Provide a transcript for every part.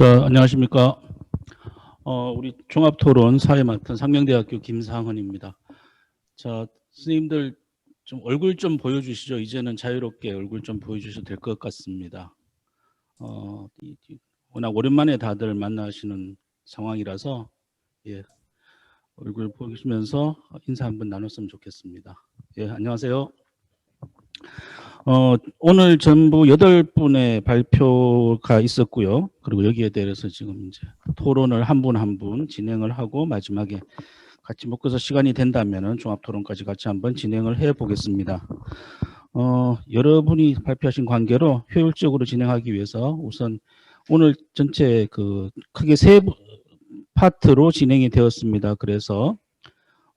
자, 안녕하십니까. 우리 종합토론 사회 맡은 상명대학교 김상헌입니다. 자, 선생님들 좀 얼굴 좀 보여주시죠. 이제는 자유롭게 얼굴 좀 보여주셔도 될 것 같습니다. 워낙 오랜만에 다들 만나시는 상황이라서, 예, 얼굴 보시면서 인사 한번 나눴으면 좋겠습니다. 예, 안녕하세요. 오늘 전부 8분의 발표가 있었고요. 그리고 여기에 대해서 지금 이제 토론을 한 분 한 분 진행을 하고 마지막에 같이 묶어서 시간이 된다면은 종합토론까지 같이 한번 진행을 해 보겠습니다. 여러분이 발표하신 관계로 효율적으로 진행하기 위해서 우선 오늘 전체 크게 세 파트로 진행이 되었습니다. 그래서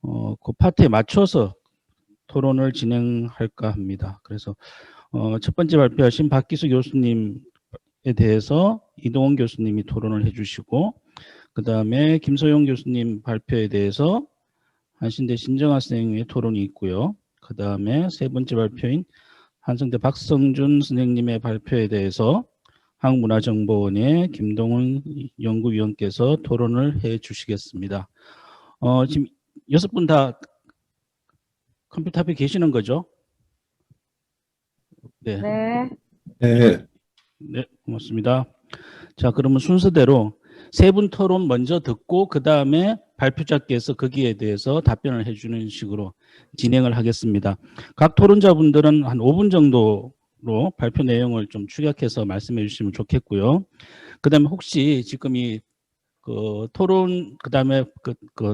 그 파트에 맞춰서 토론을 진행할까 합니다. 그래서 첫 번째 발표하신 박기수 교수님에 대해서 이동원 교수님이 토론을 해주시고, 그 다음에 김소영 교수님 발표에 대해서 한신대 신정학생의 토론이 있고요. 그 다음에 세 번째 발표인 한성대 박성준 선생님의 발표에 대해서 한국문화정보원의 김동훈 연구위원께서 토론을 해 주시겠습니다. 지금 6분 다 컴퓨터 앞에 계시는 거죠? 네. 네. 네, 고맙습니다. 자, 그러면 순서대로 세 분 토론 먼저 듣고 그 다음에 발표자께서 거기에 대해서 답변을 해주는 식으로 진행을 하겠습니다. 각 토론자분들은 한 5분 정도로 발표 내용을 좀 축약해서 말씀해 주시면 좋겠고요. 그 다음에 혹시 지금 토론, 그 다음에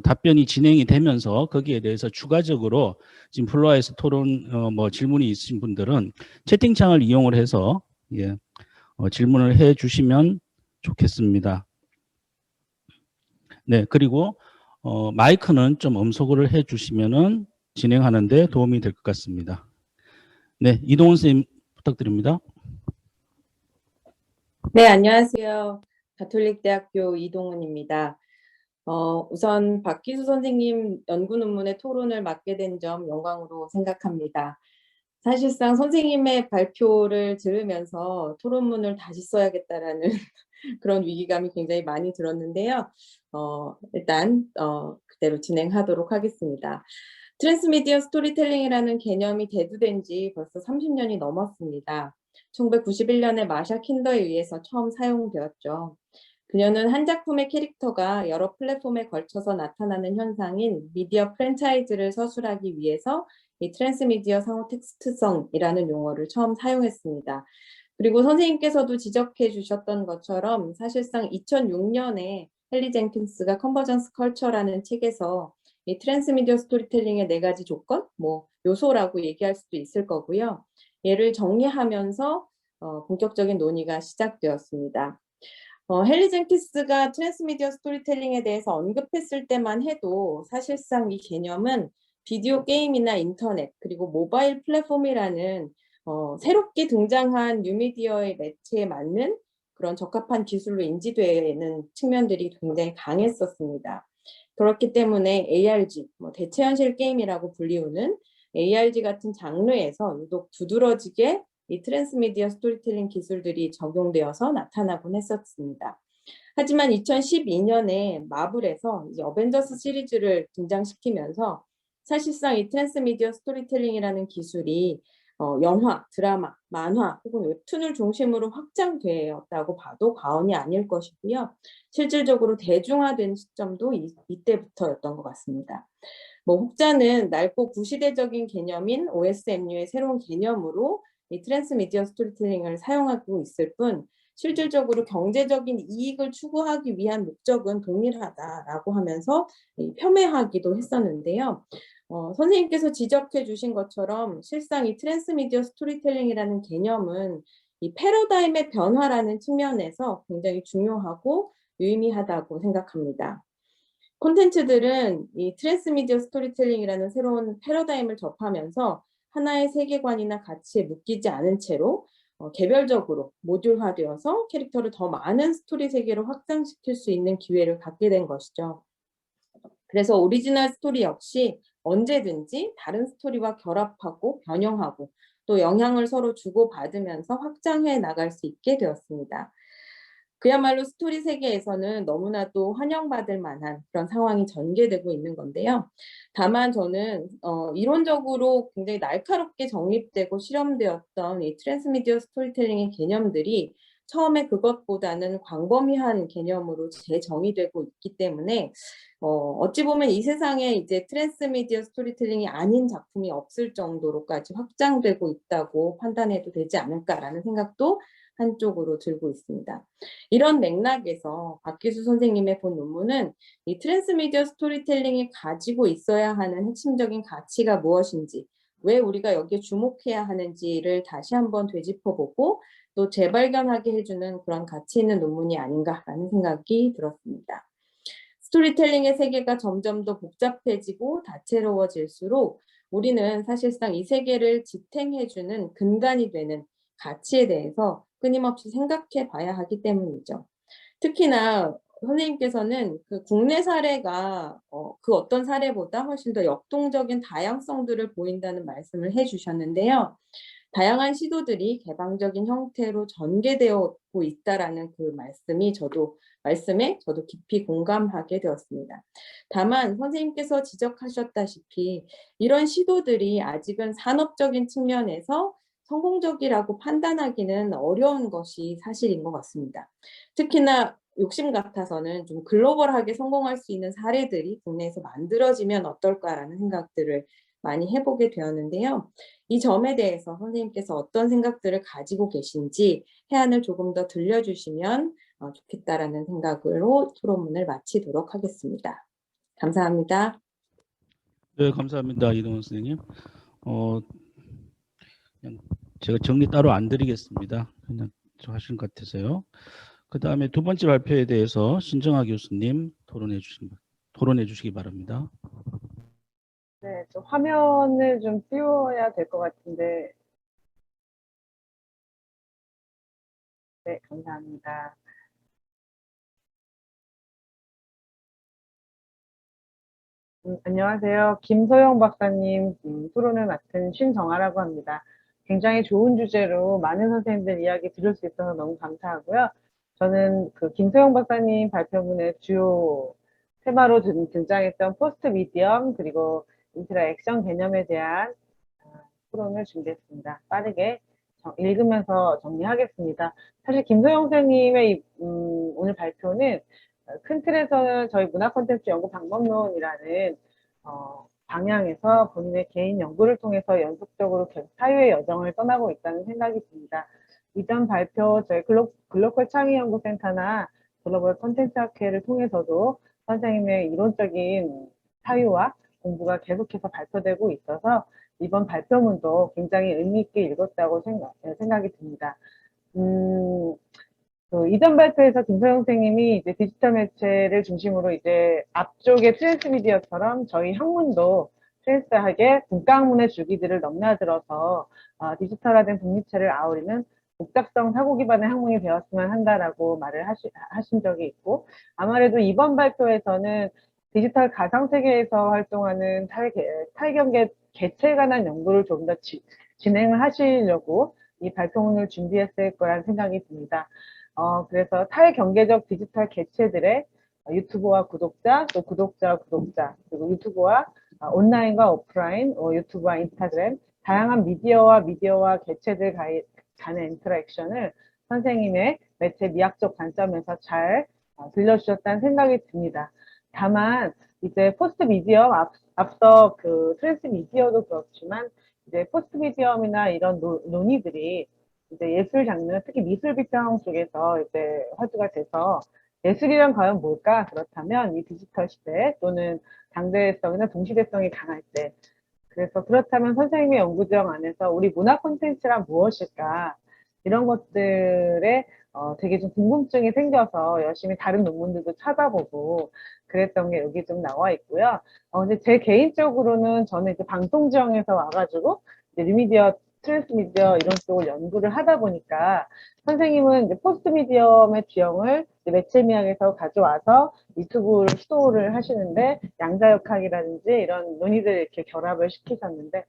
답변이 진행이 되면서 거기에 대해서 추가적으로 지금 플로아에서 토론, 질문이 있으신 분들은 채팅창을 이용을 해서, 예, 질문을 해 주시면 좋겠습니다. 네, 그리고 마이크는 좀 음소거를 해 주시면은 진행하는데 도움이 될 것 같습니다. 네, 이동훈 선생님 부탁드립니다. 네, 안녕하세요. 가톨릭대학교 이동훈입니다. 우선 박기수 선생님 연구 논문의 토론을 맡게 된 점 영광으로 생각합니다. 사실상 선생님의 발표를 들으면서 토론문을 다시 써야겠다라는 그런 위기감이 굉장히 많이 들었는데요. 일단 그대로 진행하도록 하겠습니다. 트랜스미디어 스토리텔링이라는 개념이 대두된 지 벌써 30년이 넘었습니다. 1991년에 마샤 킨더에 의해서 처음 사용되었죠. 그녀는 한 작품의 캐릭터가 여러 플랫폼에 걸쳐서 나타나는 현상인 미디어 프랜차이즈를 서술하기 위해서 이 트랜스미디어 상호 텍스트성이라는 용어를 처음 사용했습니다. 그리고 선생님께서도 지적해 주셨던 것처럼 사실상 2006년에 헨리 젠킨스가 컨버전스 컬처라는 책에서 이 트랜스미디어 스토리텔링의 4가지 조건, 요소라고 얘기할 수도 있을 거고요. 얘를 정리하면서 본격적인 논의가 시작되었습니다. 헨리 젠킨스가 트랜스미디어 스토리텔링에 대해서 언급했을 때만 해도 사실상 이 개념은 비디오 게임이나 인터넷 그리고 모바일 플랫폼이라는 새롭게 등장한 뉴미디어의 매체에 맞는 그런 적합한 기술로 인지되는 측면들이 굉장히 강했었습니다. 그렇기 때문에 ARG, 대체현실 게임이라고 불리우는 ARG 같은 장르에서 유독 두드러지게 이 트랜스미디어 스토리텔링 기술들이 적용되어서 나타나곤 했었습니다. 하지만 2012년에 마블에서 이제 어벤져스 시리즈를 등장시키면서 사실상 이 트랜스미디어 스토리텔링이라는 기술이 영화, 드라마, 만화 혹은 웹툰을 중심으로 확장되었다고 봐도 과언이 아닐 것이고요. 실질적으로 대중화된 시점도 이때부터였던 것 같습니다. 혹자는 넓고 구시대적인 개념인 OSMU의 새로운 개념으로 이 트랜스미디어 스토리텔링을 사용하고 있을 뿐 실질적으로 경제적인 이익을 추구하기 위한 목적은 동일하다라고 하면서 폄훼하기도 했었는데요. 선생님께서 지적해 주신 것처럼 실상 이 트랜스미디어 스토리텔링이라는 개념은 이 패러다임의 변화라는 측면에서 굉장히 중요하고 유의미하다고 생각합니다. 콘텐츠들은 이 트랜스미디어 스토리텔링이라는 새로운 패러다임을 접하면서 하나의 세계관이나 가치에 묶이지 않은 채로 개별적으로 모듈화되어서 캐릭터를 더 많은 스토리 세계로 확장시킬 수 있는 기회를 갖게 된 것이죠. 그래서 오리지널 스토리 역시 언제든지 다른 스토리와 결합하고 변형하고 또 영향을 서로 주고받으면서 확장해 나갈 수 있게 되었습니다. 그야말로 스토리 세계에서는 너무나도 환영받을 만한 그런 상황이 전개되고 있는 건데요. 다만 저는 이론적으로 굉장히 날카롭게 정립되고 실험되었던 이 트랜스미디어 스토리텔링의 개념들이 처음에 그것보다는 광범위한 개념으로 재정의되고 있기 때문에 어찌 보면 이 세상에 이제 트랜스미디어 스토리텔링이 아닌 작품이 없을 정도로까지 확장되고 있다고 판단해도 되지 않을까라는 생각도 한쪽으로 들고 있습니다. 이런 맥락에서 박기수 선생님의 본 논문은 이 트랜스미디어 스토리텔링이 가지고 있어야 하는 핵심적인 가치가 무엇인지, 왜 우리가 여기에 주목해야 하는지를 다시 한번 되짚어보고 또 재발견하게 해주는 그런 가치 있는 논문이 아닌가라는 생각이 들었습니다. 스토리텔링의 세계가 점점 더 복잡해지고 다채로워질수록 우리는 사실상 이 세계를 지탱해주는 근간이 되는 가치에 대해서 끊임없이 생각해 봐야 하기 때문이죠. 특히나 선생님께서는 그 국내 사례가 그 어떤 사례보다 훨씬 더 역동적인 다양성들을 보인다는 말씀을 해주셨는데요. 다양한 시도들이 개방적인 형태로 전개되고 있다라는 그 말씀에 저도 깊이 공감하게 되었습니다. 다만 선생님께서 지적하셨다시피 이런 시도들이 아직은 산업적인 측면에서 성공적이라고 판단하기는 어려운 것이 사실인 것 같습니다. 특히나 욕심 같아서는 좀 글로벌하게 성공할 수 있는 사례들이 국내에서 만들어지면 어떨까라는 생각들을 많이 해보게 되었는데요. 이 점에 대해서 선생님께서 어떤 생각들을 가지고 계신지 해안을 조금 더 들려주시면 좋겠다라는 생각으로 토론문을 마치도록 하겠습니다. 감사합니다. 네, 감사합니다. 이동훈 선생님. 그냥 제가 정리 따로 안 드리겠습니다. 그냥 저 하신 것 같아서요. 그 다음에 두 번째 발표에 대해서 신정아 교수님 토론해 주시기 바랍니다. 네, 좀 화면을 좀 띄워야 될 것 같은데. 네, 감사합니다. 안녕하세요. 김소영 박사님 토론을 맡은 신정아라고 합니다. 굉장히 좋은 주제로 많은 선생님들 이야기 들을 수 있어서 너무 감사하고요. 저는 그 김소영 박사님 발표문의 주요 테마로 등장했던 포스트 미디엄 그리고 인터랙션 개념에 대한 토론을 준비했습니다. 빠르게 읽으면서 정리하겠습니다. 사실 김소영 선생님의 오늘 발표는 큰 틀에서는 저희 문화 콘텐츠 연구 방법론이라는 방향에서 본인의 개인 연구를 통해서 연속적으로 계속 사유의 여정을 떠나고 있다는 생각이 듭니다. 이전 발표 저희 글로컬 창의연구센터나 글로벌 콘텐츠 학회를 통해서도 선생님의 이론적인 사유와 공부가 계속해서 발표되고 있어서 이번 발표문도 굉장히 의미 있게 읽었다고 생각이 듭니다. 이전 발표에서 김서영 선생님이 이제 디지털 매체를 중심으로 이제 앞쪽의 트랜스미디어처럼 저희 학문도 트랜스하게 분과학문의 주기들을 넘나들어서 디지털화된 독립체를 아우르는 복잡성 사고 기반의 학문이 되었으면 한다라고 말을 하신 적이 있고, 아무래도 이번 발표에서는 디지털 가상세계에서 활동하는 탈경계 개체에 관한 연구를 좀 더 진행을 하시려고 이 발표문을 준비했을 거란 생각이 듭니다. 그래서 탈경계적 디지털 개체들의 유튜브와 구독자, 또 구독자와 구독자, 그리고 유튜브와 온라인과 오프라인, 유튜브와 인스타그램, 다양한 미디어와 개체들 간의 인터랙션을 선생님의 매체 미학적 관점에서 잘 들려주셨다는 생각이 듭니다. 다만 이제 포스트 미디엄 앞서 그 트랜스 미디어도 그렇지만 이제 포스트 미디엄이나 이런 논의들이 이제 예술 장르, 특히 미술 비평 쪽에서 이제 화두가 돼서 예술이란 과연 뭘까? 그렇다면 이 디지털 시대 또는 당대성이나 동시대성이 강할 때, 그래서 그렇다면 선생님의 연구정 안에서 우리 문화 콘텐츠란 무엇일까? 이런 것들에 되게 좀 궁금증이 생겨서 열심히 다른 논문들도 찾아보고 그랬던 게 여기 좀 나와 있고요. 근데 제 개인적으로는 저는 이제 방송 지형에서 와가지고 이제 뉴미디어, 트랜스미디어 이런 쪽을 연구를 하다 보니까 선생님은 이제 포스트 미디엄의 지형을 매체 미학에서 가져와서 유튜브를 시도를 하시는데 양자역학이라든지 이런 논의들 이렇게 결합을 시키셨는데,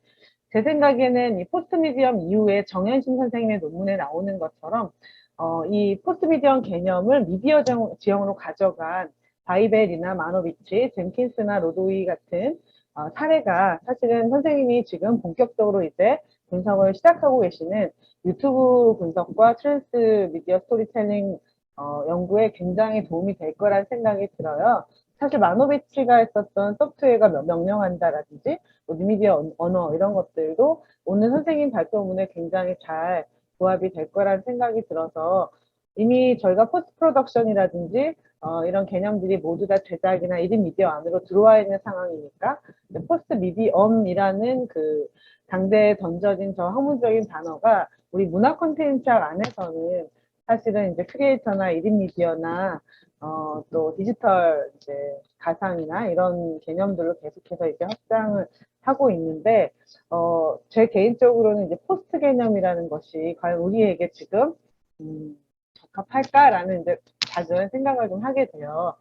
제 생각에는 이 포스트 미디엄 이후에 정현심 선생님의 논문에 나오는 것처럼 이 포스트미디어 개념을 미디어 지형으로 가져간 바이벨이나 마노비치, 젠킨스나 로도이 같은 사례가 사실은 선생님이 지금 본격적으로 이제 분석을 시작하고 계시는 유튜브 분석과 트랜스미디어 스토리텔링 연구에 굉장히 도움이 될 거란 생각이 들어요. 사실 마노비치가 했었던 소프트웨어가 명령한다라든지 뭐 뉴미디어 언어 이런 것들도 오늘 선생님 발표문에 굉장히 잘 조합이 될 거란 생각이 들어서 이미 저희가 포스트 프로덕션이라든지 이런 개념들이 모두 다 제작이나 1인 미디어 안으로 들어와 있는 상황이니까 포스트 미디엄이라는 그 당대에 던져진 저 학문적인 단어가 우리 문화 콘텐츠학 안에서는 사실은 이제 크리에이터나 1인 미디어나 또 디지털 이제 가상이나 이런 개념들로 계속해서 이제 확장을 하고 있는데 제 개인적으로는 이제 포스트 개념이라는 것이 과연 우리에게 지금 적합할까라는 이제 작은 생각을 좀 하게 돼요.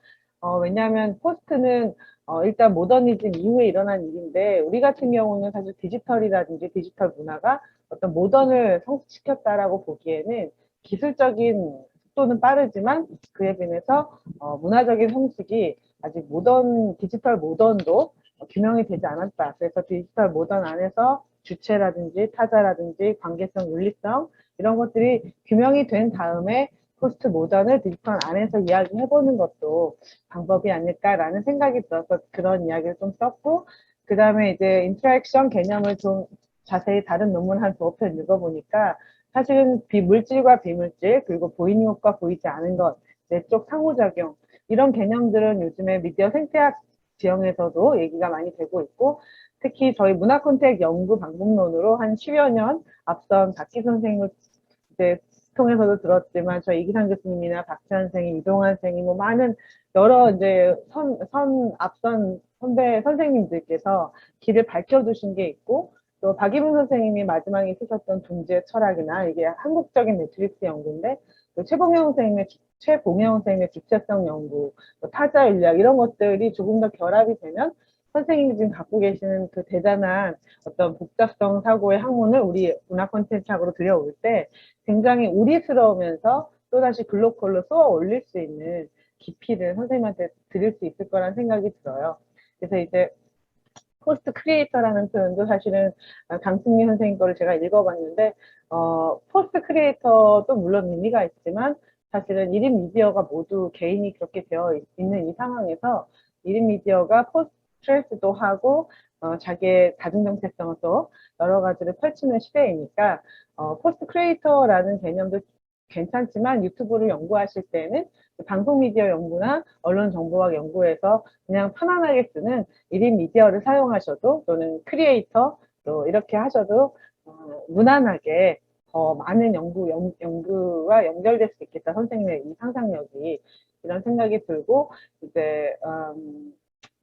왜냐하면 포스트는 일단 모더니즘 이후에 일어난 일인데 우리 같은 경우는 사실 디지털이라든지 디지털 문화가 어떤 모던을 성취시켰다라고 보기에는 기술적인 속도는 빠르지만 그에 비해서 문화적인 형식이 아직 디지털 모던도 규명이 되지 않았다. 그래서 디지털 모던 안에서 주체라든지 타자라든지 관계성, 윤리성 이런 것들이 규명이 된 다음에 포스트 모던을 디지털 안에서 이야기해보는 것도 방법이 아닐까라는 생각이 들어서 그런 이야기를 좀 썼고 그 다음에 이제 인터랙션 개념을 좀 자세히 다른 논문 한 두어 편 읽어보니까 사실은 물질과 비물질 그리고 보이는 것과 보이지 않은 것 내적 상호작용 이런 개념들은 요즘에 미디어 생태학 지형에서도 얘기가 많이 되고 있고 특히 저희 문화 콘텍 연구 방법론으로 한 10여 년 앞선 박기 선생님을 이제 통해서도 들었지만 저희 이기상 교수님이나 박지현 선생님, 이동환 선생님 뭐 많은 여러 이제 앞선 선배 선생님들께서 길을 밝혀두신 게 있고 또 박이분 선생님이 마지막에 쓰셨던 둥지의 철학이나 이게 한국적인 매트릭스 연구인데 또 최봉영 선생님의 주체성 연구, 또 타자 인력 이런 것들이 조금 더 결합이 되면 선생님이 지금 갖고 계시는 그 대단한 어떤 복잡성 사고의 학문을 우리 문화 콘텐츠학으로 들여올 때 굉장히 우리스러우면서 또다시 글로컬로 쏘아 올릴 수 있는 깊이를 선생님한테 드릴 수 있을 거란 생각이 들어요. 그래서 이제 포스트 크리에이터라는 표현도 사실은 강승민 선생님 거를 제가 읽어봤는데 포스트 크리에이터도 물론 의미가 있지만 사실은 1인 미디어가 모두 개인이 그렇게 되어 있는 이 상황에서 1인 미디어가 포스트 스트레스도 하고 자기의 다중정체성을 또 여러 가지를 펼치는 시대이니까 포스트 크리에이터라는 개념도 괜찮지만 유튜브를 연구하실 때는 방송 미디어 연구나 언론 정보학 연구에서 그냥 편안하게 쓰는 1인 미디어를 사용하셔도 또는 크리에이터 또 이렇게 하셔도 무난하게 더 많은 연구와 연결될 수 있겠다. 선생님의 이 상상력이 이런 생각이 들고 이제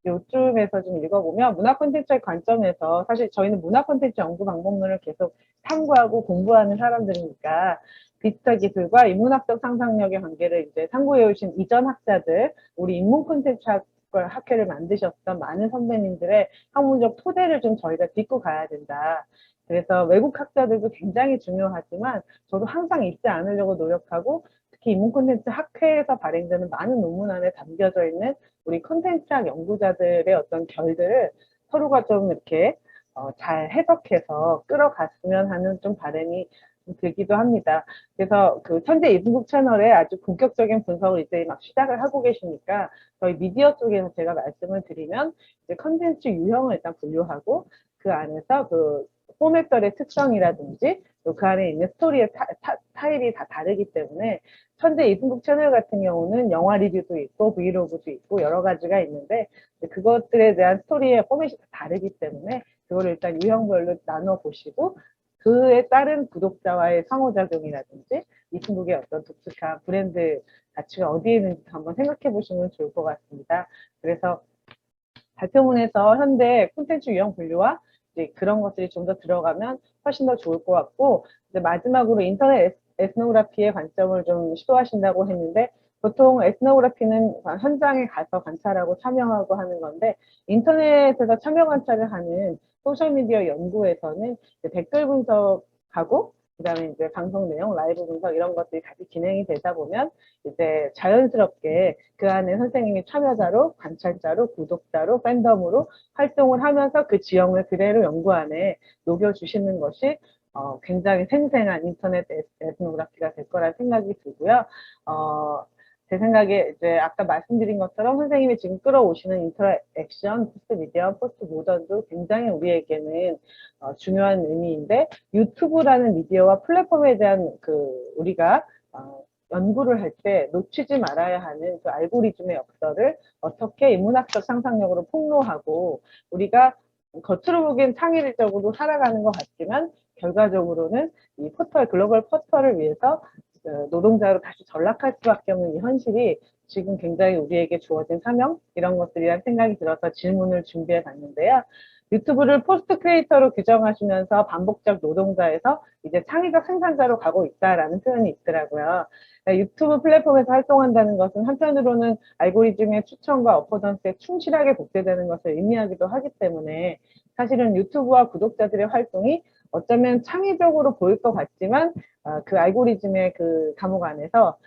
요쯤에서 좀 읽어보면 문화 콘텐츠의 관점에서 사실 저희는 문화 콘텐츠 연구 방법론을 계속 탐구하고 공부하는 사람들이니까 디지털 기술과 인문학적 상상력의 관계를 이제 탐구해 오신 이전 학자들, 우리 인문 콘텐츠 학회를 만드셨던 많은 선배님들의 학문적 토대를 좀 저희가 딛고 가야 된다. 그래서 외국 학자들도 굉장히 중요하지만 저도 항상 잊지 않으려고 노력하고 특히 인문 콘텐츠 학회에서 발행되는 많은 논문 안에 담겨져 있는 우리 콘텐츠학 연구자들의 어떤 결들을 서로가 좀 이렇게 잘 해석해서 끌어갔으면 하는 좀 바람이 들기도 합니다. 그래서 그 천재 이승국 채널에 아주 본격적인 분석을 이제 막 시작을 하고 계시니까 저희 미디어 쪽에서 제가 말씀을 드리면 이제 컨텐츠 유형을 일단 분류하고 그 안에서 그 포맷들의 특성이라든지 그 안에 있는 스토리의 타입이 다 다르기 때문에 천재 이승국 채널 같은 경우는 영화 리뷰도 있고 브이로그도 있고 여러 가지가 있는데 그것들에 대한 스토리의 포맷이 다 다르기 때문에 그거를 일단 유형별로 나눠 보시고 그에 따른 구독자와의 상호작용이라든지 이승국의 어떤 독특한 브랜드 가치가 어디에 있는지 한번 생각해 보시면 좋을 것 같습니다. 그래서 발표문에서 현대 콘텐츠 유형 분류와 이제 그런 것들이 좀 더 들어가면 훨씬 더 좋을 것 같고 이제 마지막으로 인터넷 에스노그래피의 관점을 좀 시도하신다고 했는데 보통 에스노그래피는 현장에 가서 관찰하고 참여하고 하는 건데 인터넷에서 참여 관찰을 하는 소셜미디어 연구에서는 댓글 분석하고 그다음에 이제 방송 내용, 라이브 분석 이런 것들이 같이 진행이 되다 보면 이제 자연스럽게 그 안에 선생님이 참여자로, 관찰자로, 구독자로, 팬덤으로 활동을 하면서 그 지형을 그대로 연구 안에 녹여주시는 것이 굉장히 생생한 인터넷 에스노그래피가 될 거라 생각이 들고요. 제 생각에 이제 아까 말씀드린 것처럼 선생님이 지금 끌어오시는 인터랙션, 포스트 미디어, 포스트 모던도 굉장히 우리에게는 중요한 의미인데 유튜브라는 미디어와 플랫폼에 대한 우리가 연구를 할 때 놓치지 말아야 하는 그 알고리즘의 역설을 어떻게 인문학적 상상력으로 폭로하고 우리가 겉으로 보기엔 창의적으로 살아가는 것 같지만 결과적으로는 이 포털, 글로벌 포털을 위해서 노동자로 다시 전락할 수밖에 없는 이 현실이 지금 굉장히 우리에게 주어진 사명 이런 것들이란 생각이 들어서 질문을 준비해 봤는데요. 유튜브를 포스트 크리에이터로 규정하시면서 반복적 노동자에서 이제 창의적 생산자로 가고 있다라는 표현이 있더라고요. 그러니까 유튜브 플랫폼에서 활동한다는 것은 한편으로는 알고리즘의 추천과 어포던스에 충실하게 복제되는 것을 의미하기도 하기 때문에 사실은 유튜브와 구독자들의 활동이 어쩌면 창의적으로 보일 것 같지만 그 알고리즘의 그 감옥 안에서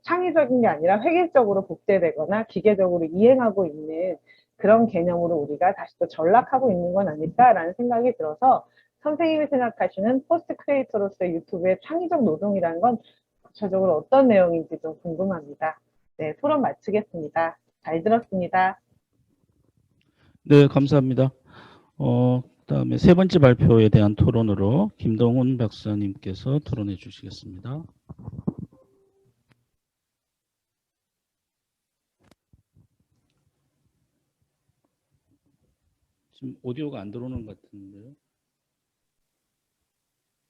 창의적인 게 아니라 획일적으로 복제되거나 기계적으로 이행하고 있는 그런 개념으로 우리가 다시 또 전락하고 있는 건 아닐까라는 생각이 들어서 선생님이 생각하시는 포스트 크리에이터로서의 유튜브의 창의적 노동이라는 건 구체적으로 어떤 내용인지 좀 궁금합니다. 네, 토론 마치겠습니다. 잘 들었습니다. 네, 감사합니다. 그다음에 세 번째 발표에 대한 토론으로 김동훈 박사님께서 토론해 주시겠습니다. 지금 오디오가 안 들어오는 것 같은데요.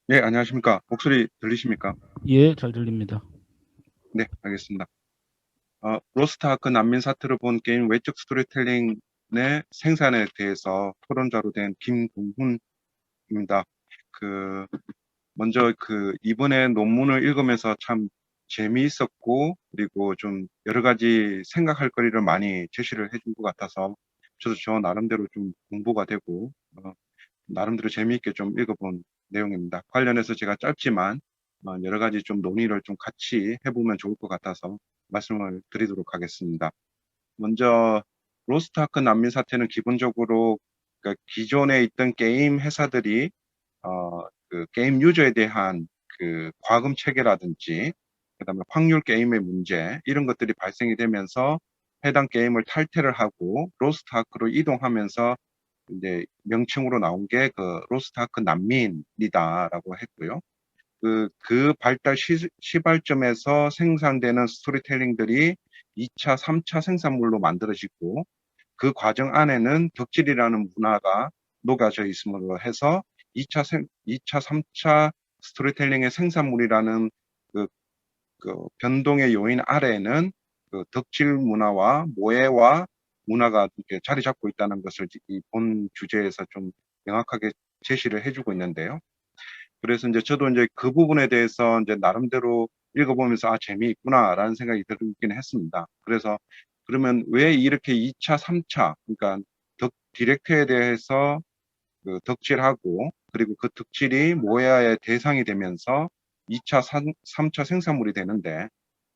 네, 안녕하십니까. 목소리 들리십니까? 예, 잘 들립니다. 네, 알겠습니다. 로스트아크 난민 사태를 본 게임 외적 스토리텔링의 생산에 대해서 토론자로 된 김동훈입니다. 먼저 이번에 논문을 읽으면서 참 재미있었고, 그리고 좀 여러 가지 생각할 거리를 많이 제시를 해준 것 같아서 저도 저 나름대로 좀 공부가 되고, 나름대로 재미있게 좀 읽어본 내용입니다. 관련해서 제가 짧지만 여러 가지 좀 논의를 좀 같이 해보면 좋을 것 같아서 말씀을 드리도록 하겠습니다. 먼저 로스트아크 난민 사태는 기본적으로 그러니까 기존에 있던 게임 회사들이 게임 유저에 대한 과금 체계라든지 그다음에 확률 게임의 문제 이런 것들이 발생이 되면서 해당 게임을 탈퇴를 하고 로스트아크로 이동하면서 이제 명칭으로 나온 게 로스트아크 난민이다라고 했고요. 그 발달 시발점에서 생산되는 스토리텔링들이 2차, 3차 생산물로 만들어지고 그 과정 안에는 덕질이라는 문화가 녹아져 있음으로 해서 2차, 3차 스토리텔링의 생산물이라는 변동의 요인 아래에는 덕질 문화와 모해와 문화가 이렇게 자리 잡고 있다는 것을 이 본 주제에서 좀 명확하게 제시를 해주고 있는데요. 그래서 이제 저도 이제 그 부분에 대해서 이제 나름대로 읽어보면서 재미있구나라는 생각이 들긴 했습니다. 그래서 그러면 왜 이렇게 2차, 3차, 그러니까 디렉트에 대해서 덕질하고 그리고 그 덕질이 모해의 대상이 되면서 2차, 3차 생산물이 되는데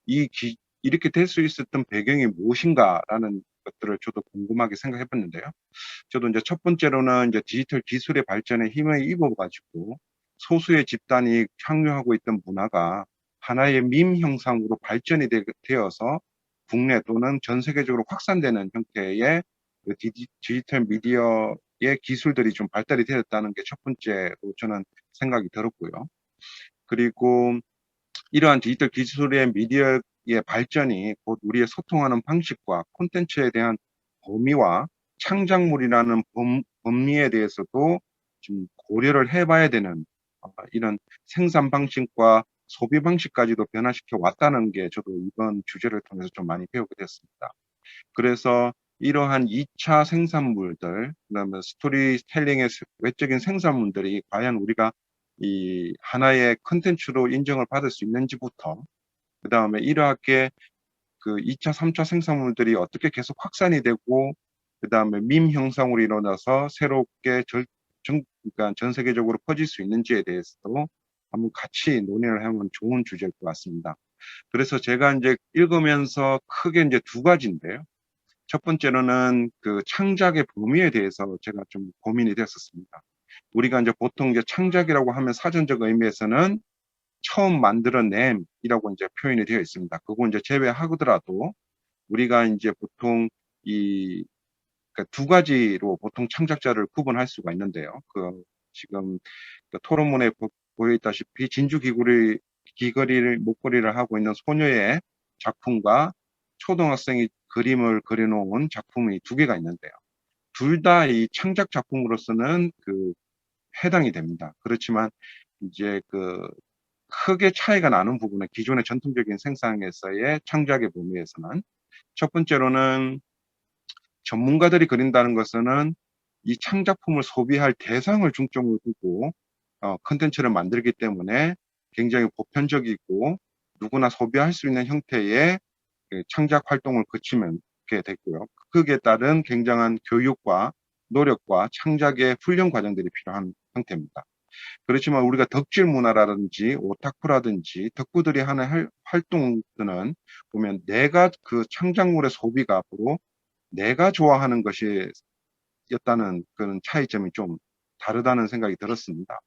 이렇게 될 수 있었던 배경이 무엇인가라는 것들을 저도 궁금하게 생각해 봤는데요. 저도 이제 첫 번째로는 이제 디지털 기술의 발전에 힘을 입어가지고 소수의 집단이 향유하고 있던 문화가 하나의 밈 형상으로 발전이 되어서 국내 또는 전 세계적으로 확산되는 형태의 디지털 미디어의 기술들이 좀 발달이 되었다는 게 첫 번째로 저는 생각이 들었고요. 그리고 이러한 디지털 기술의 미디어의 발전이 곧 우리의 소통하는 방식과 콘텐츠에 대한 범위와 창작물이라는 범위에 대해서도 좀 고려를 해봐야 되는 이런 생산 방식과 소비 방식까지도 변화시켜 왔다는 게 저도 이번 주제를 통해서 좀 많이 배우게 됐습니다. 그래서 이러한 2차 생산물들, 그다음에 스토리텔링의 외적인 생산물들이 과연 우리가 이 하나의 컨텐츠로 인정을 받을 수 있는지부터, 그다음에 이러하게 2차, 3차 생산물들이 어떻게 계속 확산이 되고, 그다음에 밈 형상으로 일어나서 새롭게 그러니까 전 세계적으로 퍼질 수 있는지에 대해서도 한번 같이 논의를 하면 좋은 주제일 것 같습니다. 그래서 제가 이제 읽으면서 크게 이제 두 가지인데요. 첫 번째로는 그 창작의 범위에 대해서 제가 좀 고민이 됐었습니다. 우리가 이제 보통 이제 창작이라고 하면 사전적 의미에서는 처음 만들어냄이라고 이제 표현이 되어 있습니다. 그거 이제 제외하더라도 우리가 이제 보통 이 그 두 가지로 보통 창작자를 구분할 수가 있는데요. 그 지금 그 토론문에 보여 있다시피 진주 귀걸이를 목걸이를 하고 있는 소녀의 작품과 초등학생이 그림을 그려놓은 작품이 두 개가 있는데요. 둘 다 이 창작 작품으로서는 그 해당이 됩니다. 그렇지만 이제 그 크게 차이가 나는 부분은 기존의 전통적인 생산에서의 창작의 범위에서는 첫 번째로는 전문가들이 그린다는 것은 이 창작품을 소비할 대상을 중점으로 두고 컨텐츠를 만들기 때문에 굉장히 보편적이고 누구나 소비할 수 있는 형태의 그 창작 활동을 거치게 됐고요. 거기에 따른 굉장한 교육과 노력과 창작의 훈련 과정들이 필요한 형태입니다. 그렇지만 우리가 덕질 문화라든지 오타쿠라든지 덕후들이 하는 활동들은 보면 내가 그 창작물의 소비가 앞으로 내가 좋아하는 것이었다는 그런 차이점이 좀 다르다는 생각이 들었습니다.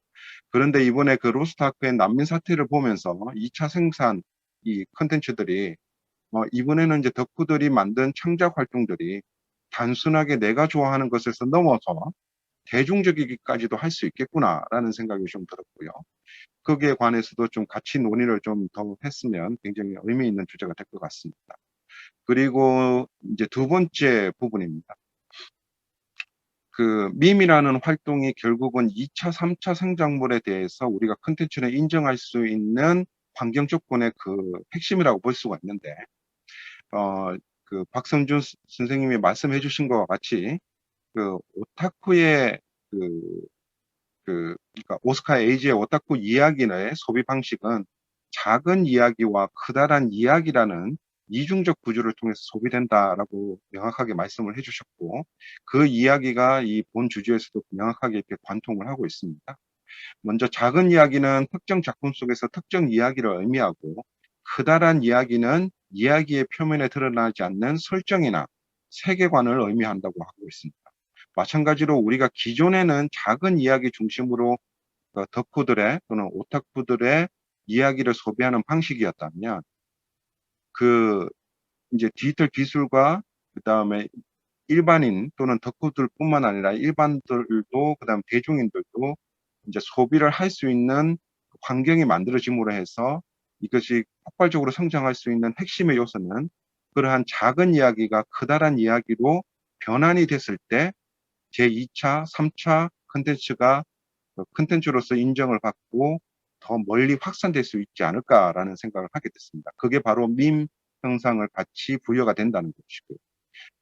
그런데 이번에 그 로스트아크의 난민 사태를 보면서 2차 생산 이 컨텐츠들이 이번에는 이제 덕후들이 만든 창작 활동들이 단순하게 내가 좋아하는 것에서 넘어서 대중적이기까지도 할 수 있겠구나라는 생각이 좀 들었고요. 거기에 관해서도 좀 같이 논의를 좀 더 했으면 굉장히 의미 있는 주제가 될 것 같습니다. 그리고 이제 두 번째 부분입니다. 그 밈이라는 활동이 결국은 2차, 3차 생작물에 대해서 우리가 컨텐츠를 인정할 수 있는 환경 조건의 그 핵심이라고 볼 수가 있는데, 그 박성준 선생님이 말씀해 주신 것과 같이 그 오타쿠의 그러니까 오스카 에이지의 오타쿠 이야기의 소비 방식은 작은 이야기와 커다란 이야기라는 이중적 구조를 통해서 소비된다라고 명확하게 말씀을 해주셨고, 그 이야기가 이 본 주제에서도 명확하게 이렇게 관통을 하고 있습니다. 먼저 작은 이야기는 특정 작품 속에서 특정 이야기를 의미하고, 커다란 이야기는 이야기의 표면에 드러나지 않는 설정이나 세계관을 의미한다고 하고 있습니다. 마찬가지로 우리가 기존에는 작은 이야기 중심으로 덕후들의 또는 오타쿠들의 이야기를 소비하는 방식이었다면 그 이제 디지털 기술과 그다음에 일반인 또는 덕후들뿐만 아니라 일반들도 그다음 대중인들도 이제 소비를 할 수 있는 환경이 만들어짐으로 해서 이것이 폭발적으로 성장할 수 있는 핵심의 요소는 그러한 작은 이야기가 커다란 이야기로 변환이 됐을 때 제2차, 3차 컨텐츠가 컨텐츠로서 인정을 받고 더 멀리 확산될 수 있지 않을까라는 생각을 하게 됐습니다. 그게 바로 밈 형상을 같이 부여가 된다는 것이고요.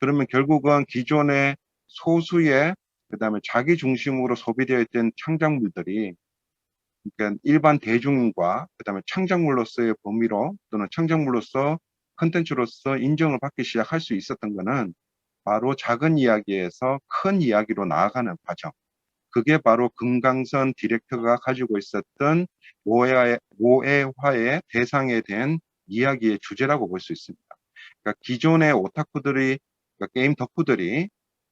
그러면 결국은 기존의 소수의 그다음에 자기 중심으로 소비되어 있던 창작물들이 그러니까 일반 대중과 그다음에 창작물로서의 범위로 또는 창작물로서 컨텐츠로서 인정을 받기 시작할 수 있었던 것은 바로 작은 이야기에서 큰 이야기로 나아가는 과정. 그게 바로 금강선 디렉터가 가지고 있었던 모해화의 대상에 대한 이야기의 주제라고 볼 수 있습니다. 그러니까 기존의 오타쿠들이, 그러니까 게임 덕후들이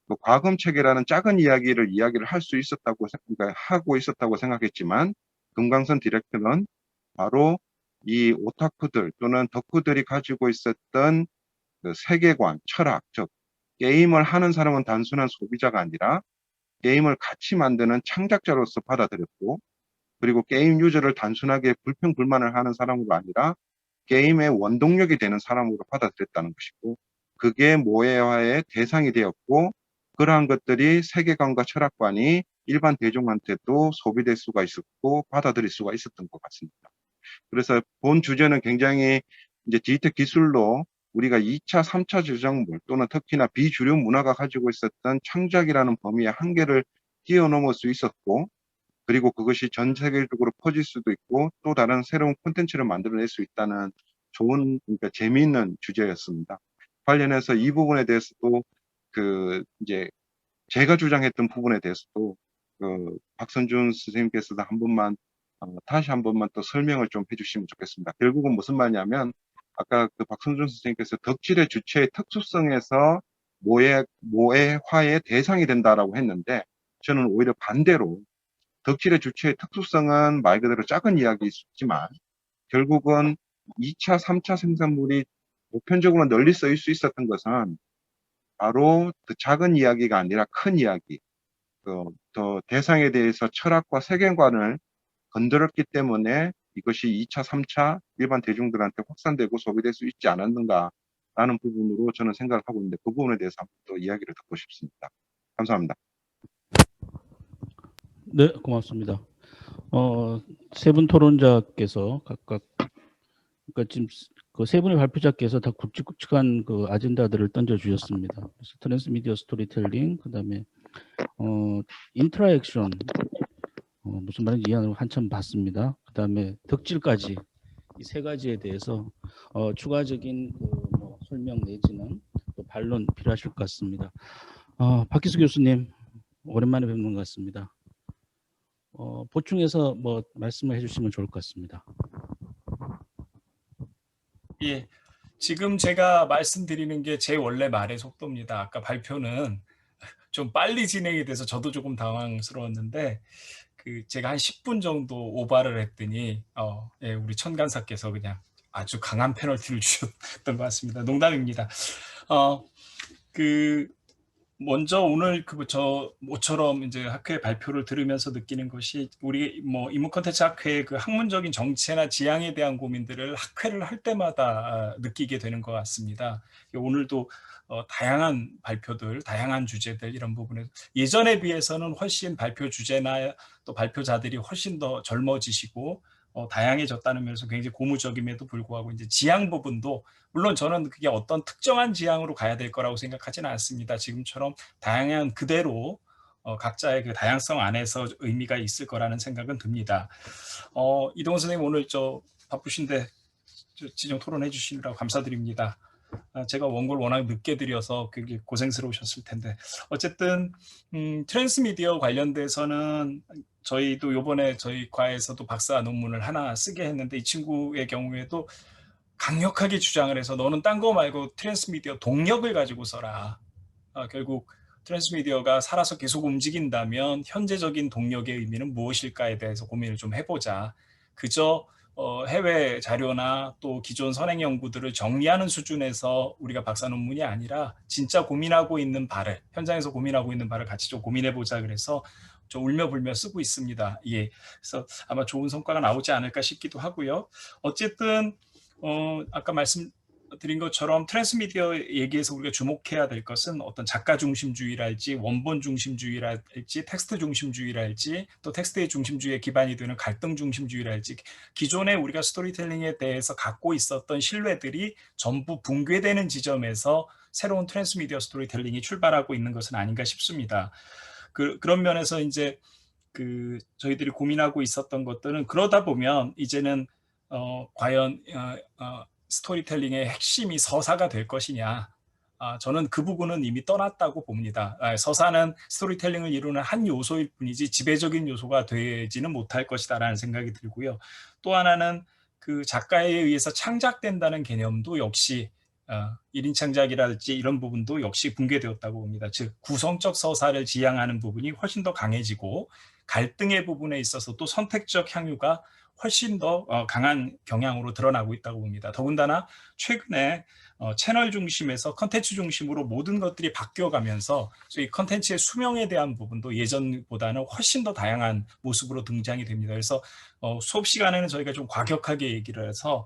그 과금 체계라는 작은 이야기를 할 수 있었다고, 그러니까 하고 있었다고 생각했지만, 금강선 디렉터는 바로 이 오타쿠들 또는 덕후들이 가지고 있었던 그 세계관, 철학, 즉, 게임을 하는 사람은 단순한 소비자가 아니라 게임을 같이 만드는 창작자로서 받아들였고, 그리고 게임 유저를 단순하게 불평불만을 하는 사람으로 아니라 게임의 원동력이 되는 사람으로 받아들였다는 것이고, 그게 모해화의 대상이 되었고, 그러한 것들이 세계관과 철학관이 일반 대중한테도 소비될 수가 있었고 받아들일 수가 있었던 것 같습니다. 그래서 본 주제는 굉장히 이제 디지털 기술로 우리가 2차, 3차 주작물 또는 특히나 비주류 문화가 가지고 있었던 창작이라는 범위의 한계를 뛰어넘을 수 있었고, 그리고 그것이 전 세계적으로 퍼질 수도 있고 또 다른 새로운 콘텐츠를 만들어낼 수 있다는 좋은, 그러니까 재미있는 주제였습니다. 관련해서 이 부분에 대해서도 그 이제 제가 주장했던 부분에 대해서도 그 박선준 선생님께서도 한 번만 다시 한 번만 또 설명을 좀 해주시면 좋겠습니다. 결국은 무슨 말이냐면 아까 그 박성준 선생님께서 덕질의 주체의 특수성에서 모해화의 대상이 된다라고 했는데 저는 오히려 반대로 덕질의 주체의 특수성은 말 그대로 작은 이야기일 수 있지만 결국은 2차, 3차 생산물이 보편적으로 널리 쓰일 수 있었던 것은 바로 그 작은 이야기가 아니라 큰 이야기, 더 대상에 대해서 철학과 세계관을 건드렸기 때문에 이것이 2차, 3차 일반 대중들한테 확산되고 소비될 수 있지 않았는가라는 부분으로 저는 생각을 하고 있는데 그 부분에 대해서 한번 또 이야기를 듣고 싶습니다. 감사합니다. 네, 고맙습니다. 세 분 토론자께서 각각 그러니까 지금 그 세 분의 발표자께서 다 굵직굵직한 그 아젠다들을 던져주셨습니다. 그래서 트랜스미디어 스토리텔링, 그다음에 인터랙션, 무슨 말인지 이해하는 한참 봤습니다. 그다음에 덕질까지 이 세 가지에 대해서 추가적인 뭐 설명 내지는 또 반론 필요하실 것 같습니다. 박기수 교수님 오랜만에 뵙는 것 같습니다. 보충해서 뭐 말씀을 해주시면 좋을 것 같습니다. 예, 지금 제가 말씀드리는 게 제 원래 말의 속도입니다. 아까 발표는 좀 빨리 진행이 돼서 저도 조금 당황스러웠는데 제가 한 10분 정도 오바를 했더니 예, 우리 천간사께서 그냥 아주 강한 페널티를 주셨던 것 같습니다. 농담입니다. 먼저 오늘 모처럼 이제 학회 발표를 들으면서 느끼는 것이 우리 뭐 인문 콘텐츠 학회의 그 학문적인 정체나 지향에 대한 고민들을 학회를 할 때마다 느끼게 되는 것 같습니다. 오늘도 다양한 발표들, 다양한 주제들 이런 부분에 예전에 비해서는 훨씬 발표 주제나 또 발표자들이 훨씬 더 젊어지시고 다양해졌다는 면에서 굉장히 고무적임에도 불구하고 이제 지향 부분도 물론 저는 그게 어떤 특정한 지향으로 가야 될 거라고 생각하지는 않습니다. 지금처럼 다양한 그대로 각자의 그 다양성 안에서 의미가 있을 거라는 생각은 듭니다. 이동훈 선생님 오늘 바쁘신데 진영 토론해 주시느라고 감사드립니다. 제가 원고를 워낙 늦게 드려서 굉장히 고생스러우셨을 텐데 어쨌든 트랜스미디어 관련돼서는 저희도 요번에 저희 과에서도 박사 논문을 하나 쓰게 했는데 이 친구의 경우에도 강력하게 주장을 해서 너는 딴 거 말고 트랜스미디어 동력을 가지고 써라. 결국 트랜스미디어가 살아서 계속 움직인다면 현재적인 동력의 의미는 무엇일까에 대해서 고민을 좀 해보자. 그저 해외 자료나 또 기존 선행 연구들을 정리하는 수준에서 우리가 박사 논문이 아니라 진짜 고민하고 있는 바를 현장에서 고민하고 있는 바를 같이 좀 고민해보자 그래서 좀 울며불며 쓰고 있습니다. 예, 그래서 아마 좋은 성과가 나오지 않을까 싶기도 하고요. 어쨌든 아까 말씀드린 것처럼 트랜스미디어 얘기에서 우리가 주목해야 될 것은 어떤 작가 중심주의랄지 원본 중심주의랄지 텍스트 중심주의랄지 또 텍스트의 중심주의에 기반이 되는 갈등 중심주의랄지 기존에 우리가 스토리텔링에 대해서 갖고 있었던 신뢰들이 전부 붕괴되는 지점에서 새로운 트랜스미디어 스토리텔링이 출발하고 있는 것은 아닌가 싶습니다. 그런 면에서 이제 저희들이 고민하고 있었던 것들은 그러다 보면 이제는 과연 스토리텔링의 핵심이 서사가 될 것이냐. 저는 그 부분은 이미 떠났다고 봅니다. 서사는 스토리텔링을 이루는 한 요소일 뿐이지 지배적인 요소가 되지는 못할 것이다라는 생각이 들고요. 또 하나는 그 작가에 의해서 창작된다는 개념도 역시 1인 창작이랄지 이런 부분도 역시 붕괴되었다고 봅니다. 즉 구성적 서사를 지향하는 부분이 훨씬 더 강해지고 갈등의 부분에 있어서 또 선택적 향유가 훨씬 더 강한 경향으로 드러나고 있다고 봅니다. 더군다나 최근에 채널 중심에서 컨텐츠 중심으로 모든 것들이 바뀌어가면서 이 컨텐츠의 수명에 대한 부분도 예전보다는 훨씬 더 다양한 모습으로 등장이 됩니다. 그래서 수업 시간에는 저희가 좀 과격하게 얘기를 해서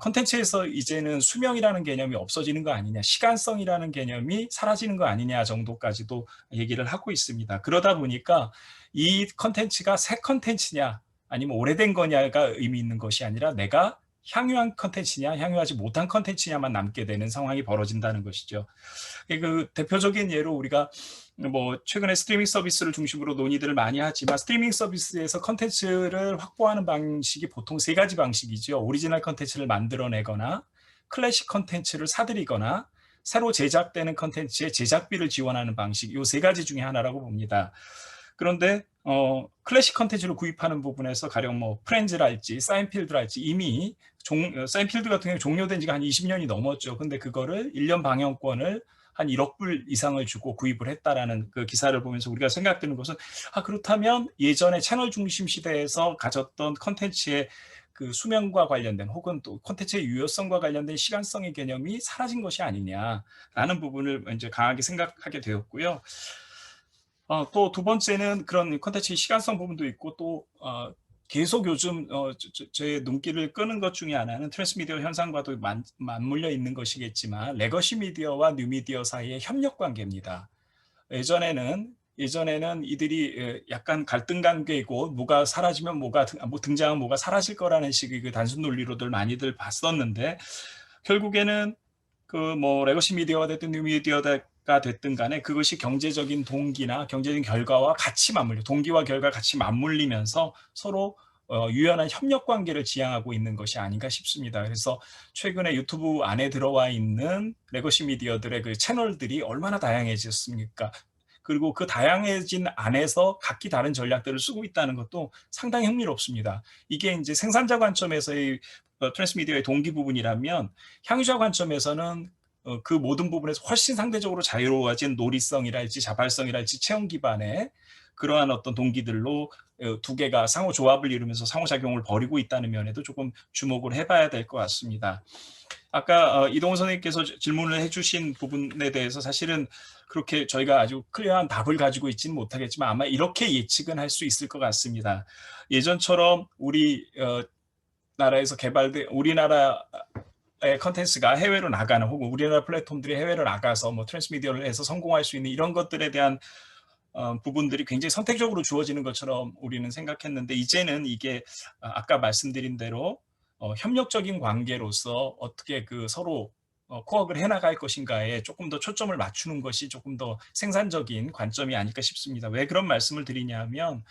컨텐츠에서 이제는 수명이라는 개념이 없어지는 거 아니냐, 시간성이라는 개념이 사라지는 거 아니냐 정도까지도 얘기를 하고 있습니다. 그러다 보니까 이 컨텐츠가 새 컨텐츠냐 아니면 오래된 거냐가 의미 있는 것이 아니라 내가 향유한 컨텐츠냐 향유하지 못한 컨텐츠냐만 남게 되는 상황이 벌어진다는 것이죠. 그 대표적인 예로 우리가 뭐 최근에 스트리밍 서비스를 중심으로 논의들을 많이 하지만 스트리밍 서비스에서 컨텐츠를 확보하는 방식이 보통 세 가지 방식이죠. 오리지널 컨텐츠를 만들어내거나 클래식 컨텐츠를 사들이거나 새로 제작되는 컨텐츠의 제작비를 지원하는 방식, 이 세 가지 중에 하나라고 봅니다. 그런데 클래식 컨텐츠를 구입하는 부분에서 가령 뭐 프렌즈랄지 사인필드랄지 이미 사인필드 같은 경우 종료된 지가 한 20년이 넘었죠. 근데 그거를 1년 방영권을 한 1억 불 이상을 주고 구입을 했다라는 그 기사를 보면서 우리가 생각드는 것은 그렇다면 예전에 채널 중심 시대에서 가졌던 컨텐츠의 그 수명과 관련된 혹은 또 콘텐츠의 유효성과 관련된 시간성의 개념이 사라진 것이 아니냐라는 부분을 이제 강하게 생각하게 되었고요. 또 두 번째는 그런 콘텐츠의 시간성 부분도 있고 또 계속 요즘 제 눈길을 끄는 것 중에 하나는 트랜스미디어 현상과도 맞물려 있는 것이겠지만 레거시 미디어와 뉴미디어 사이의 협력 관계입니다. 예전에는 이들이 약간 갈등 관계이고 뭐가 사라지면 등장하면 뭐가 사라질 거라는 식의 그 단순 논리로들 많이들 봤었는데 결국에는 그 뭐 레거시 미디어가 됐든 뉴미디어가 됐든 간에 그것이 경제적인 동기나 경제적인 결과와 같이 동기와 결과가 같이 맞물리면서 서로 유연한 협력 관계를 지향하고 있는 것이 아닌가 싶습니다. 그래서 최근에 유튜브 안에 들어와 있는 레거시 미디어들의 그 채널들이 얼마나 다양해졌습니까? 그리고 그 다양해진 안에서 각기 다른 전략들을 쓰고 있다는 것도 상당히 흥미롭습니다. 이게 이제 생산자 관점에서의 트랜스미디어의 동기 부분이라면 향유자 관점에서는 그 모든 부분에서 훨씬 상대적으로 자유로워진 놀이성이랄지 자발성이랄지 체험 기반의 그러한 어떤 동기들로 두 개가 상호 조합을 이루면서 상호작용을 벌이고 있다는 면에도 조금 주목을 해봐야 될 것 같습니다. 아까 이동훈 선생님께서 질문을 해주신 부분에 대해서 사실은 그렇게 저희가 아주 클리어한 답을 가지고 있지는 못하겠지만 아마 이렇게 예측은 할 수 있을 것 같습니다. 예전처럼 우리 나라에서 개발된 우리나라의 컨텐츠가 해외로 나가는 혹은 우리나라 플랫폼들이 해외로 나가서 뭐 트랜스미디어를 해서 성공할 수 있는 이런 것들에 대한 부분들이 굉장히 선택적으로 주어지는 것처럼 우리는 생각했는데 이제는 이게 아까 말씀드린 대로 협력적인 관계로서 어떻게 그 서로 코업을 해나갈 것인가에 조금 더 초점을 맞추는 것이 조금 더 생산적인 관점이 아닐까 싶습니다. 왜 그런 말씀을 드리냐면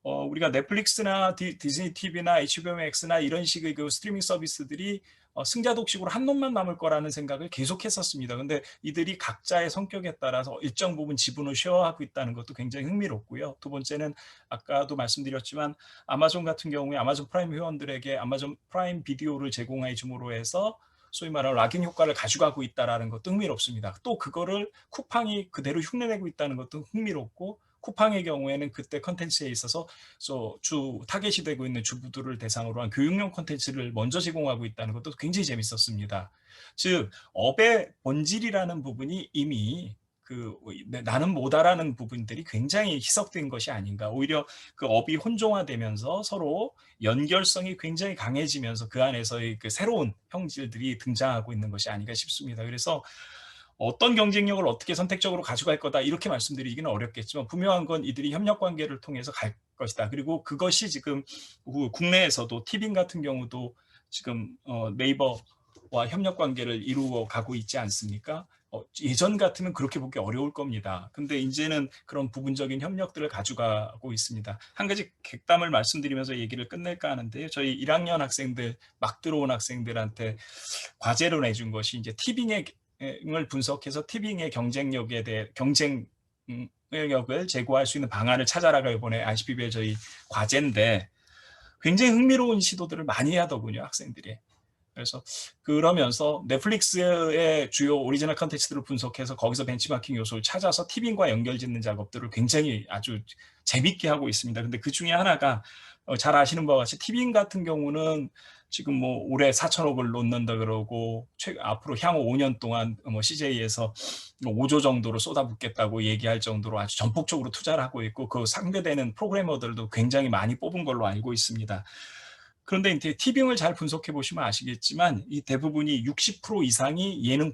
우리가 넷플릭스나 디즈니 TV나 HBO Max나 이런 식의 그 스트리밍 서비스들이 승자 독식으로 한 놈만 남을 거라는 생각을 계속했었습니다. 근데 이들이 각자의 성격에 따라서 일정 부분 지분을 쉐어하고 있다는 것도 굉장히 흥미롭고요. 두 번째는 아까도 말씀드렸지만 아마존 같은 경우에 아마존 프라임 회원들에게 아마존 프라임 비디오를 제공해 줌으로 해서 소위 말하는 락인 효과를 가져가고 있다는 것도 흥미롭습니다. 또 그거를 쿠팡이 그대로 흉내내고 있다는 것도 흥미롭고 쿠팡의 경우에는 그때 컨텐츠에 있어서 주 타겟이 되고 있는 주부들을 대상으로 한 교육용 컨텐츠를 먼저 제공하고 있다는 것도 굉장히 재밌었습니다. 즉 업의 본질이라는 부분이 이미 나는 못하라는 부분들이 굉장히 희석된 것이 아닌가. 오히려 그 업이 혼종화되면서 서로 연결성이 굉장히 강해지면서 그 안에서의 그 새로운 형질들이 등장하고 있는 것이 아닌가 싶습니다. 그래서 어떤 경쟁력을 어떻게 선택적으로 가져갈 거다 이렇게 말씀드리기는 어렵겠지만 분명한 건 이들이 협력 관계를 통해서 갈 것이다. 그리고 그것이 지금 국내에서도 티빙 같은 경우도 지금 네이버와 협력 관계를 이루어 가고 있지 않습니까? 예전 같으면 그렇게 보기 어려울 겁니다. 근데 이제는 그런 부분적인 협력들을 가져가고 있습니다. 한 가지 객담을 말씀드리면서 얘기를 끝낼까 하는데요. 저희 1학년 학생들, 막 들어온 학생들한테 과제로 내준 것이 이제 티빙을 분석해서 티빙의 경쟁력에 대해 경쟁력을 제고할 수 있는 방안을 찾아라가 이번에 ICPB의 저희 과제인데 굉장히 흥미로운 시도들을 많이 하더군요, 학생들이. 그래서 그러면서 넷플릭스의 주요 오리지널 컨텐츠들을 분석해서 거기서 벤치마킹 요소를 찾아서 티빙과 연결짓는 작업들을 굉장히 아주 재밌게 하고 있습니다. 근데 그 중에 하나가 잘 아시는 바와 같이 티빙 같은 경우는 지금 뭐 올해 4천억을 놓는다 그러고 앞으로 향후 5년 동안 뭐 CJ에서 5조 정도로 쏟아붓겠다고 얘기할 정도로 아주 전폭적으로 투자를 하고 있고 그 상대되는 프로그래머들도 굉장히 많이 뽑은 걸로 알고 있습니다. 그런데 이제 티빙을 잘 분석해 보시면 아시겠지만 이 대부분이 60% 이상이 예능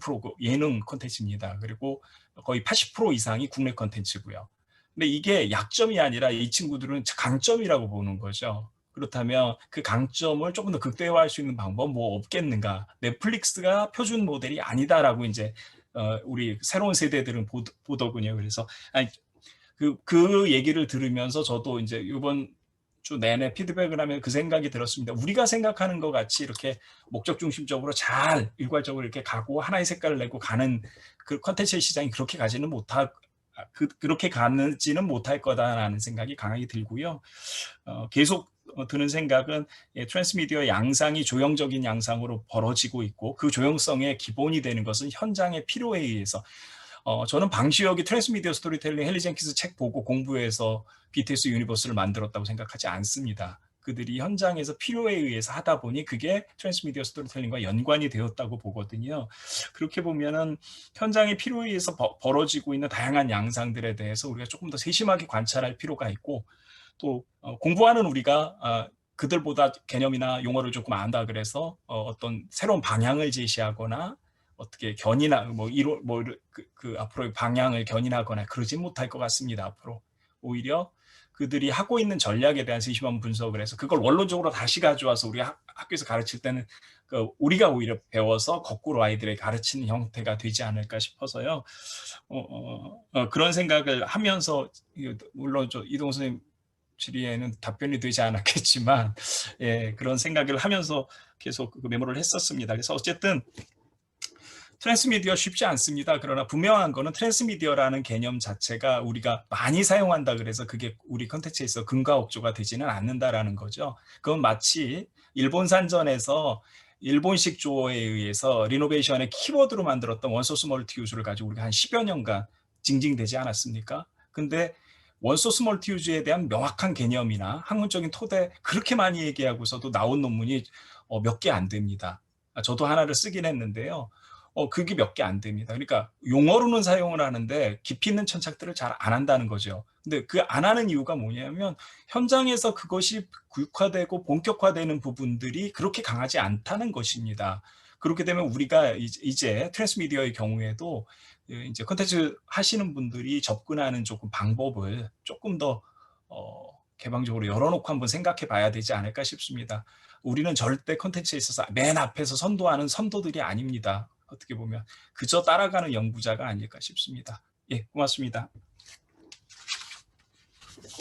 콘텐츠입니다. 그리고 거의 80% 이상이 국내 콘텐츠고요. 근데 이게 약점이 아니라 이 친구들은 강점이라고 보는 거죠. 그렇다면 그 강점을 조금 더 극대화할 수 있는 방법 뭐 없겠는가? 넷플릭스가 표준 모델이 아니다라고 이제 우리 새로운 세대들은 보더군요. 그래서 그 얘기를 들으면서 저도 이제 이번 주 내내 피드백을 하면 그 생각이 들었습니다. 우리가 생각하는 것 같이 이렇게 목적 중심적으로 잘 일괄적으로 이렇게 가고 하나의 색깔을 내고 가는 그 컨텐츠의 시장이 그렇게 가지는 그렇게 가지는 못할 거다라는 생각이 강하게 들고요. 계속 드는 생각은 트랜스미디어 양상이 조형적인 양상으로 벌어지고 있고 그 조형성의 기본이 되는 것은 현장의 필요에 의해서 저는 방시혁이 트랜스미디어 스토리텔링 헨리 젠킨스 책 보고 공부해서 BTS 유니버스를 만들었다고 생각하지 않습니다. 그들이 현장에서 필요에 의해서 하다 보니 그게 트랜스미디어 스토리텔링과 연관이 되었다고 보거든요. 그렇게 보면은 현장의 필요에 의해서 벌어지고 있는 다양한 양상들에 대해서 우리가 조금 더 세심하게 관찰할 필요가 있고 또 공부하는 우리가 그들보다 개념이나 용어를 조금 안다 그래서 어떤 새로운 방향을 제시하거나 어떻게 견인하 그 앞으로의 방향을 견인하거나 그러진 못할 것 같습니다. 앞으로 오히려 그들이 하고 있는 전략에 대한 세심한 분석을 해서 그걸 원론적으로 다시 가져와서 우리 학교에서 가르칠 때는 우리가 오히려 배워서 거꾸로 아이들에게 가르치는 형태가 되지 않을까 싶어서요. 그런 생각을 하면서 물론 이동훈 선생님 질의에는 답변이 되지 않았겠지만 그런 생각을 하면서 계속 그 메모를 했었습니다. 그래서 어쨌든 트랜스미디어 쉽지 않습니다. 그러나 분명한 거는 트랜스미디어라는 개념 자체가 우리가 많이 사용한다 그래서 그게 우리 컨텐츠에 있어 근과업조가 되지는 않는다라는 거죠. 그건 마치 일본 산전에서 일본식 조어에 의해서 리노베이션의 키워드로 만들었던 원소스 멀티유즈를 가지고 우리가 한 10여 년간 징징대지 않았습니까? 근데 원소스 멀티유즈에 대한 명확한 개념이나 학문적인 토대 그렇게 많이 얘기하고서도 나온 논문이 몇 개 안 됩니다. 저도 하나를 쓰긴 했는데요. 그게 몇 개 안 됩니다. 그러니까 용어로는 사용을 하는데 깊이 있는 천착들을 잘 안 한다는 거죠. 근데 그 안 하는 이유가 뭐냐면 현장에서 그것이 구육화되고 본격화되는 부분들이 그렇게 강하지 않다는 것입니다. 그렇게 되면 우리가 이제 트랜스미디어의 경우에도 이제 콘텐츠 하시는 분들이 접근하는 조금 방법을 조금 더 개방적으로 열어놓고 한번 생각해 봐야 되지 않을까 싶습니다. 우리는 절대 콘텐츠에 있어서 맨 앞에서 선도하는 선도들이 아닙니다. 어떻게 보면 그저 따라가는 연구자가 아닐까 싶습니다. 예, 고맙습니다.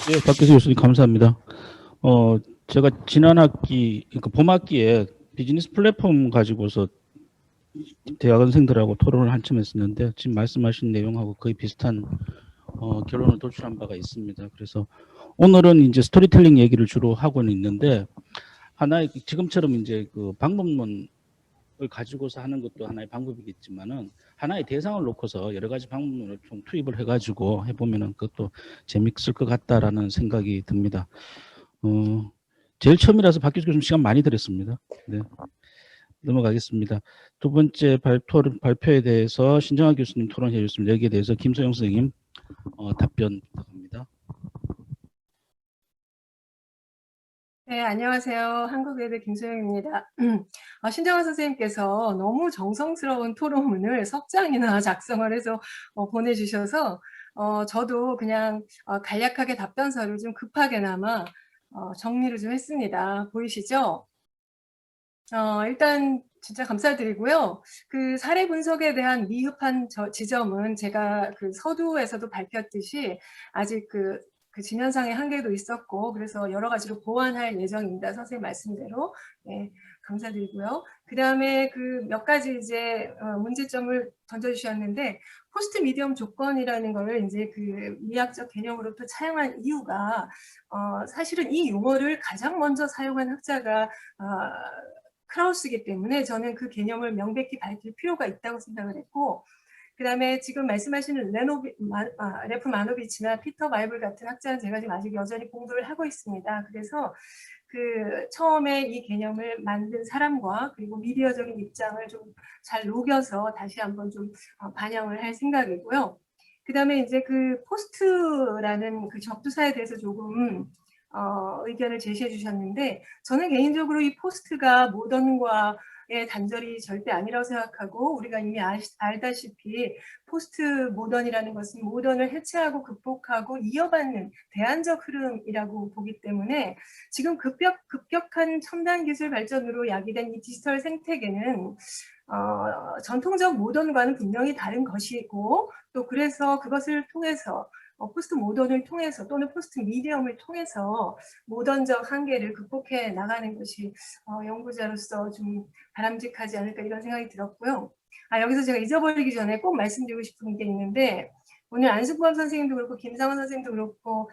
네, 박기수 교수님 감사합니다. 제가 지난 학기, 그러니까 봄학기에 비즈니스 플랫폼 가지고서 대학원생들하고 토론을 한참 했었는데 지금 말씀하신 내용하고 거의 비슷한 결론을 도출한 바가 있습니다. 그래서 오늘은 이제 스토리텔링 얘기를 주로 하고는 있는데 하나의 지금처럼 이제 그 방법론을 가지고서 하는 것도 하나의 방법이겠지만은 하나의 대상을 놓고서 여러 가지 방법론을 좀 투입을 해가지고 해보면은 그것도 재밌을 것 같다라는 생각이 듭니다. 제일 처음이라서 박기수 교수님 시간 많이 들였습니다. 네. 넘어가겠습니다. 두 번째 발표에 대해서 신정아 교수님 토론해 주셨습니다. 여기에 대해서 김소영 선생님 답변 부탁합니다. 네, 안녕하세요. 한국외대 김소영입니다. 신정아 선생님께서 너무 정성스러운 토론문을 석장이나 작성을 해서 보내주셔서 저도 그냥 간략하게 답변서를 좀 급하게나마 정리를 좀 했습니다. 보이시죠? 일단 진짜 감사드리고요. 그 사례 분석에 대한 미흡한 지점은 제가 그 서두에서도 밝혔듯이 아직 그 지면상의 한계도 있었고 그래서 여러 가지로 보완할 예정입니다. 선생님 말씀대로. 네, 감사드리고요. 그 다음에 그 몇 가지 이제 문제점을 던져주셨는데 포스트 미디엄 조건이라는 걸 이제 그 미학적 개념으로부터 차용한 이유가 사실은 이 용어를 가장 먼저 사용한 학자가 크라우스이기 때문에 저는 그 개념을 명백히 밝힐 필요가 있다고 생각을 했고 그 다음에 지금 말씀하시는 레프 마노비치나 피터 바이블 같은 학자는 제가 지금 아직 여전히 공부를 하고 있습니다. 그래서 그 처음에 이 개념을 만든 사람과 그리고 미디어적인 입장을 좀 잘 녹여서 다시 한번 좀 반영을 할 생각이고요. 그 다음에 이제 그 포스트라는 그 접두사에 대해서 조금 의견을 제시해 주셨는데 저는 개인적으로 이 포스트가 모던과의 단절이 절대 아니라고 생각하고 우리가 이미 알다시피 포스트 모던이라는 것은 모던을 해체하고 극복하고 이어받는 대안적 흐름이라고 보기 때문에 지금 급격한 첨단 기술 발전으로 야기된 이 디지털 생태계는 전통적 모던과는 분명히 다른 것이고 또 그래서 그것을 통해서 포스트 모던을 통해서 또는 포스트 미디엄을 통해서 모던적 한계를 극복해 나가는 것이 연구자로서 좀 바람직하지 않을까 이런 생각이 들었고요. 여기서 제가 잊어버리기 전에 꼭 말씀드리고 싶은 게 있는데 오늘 안승범 선생님도 그렇고 김상원 선생님도 그렇고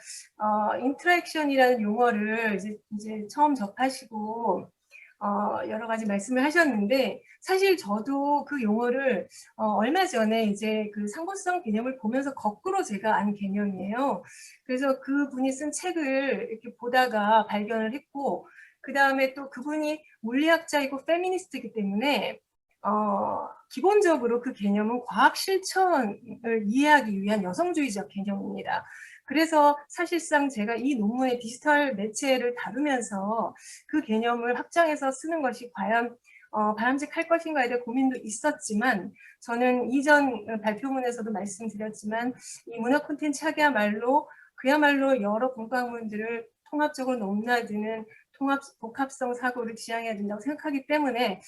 인터랙션이라는 용어를 이제 처음 접하시고 여러 가지 말씀을 하셨는데 사실 저도 그 용어를 얼마 전에 이제 그 상호성 개념을 보면서 거꾸로 제가 안 개념이에요. 그래서 그분이 쓴 책을 이렇게 보다가 발견을 했고 그 다음에 또 그분이 물리학자이고 페미니스트이기 때문에 기본적으로 그 개념은 과학 실천을 이해하기 위한 여성주의적 개념입니다. 그래서 사실상 제가 이 논문의 디지털 매체를 다루면서 그 개념을 확장해서 쓰는 것이 과연 바람직할 것인가에 대해 고민도 있었지만 저는 이전 발표문에서도 말씀드렸지만 이 문화 콘텐츠 학이야말로 그야말로 여러 분과학문들을 통합적으로 넘나드는 복합성 사고를 지향해야 된다고 생각하기 때문에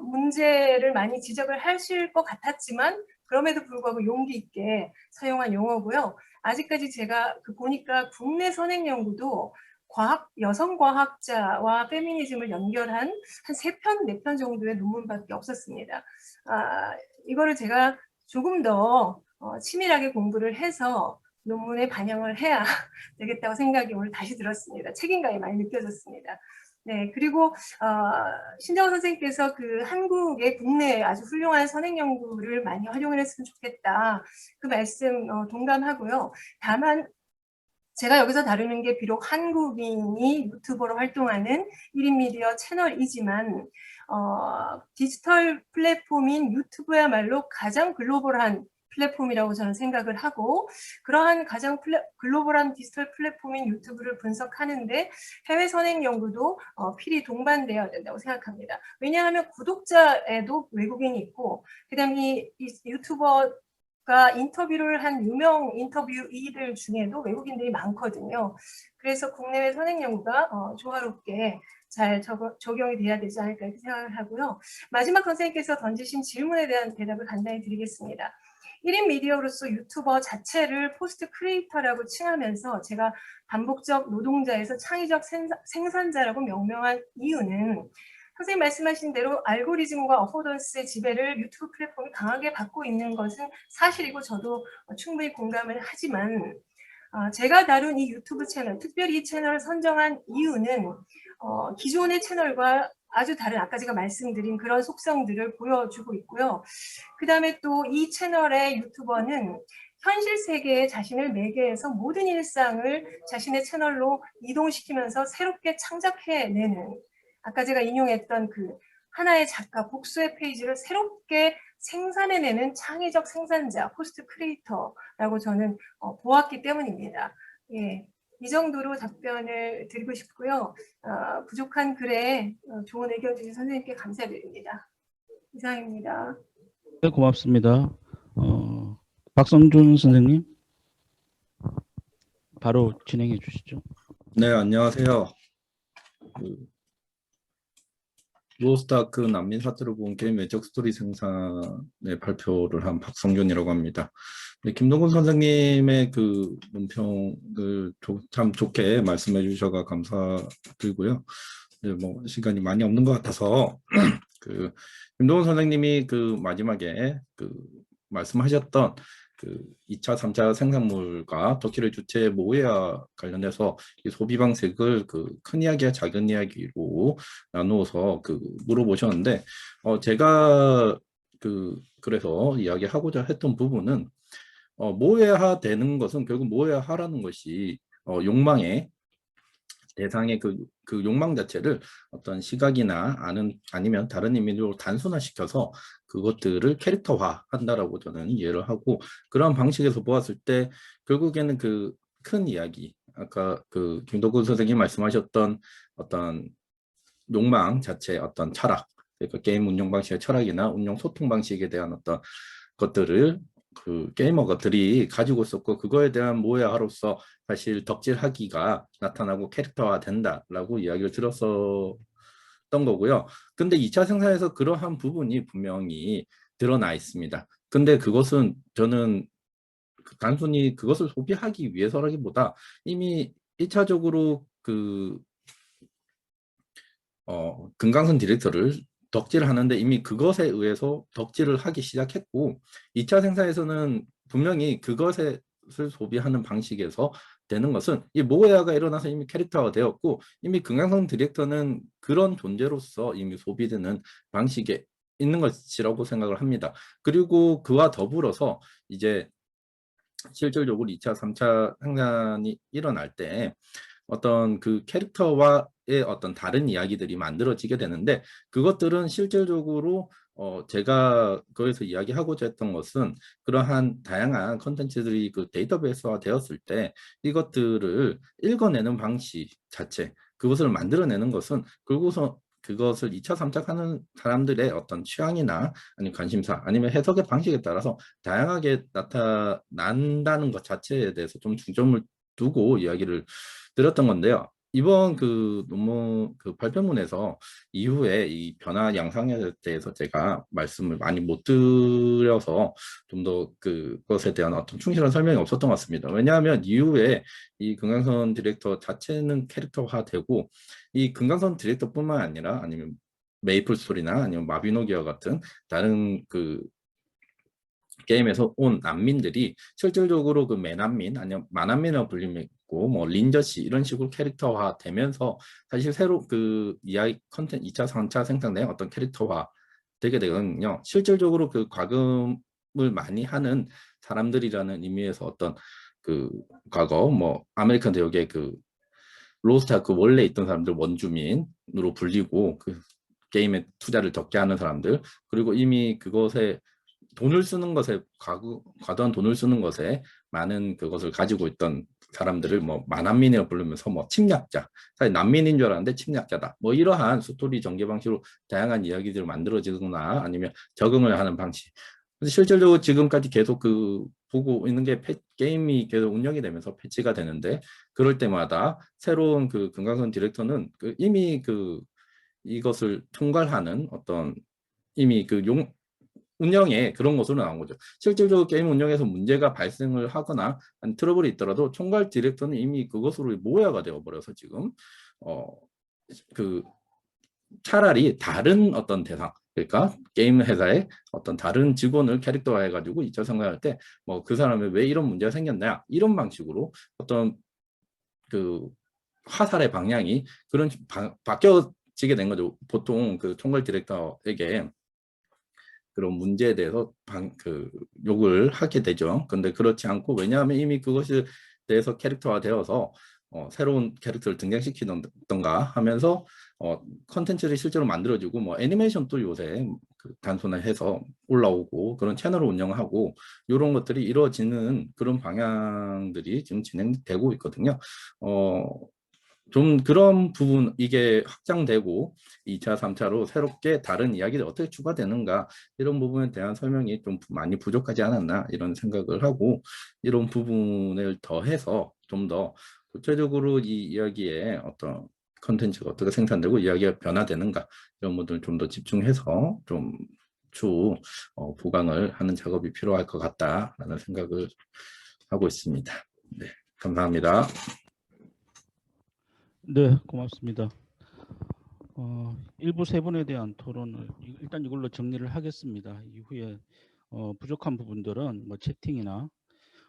문제를 많이 지적을 하실 것 같았지만 그럼에도 불구하고 용기 있게 사용한 용어고요. 아직까지 제가 보니까 국내 선행 연구도 여성 과학자와 페미니즘을 연결한 한 3편, 4편 정도의 논문밖에 없었습니다. 이거를 제가 조금 더 치밀하게 공부를 해서 논문에 반영을 해야 되겠다고 생각이 오늘 다시 들었습니다. 책임감이 많이 느껴졌습니다. 네, 그리고 신정호 선생님께서 그 한국의 국내 아주 훌륭한 선행 연구를 많이 활용을 했으면 좋겠다. 그 말씀 동감하고요. 다만 제가 여기서 다루는 게 비록 한국인이 유튜버로 활동하는 1인 미디어 채널이지만 디지털 플랫폼인 유튜브야말로 가장 글로벌한 플랫폼이라고 저는 생각을 하고 그러한 가장 글로벌한 디지털 플랫폼인 유튜브를 분석하는데 해외 선행 연구도 필히 동반되어야 된다고 생각합니다. 왜냐하면 구독자에도 외국인이 있고 그다음에 이 유튜버가 인터뷰를 한 유명 인터뷰이들 중에도 외국인들이 많거든요. 그래서 국내외 선행 연구가 조화롭게 잘 적용이 돼야 되지 않을까 이렇게 생각을 하고요. 마지막 선생님께서 던지신 질문에 대한 대답을 간단히 드리겠습니다. 1인 미디어로서 유튜버 자체를 포스트 크리에이터라고 칭하면서 제가 반복적 노동자에서 창의적 생산자라고 명명한 이유는 선생님 말씀하신 대로 알고리즘과 어포던스의 지배를 유튜브 플랫폼이 강하게 받고 있는 것은 사실이고 저도 충분히 공감을 하지만 제가 다룬 이 유튜브 채널, 특별히 이 채널을 선정한 이유는 기존의 채널과 아주 다른 아까 제가 말씀드린 그런 속성들을 보여주고 있고요. 그 다음에 또 이 채널의 유튜버는 현실 세계에 자신을 매개해서 모든 일상을 자신의 채널로 이동시키면서 새롭게 창작해내는 아까 제가 인용했던 그 하나의 작가, 복수의 페이지를 새롭게 생산해내는 창의적 생산자, 포스트 크리에이터라고 저는 보았기 때문입니다. 예, 이 정도로 답변을 드리고 싶고요. 부족한 글에 좋은 의견 주신 선생님께 감사드립니다. 이상입니다. 네, 고맙습니다. 박성준 선생님, 바로 진행해 주시죠. 네, 안녕하세요. 로스타크 난민 사태를 본 게임 외적 스토리 생산의 발표를 한 박성준이라고 합니다. 네, 김동근 선생님의 그 논평을 참 좋게 말씀해 주셔서 감사드리고요. 네, 뭐 시간이 많이 없는 것 같아서 그 김동근 선생님이 그 마지막에 그 말씀하셨던 그 2차, 3차 생산물과 터키를 주체 모해와 관련해서 이 소비 방식을 그 큰 이야기와 작은 이야기로 나누어서 그 물어보셨는데 제가 그래서 이야기하고자 했던 부분은 모해화 되는 것은 결국 모해화라는 것이 욕망의 대상의 그 욕망 자체를 어떤 시각이나 아니면 다른 의미로 단순화시켜서 그것들을 캐릭터화 한다라고 저는 이해를 하고 그런 방식에서 보았을 때 결국에는 그 큰 이야기 아까 그 김덕훈 선생님 말씀하셨던 어떤 욕망 자체의 어떤 철학 그러니까 게임 운영 방식의 철학이나 운영 소통 방식에 대한 어떤 것들을 그 게이머들이 가지고 있었고 그거에 대한 모해화로서 사실 덕질하기가 나타나고 캐릭터화 된다라고 이야기를 들었었던 거고요. 근데 2차 생산에서 그러한 부분이 분명히 드러나 있습니다. 근데 그것은 저는 단순히 그것을 소비하기 위해서라기보다 이미 1차적으로 금강선 디렉터를 덕질을 하는데 이미 그것에 의해서 덕질을 하기 시작했고 2차 생산에서는 분명히 그것을 소비하는 방식에서 되는 것은 이 모해화가 일어나서 이미 캐릭터화가 되었고 이미 금강산 디렉터는 그런 존재로서 이미 소비되는 방식에 있는 것이라고 생각을 합니다. 그리고 그와 더불어서 이제 실질적으로 2차, 3차 생산이 일어날 때 어떤 그 캐릭터와의 어떤 다른 이야기들이 만들어지게 되는데 그것들은 실질적으로 제가 거기서 이야기하고자 했던 것은 그러한 다양한 컨텐츠들이 그 데이터베이스화 되었을 때 이것들을 읽어내는 방식 자체 그것을 만들어내는 것은 그것을 2차, 3차 하는 사람들의 어떤 취향이나 아니면 관심사 아니면 해석의 방식에 따라서 다양하게 나타난다는 것 자체에 대해서 좀 중점을 두고 이야기를 드렸던 건데요. 이번 그 논문 그 발표문에서 이후에 이 변화 양상에 대해서 제가 말씀을 많이 못 드려서 좀 더 그것에 대한 어떤 충실한 설명이 없었던 것 같습니다. 왜냐하면 이후에 이 금강선 디렉터 자체는 캐릭터화되고 이 금강선 디렉터뿐만 아니라 아니면 메이플 스토리나 아니면 마비노기와 같은 다른 그 게임에서 온 난민들이 실질적으로 그 매난민 아니면 만난민이라고 불리고 뭐 린저씨 이런 식으로 캐릭터화 되면서 사실 새로 그 이야기 컨텐츠 2차, 3차 생산된 어떤 캐릭터화 되게 되거든요. 실질적으로 그 과금을 많이 하는 사람들이라는 의미에서 어떤 그 과거 뭐 아메리칸 대륙의 그 로스트아크 원래 있던 사람들 원주민으로 불리고 그 게임에 투자를 적게 하는 사람들 그리고 이미 그것에 돈을 쓰는 것에 과도한 돈을 쓰는 것에 많은 그것을 가지고 있던 사람들을 뭐 만난민이라고 부르면서 뭐 침략자 사실 난민인 줄 알았는데 침략자다 뭐 이러한 스토리 전개 방식으로 다양한 이야기들을 만들어지거나 아니면 적응을 하는 방식 실질적으로 지금까지 계속 그 보고 있는 게 게임이 계속 운영이 되면서 패치가 되는데 그럴 때마다 새로운 그 금강선 디렉터는 그 이미 그 이것을 총괄하는 어떤 이미 그 운영에 그런 것으로 나온 거죠. 실질적으로 게임 운영에서 문제가 발생을 하거나 트러블이 있더라도 총괄 디렉터는 이미 그것으로 모야가 되어버려서 지금 그 차라리 다른 어떤 대상 그러니까 게임 회사의 어떤 다른 직원을 캐릭터화 해가지고 2차 생각할 때 뭐 그 사람이 왜 이런 문제가 생겼냐 이런 방식으로 어떤 그 화살의 방향이 그런 바뀌어지게 된 거죠. 보통 그 총괄 디렉터에게 그런 문제에 대해서 욕을 하게 되죠. 근데 그렇지 않고 왜냐하면 이미 그것에 대해서 캐릭터화 되어서 새로운 캐릭터를 등장시키던가 하면서 컨텐츠를 실제로 만들어지고 뭐 애니메이션도 요새 단순화해서 올라오고 그런 채널을 운영하고 이런 것들이 이루어지는 그런 방향들이 지금 진행되고 있거든요. 좀 그런 부분 이게 확장되고 2차, 3차로 새롭게 다른 이야기들이 어떻게 추가되는가 이런 부분에 대한 설명이 좀 많이 부족하지 않았나 이런 생각을 하고 이런 부분을 더해서 좀 더 구체적으로 이 이야기에 어떤 컨텐츠가 어떻게 생산되고 이야기가 변화되는가 이런 부분을 좀 더 집중해서 좀 보강을 하는 작업이 필요할 것 같다라는 생각을 하고 있습니다. 네, 감사합니다. 네, 고맙습니다. 일부 세 분에 대한 토론을 일단 이걸로 정리를 하겠습니다. 이후에 부족한 부분들은 뭐 채팅이나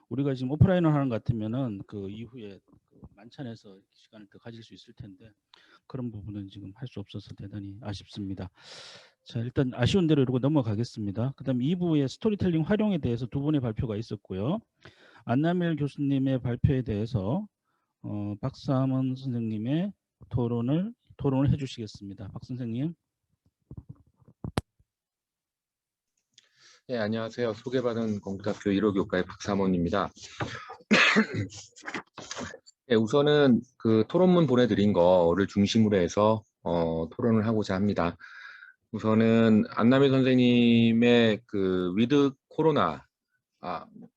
우리가 지금 오프라인을 하는 것 같으면은 그 이후에 그 만찬에서 시간을 더 가질 수 있을 텐데 그런 부분은 지금 할 수 없어서 대단히 아쉽습니다. 자, 일단 아쉬운 대로 이러고 넘어가겠습니다. 그다음 2부의 스토리텔링 활용에 대해서 두 분의 발표가 있었고요. 안남일 교수님의 발표에 대해서 박삼원 선생님의 토론을 해주시겠습니다. 박 선생님. 네, 안녕하세요. 소개받은 건국대학교 1호 교과의 박삼원입니다. 네, 우선은 그 토론문 보내드린 거를 중심으로 해서 토론을 하고자 합니다. 우선은 안남일 선생님의 그 위드 코로나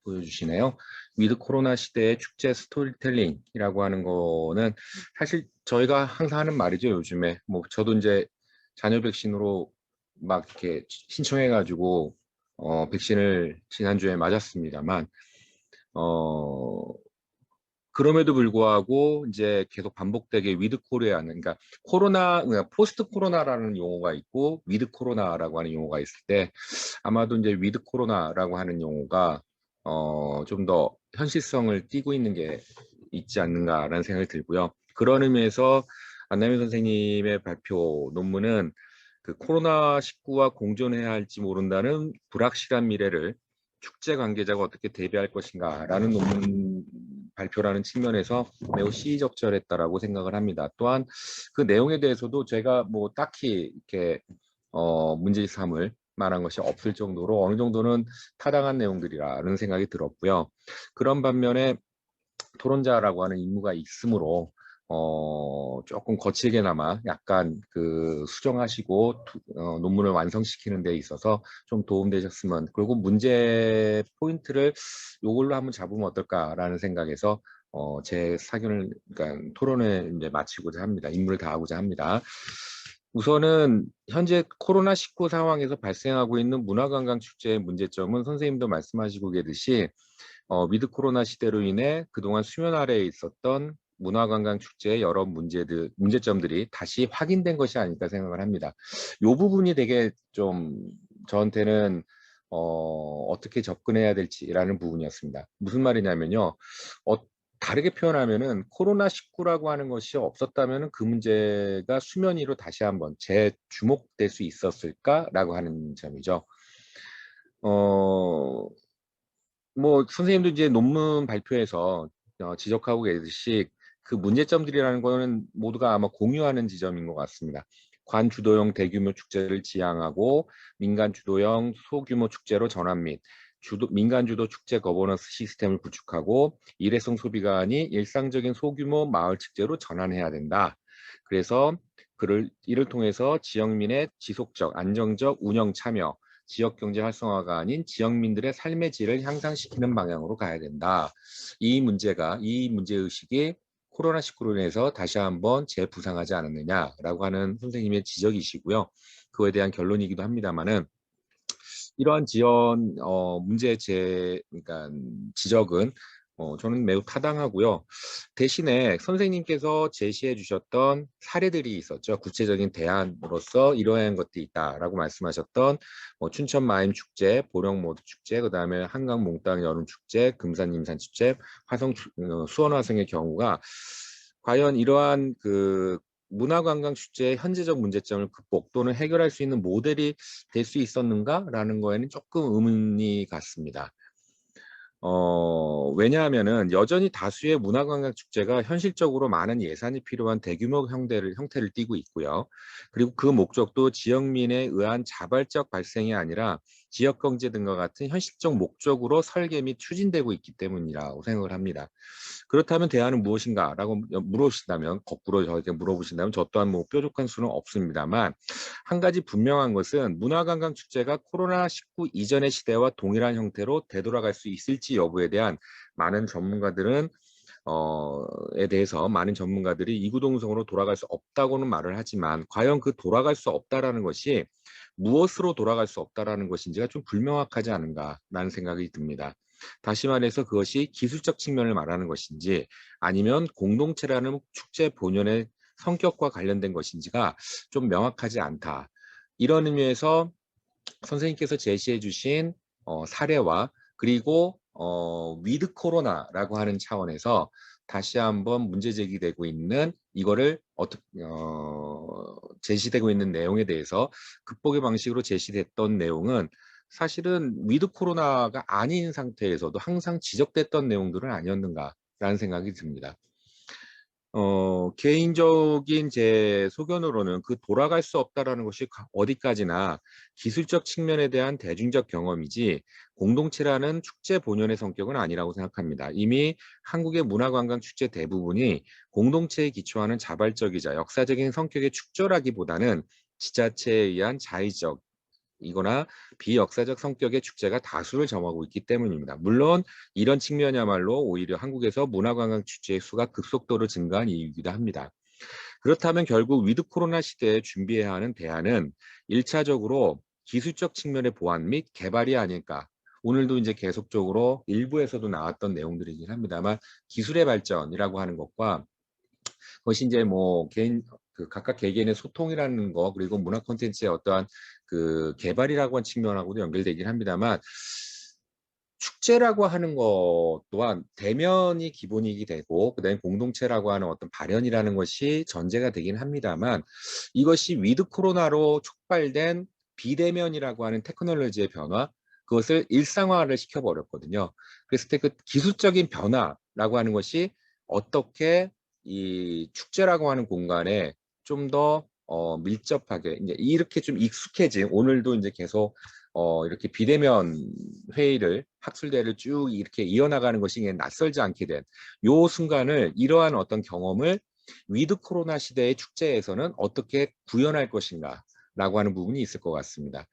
보여주시네요. 위드 코로나 시대의 축제 스토리텔링이라고 하는 거는 사실 저희가 항상 하는 말이죠. 요즘에 뭐 저도 이제 자녀 백신으로 막 이렇게 신청해가지고 백신을 지난주에 맞았습니다만 그럼에도 불구하고 이제 계속 반복되게 위드 코리아는, 그러니까 그러니까 포스트 코로나라는 용어가 있고 위드 코로나라고 하는 용어가 있을 때, 아마도 이제 위드 코로나라고 하는 용어가 좀 더 현실성을 띠고 있는 게 있지 않는가라는 생각이 들고요. 그런 의미에서 안남희 선생님의 발표 논문은 그 코로나19와 공존해야 할지 모른다는 불확실한 미래를 축제 관계자가 어떻게 대비할 것인가라는 논문 발표라는 측면에서 매우 시의적절했다라고 생각을 합니다. 또한 그 내용에 대해서도 제가 뭐 딱히 이렇게 문제 삼을 만한 것이 없을 정도로 어느 정도는 타당한 내용들이라는 생각이 들었고요. 그런 반면에 토론자라고 하는 임무가 있으므로 조금 거칠게나마 약간 그 수정하시고 논문을 완성시키는 데 있어서 좀 도움되셨으면, 그리고 문제 포인트를 이걸로 한번 잡으면 어떨까라는 생각에서 제 사견을, 그러니까 토론을 이제 마치고자 합니다. 임무를 다하고자 합니다. 우선은 현재 코로나19 상황에서 발생하고 있는 문화관광축제의 문제점은 선생님도 말씀하시고 계듯이 위드 코로나 시대로 인해 그동안 수면 아래에 있었던 문화관광축제의 여러 문제점들이 다시 확인된 것이 아닐까 생각을 합니다. 이 부분이 되게 좀 저한테는 어떻게 접근해야 될지라는 부분이었습니다. 무슨 말이냐면요. 다르게 표현하면은 코로나19라고 하는 것이 없었다면 그 문제가 수면 위로 다시 한번 재주목될 수 있었을까라고 하는 점이죠. 뭐 선생님도 이제 논문 발표에서 지적하고 계듯이 그 문제점들이라는 거는 모두가 아마 공유하는 지점인 것 같습니다. 관 주도형 대규모 축제를 지향하고 민간 주도형 소규모 축제로 전환 및 민간 주도 축제 거버넌스 시스템을 구축하고 일회성 소비가 아닌 일상적인 소규모 마을 축제로 전환해야 된다. 그래서 이를 통해서 지역민의 지속적, 안정적 운영 참여, 지역경제 활성화가 아닌 지역민들의 삶의 질을 향상시키는 방향으로 가야 된다. 이 문제의식이 코로나19로 인해서 다시 한번 재부상하지 않았느냐라고 하는 선생님의 지적이시고요. 그거에 대한 결론이기도 합니다만은, 이러한 그러니까 지적은 저는 매우 타당하고요. 대신에 선생님께서 제시해 주셨던 사례들이 있었죠. 구체적인 대안으로서 이러한 것들이 있다라고 말씀하셨던 춘천 마임 축제, 보령 모두 축제, 그 다음에 한강 몽땅 여름 축제, 금산 임산 축제, 수원 화성의 경우가 과연 이러한 그 문화관광 축제의 현재적 문제점을 극복 또는 해결할 수 있는 모델이 될 수 있었는가라는 거에는 조금 의문이 갔습니다. 왜냐하면은 여전히 다수의 문화관광 축제가 현실적으로 많은 예산이 필요한 대규모 형태를 띠고 있고요. 그리고 그 목적도 지역민에 의한 자발적 발생이 아니라 지역경제 등과 같은 현실적 목적으로 설계 및 추진되고 있기 때문이라고 생각을 합니다. 그렇다면 대안은 무엇인가라고 물어보신다면, 거꾸로 저에게 물어보신다면 저 또한 뭐 뾰족한 수는 없습니다만, 한 가지 분명한 것은 문화관광 축제가 코로나19 이전의 시대와 동일한 형태로 되돌아갈 수 있을지 여부에 대한 많은 전문가들은 에 대해서 많은 전문가들이 이구동성으로 돌아갈 수 없다고는 말을 하지만, 과연 그 돌아갈 수 없다라는 것이 무엇으로 돌아갈 수 없다라는 것인지가 좀 불명확하지 않은가라는 생각이 듭니다. 다시 말해서 그것이 기술적 측면을 말하는 것인지 아니면 공동체라는 축제 본연의 성격과 관련된 것인지가 좀 명확하지 않다. 이런 의미에서 선생님께서 제시해 주신 사례와 그리고 위드 코로나라고 하는 차원에서 다시 한번 문제 제기되고 있는 이거를 제시되고 있는 내용에 대해서 극복의 방식으로 제시됐던 내용은 사실은 위드 코로나가 아닌 상태에서도 항상 지적됐던 내용들은 아니었는가라는 생각이 듭니다. 개인적인 제 소견으로는 그 돌아갈 수 없다라는 것이 어디까지나 기술적 측면에 대한 대중적 경험이지 공동체라는 축제 본연의 성격은 아니라고 생각합니다. 이미 한국의 문화관광 축제 대부분이 공동체에 기초하는 자발적이자 역사적인 성격의 축제라기보다는 지자체에 의한 자의적 이거나 비역사적 성격의 축제가 다수를 점하고 있기 때문입니다. 물론 이런 측면이야말로 오히려 한국에서 문화관광 축제의 수가 급속도로 증가한 이유이기도 합니다. 그렇다면 결국 위드 코로나 시대에 준비해야 하는 대안은 1차적으로 기술적 측면의 보완 및 개발이 아닐까, 오늘도 이제 계속적으로 일부에서도 나왔던 내용들이긴 합니다만 기술의 발전이라고 하는 것과 그것이 이제 뭐 각각 개개인의 소통이라는 거 그리고 문화 콘텐츠의 어떠한 그 개발이라고 하는 측면하고도 연결되긴 합니다만 축제라고 하는 것 또한 대면이 기본이 되고 그다음에 공동체라고 하는 어떤 발현이라는 것이 전제가 되긴 합니다만 이것이 위드 코로나로 촉발된 비대면이라고 하는 테크놀로지의 변화 그것을 일상화를 시켜버렸거든요. 그랬을 때 그 기술적인 변화라고 하는 것이 어떻게 이 축제라고 하는 공간에 좀 더 밀접하게 이제 이렇게 좀 익숙해진 오늘도 이제 계속 이렇게 비대면 회의를 학술대회를 쭉 이렇게 이어나가는 것이 낯설지 않게 된 요 순간을 이러한 어떤 경험을 위드 코로나 시대의 축제에서는 어떻게 구현할 것인가 라고 하는 부분이 있을 것 같습니다.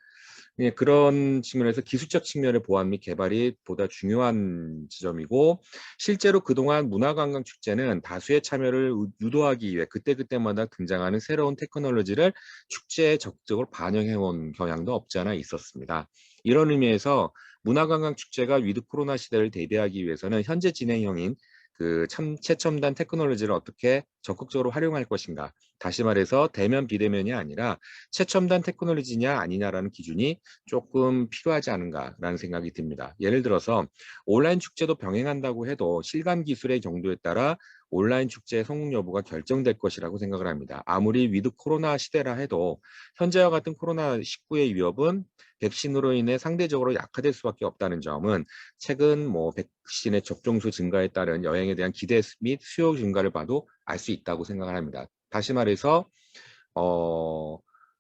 예, 그런 측면에서 기술적 측면의 보완 및 개발이 보다 중요한 지점이고 실제로 그동안 문화관광축제는 다수의 참여를 유도하기 위해 그때그때마다 등장하는 새로운 테크놀로지를 축제에 적극적으로 반영해온 경향도 없지 않아 있었습니다. 이런 의미에서 문화관광축제가 위드 코로나 시대를 대비하기 위해서는 현재 진행형인 그 최첨단 테크놀로지를 어떻게 적극적으로 활용할 것인가. 다시 말해서 대면 비대면이 아니라 최첨단 테크놀로지냐 아니냐라는 기준이 조금 필요하지 않은가라는 생각이 듭니다. 예를 들어서 온라인 축제도 병행한다고 해도 실감 기술의 정도에 따라 온라인 축제의 성공 여부가 결정될 것이라고 생각을 합니다. 아무리 위드 코로나 시대라 해도 현재와 같은 코로나19의 위협은 백신으로 인해 상대적으로 약화될 수밖에 없다는 점은 최근 뭐 백신의 접종수 증가에 따른 여행에 대한 기대 및 수요 증가를 봐도 알 수 있다고 생각을 합니다. 다시 말해서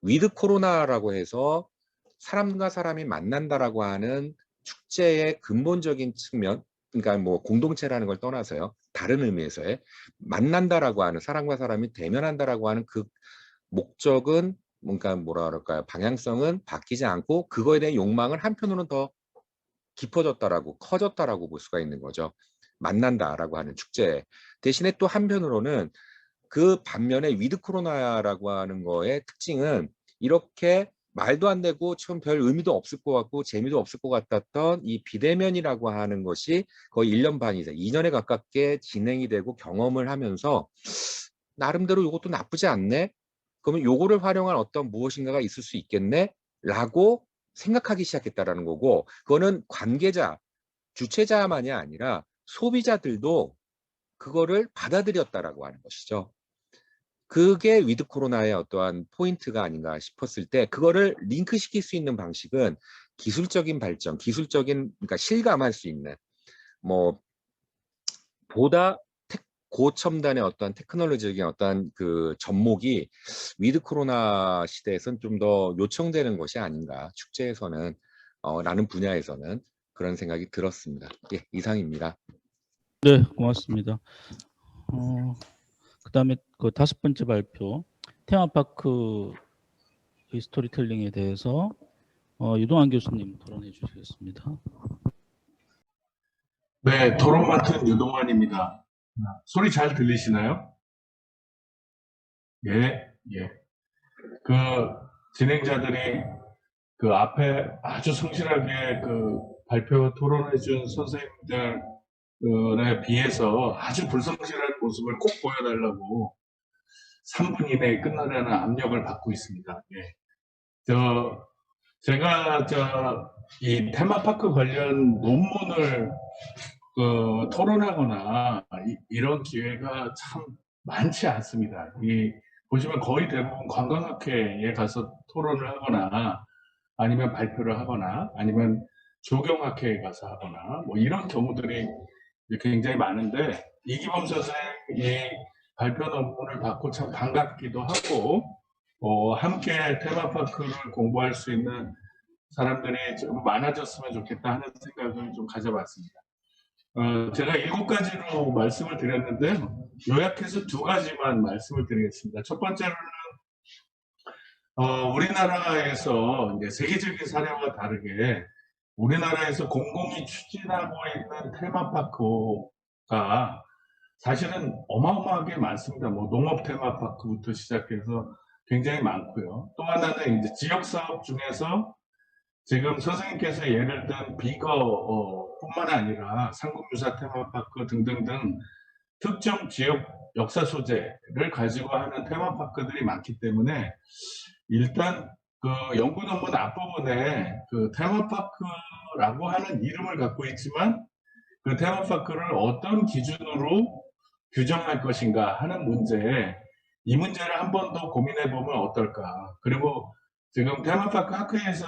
위드 코로나라고 해서 사람과 사람이 만난다라고 하는 축제의 근본적인 측면, 그러니까 뭐 공동체라는 걸 떠나서요. 다른 의미에서의 만난다라고 하는 사람과 사람이 대면한다라고 하는 그 목적은 뭔가 뭐라 그럴까요? 방향성은 바뀌지 않고 그거에 대한 욕망은 한편으로는 더 깊어졌다라고 커졌다라고 볼 수가 있는 거죠. 만난다라고 하는 축제. 대신에 또 한편으로는 그 반면에 위드 코로나라고 하는 거의 특징은 이렇게 말도 안 되고 좀 별 의미도 없을 것 같고 재미도 없을 것 같았던 이 비대면이라고 하는 것이 거의 1년 반 이상, 2년에 가깝게 진행이 되고 경험을 하면서 나름대로 이것도 나쁘지 않네? 그러면 요거를 활용한 어떤 무엇인가가 있을 수 있겠네? 라고 생각하기 시작했다라는 거고 그거는 관계자, 주최자만이 아니라 소비자들도 그거를 받아들였다라고 하는 것이죠. 그게 위드 코로나의 어떠한 포인트가 아닌가 싶었을 때 그거를 링크시킬 수 있는 방식은 기술적인 발전, 그러니까 실감할 수 있는 뭐 보다 고첨단의 어떠한 테크놀로지적인 어떠한 그 접목이 위드 코로나 시대에서는 좀 더 요청되는 것이 아닌가 축제에서는 라는 분야에서는 그런 생각이 들었습니다. 예, 이상입니다. 네, 고맙습니다. 그다음에 그 5번째 발표 테마파크의 스토리텔링에 대해서 유동환 교수님 토론해 주시겠습니다. 네, 토론 맡은 유동환입니다. 소리 잘 들리시나요? 예, 예. 그 진행자들이 그 앞에 아주 성실하게 그 발표 토론해 준 선생님들에 비해서 아주 불성실한 모습을 꼭 보여달라고 3분 이내에 끝나라는 압력을 받고 있습니다. 예. 제가 이 테마파크 관련 논문을 토론하거나 이런 기회가 참 많지 않습니다. 보시면 거의 대부분 관광학회에 가서 토론을 하거나 아니면 발표를 하거나 아니면 조경학회에 가서 하거나 뭐 이런 경우들이 굉장히 많은데 이기범 선생이 발표 논문을 받고 참 반갑기도 하고 함께 테마파크를 공부할 수 있는 사람들이 좀 많아졌으면 좋겠다 하는 생각을 좀 가져봤습니다. 제가 7가지로 말씀을 드렸는데 요약해서 2가지만 말씀을 드리겠습니다. 첫 번째로는 우리나라에서 이제 세계적인 사례와 다르게 우리나라에서 공공이 추진하고 있는 테마파크가 사실은 어마어마하게 많습니다. 뭐 농업 테마파크부터 시작해서 굉장히 많고요. 또 하나는 이제 지역 사업 중에서 지금 선생님께서 예를 든 비거 뿐만 아니라 상국유사 테마파크 등등등 특정 지역 역사 소재를 가지고 하는 테마파크들이 많기 때문에 일단 그 연구 논문 앞부분에 그 테마파크라고 하는 이름을 갖고 있지만 그 테마파크를 어떤 기준으로 규정할 것인가 하는 문제, 이 문제를 한 번 더 고민해 보면 어떨까. 그리고 지금 테마파크 학회에서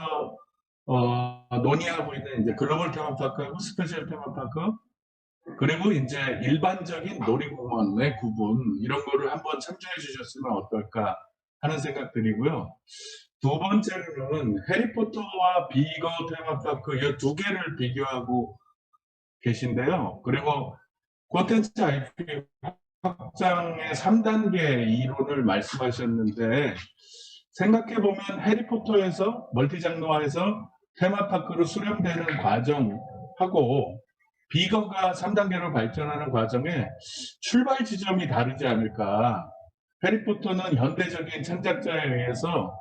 논의하고 있는 이제 글로벌 테마파크하고 스페셜 테마파크, 그리고 이제 일반적인 놀이공원의 구분, 이런 거를 한번 참조해 주셨으면 어떨까 하는 생각들이고요. 두 번째로는 해리포터와 비거 테마파크 이 두 개를 비교하고 계신데요. 그리고 콘텐츠 IP 확장의 3단계 이론을 말씀하셨는데, 생각해보면 해리포터에서 멀티장르화해서 테마파크로 수렴되는 과정하고 비거가 3단계로 발전하는 과정에 출발 지점이 다르지 않을까. 해리포터는 현대적인 창작자에 의해서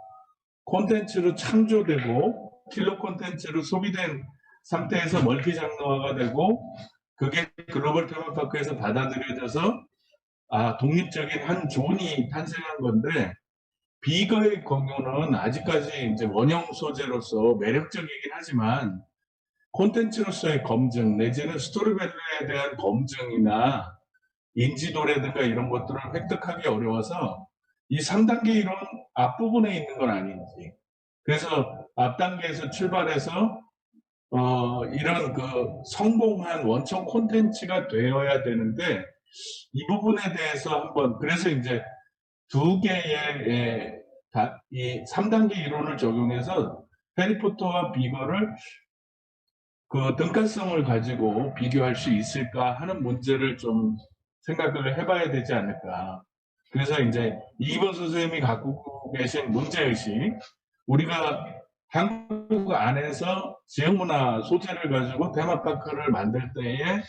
콘텐츠로 창조되고 킬러 콘텐츠로 소비된 상태에서 멀티장르화가 되고, 그게 글로벌 테마파크에서 받아들여져서 독립적인 한 존이 탄생한 건데, 비거의 경우는 아직까지 이제 원형 소재로서 매력적이긴 하지만 콘텐츠로서의 검증 내지는 스토리밸류에 대한 검증이나 인지도라든가 이런 것들을 획득하기 어려워서 이 3단계 이론 앞부분에 있는 건 아닌지, 그래서 앞단계에서 출발해서 이런 그 성공한 원천 콘텐츠가 되어야 되는데, 이 부분에 대해서 한번, 그래서 이제 두 개의 이 3단계 이론을 적용해서 해리포터와 비거를 그 등가성을 가지고 비교할 수 있을까 하는 문제를 좀 생각을 해봐야 되지 않을까. 그래서 이제 이번 선생님이 갖고 계신 문제의식, 우리가 한국 안에서 지역문화 소재를 가지고 테마파크를 만들 때에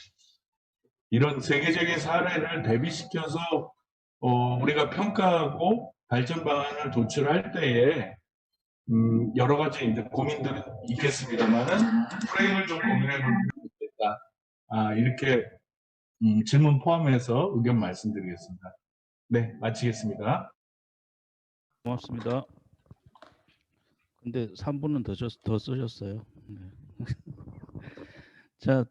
이런 세계적인 사례를 대비시켜서 우리가 평가하고 발전 방안을 도출할 때에 여러 가지 이제 고민들은 있겠습니다만은 프레임을 좀 고민해 볼 필요가 있겠다. 이렇게 질문 포함해서 의견 말씀드리겠습니다. 네, 마치겠습니다. 고맙습니다. 근데 3분은 더 쓰셨어요. 네. 자,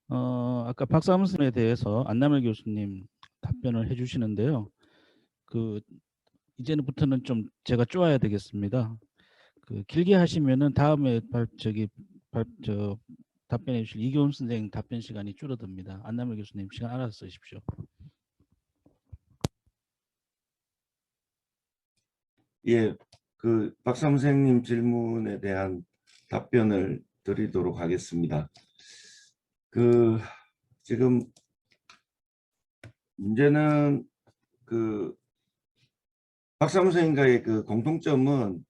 아까 박사문선에 대해서 안남일 교수님 답변을 해주시는데요. 이제부터는 좀 제가 쪼아야 되겠습니다. 길게 하시면은 다음에 답변해 주실 이교훈 선생님 답변 시간이 줄어듭니다. 안남일 교수님 시간 알아서 쓰십시오. 예, 박사 선생님 질문에 대한 답변을 드리도록 하겠습니다. 지금 문제는 박사 선생님과의 공통점은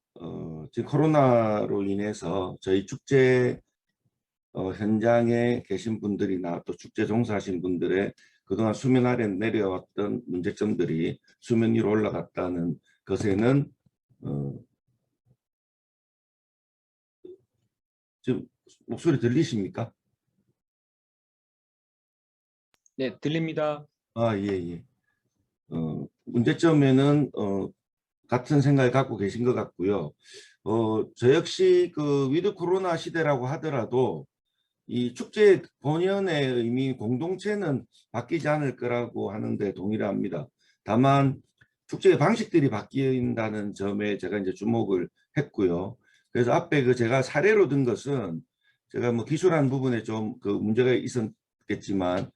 지금 코로나로 인해서 저희 축제 현장에 계신 분들이나 또 축제 종사하신 분들의 그동안 수면 아래 내려왔던 문제점들이 수면 위로 올라갔다는 것에는 지금 목소리 들리십니까? 네, 들립니다. 예. 문제점에는 같은 생각을 갖고 계신 것 같고요. 저 역시 위드 코로나 시대라고 하더라도 이 축제 본연의 의미, 공동체는 바뀌지 않을 거라고 하는데 동의를 합니다. 다만 축제의 방식들이 바뀐다는 점에 제가 이제 주목을 했고요. 그래서 앞에 제가 사례로 든 것은 제가 뭐 기술한 부분에 좀 문제가 있었겠지만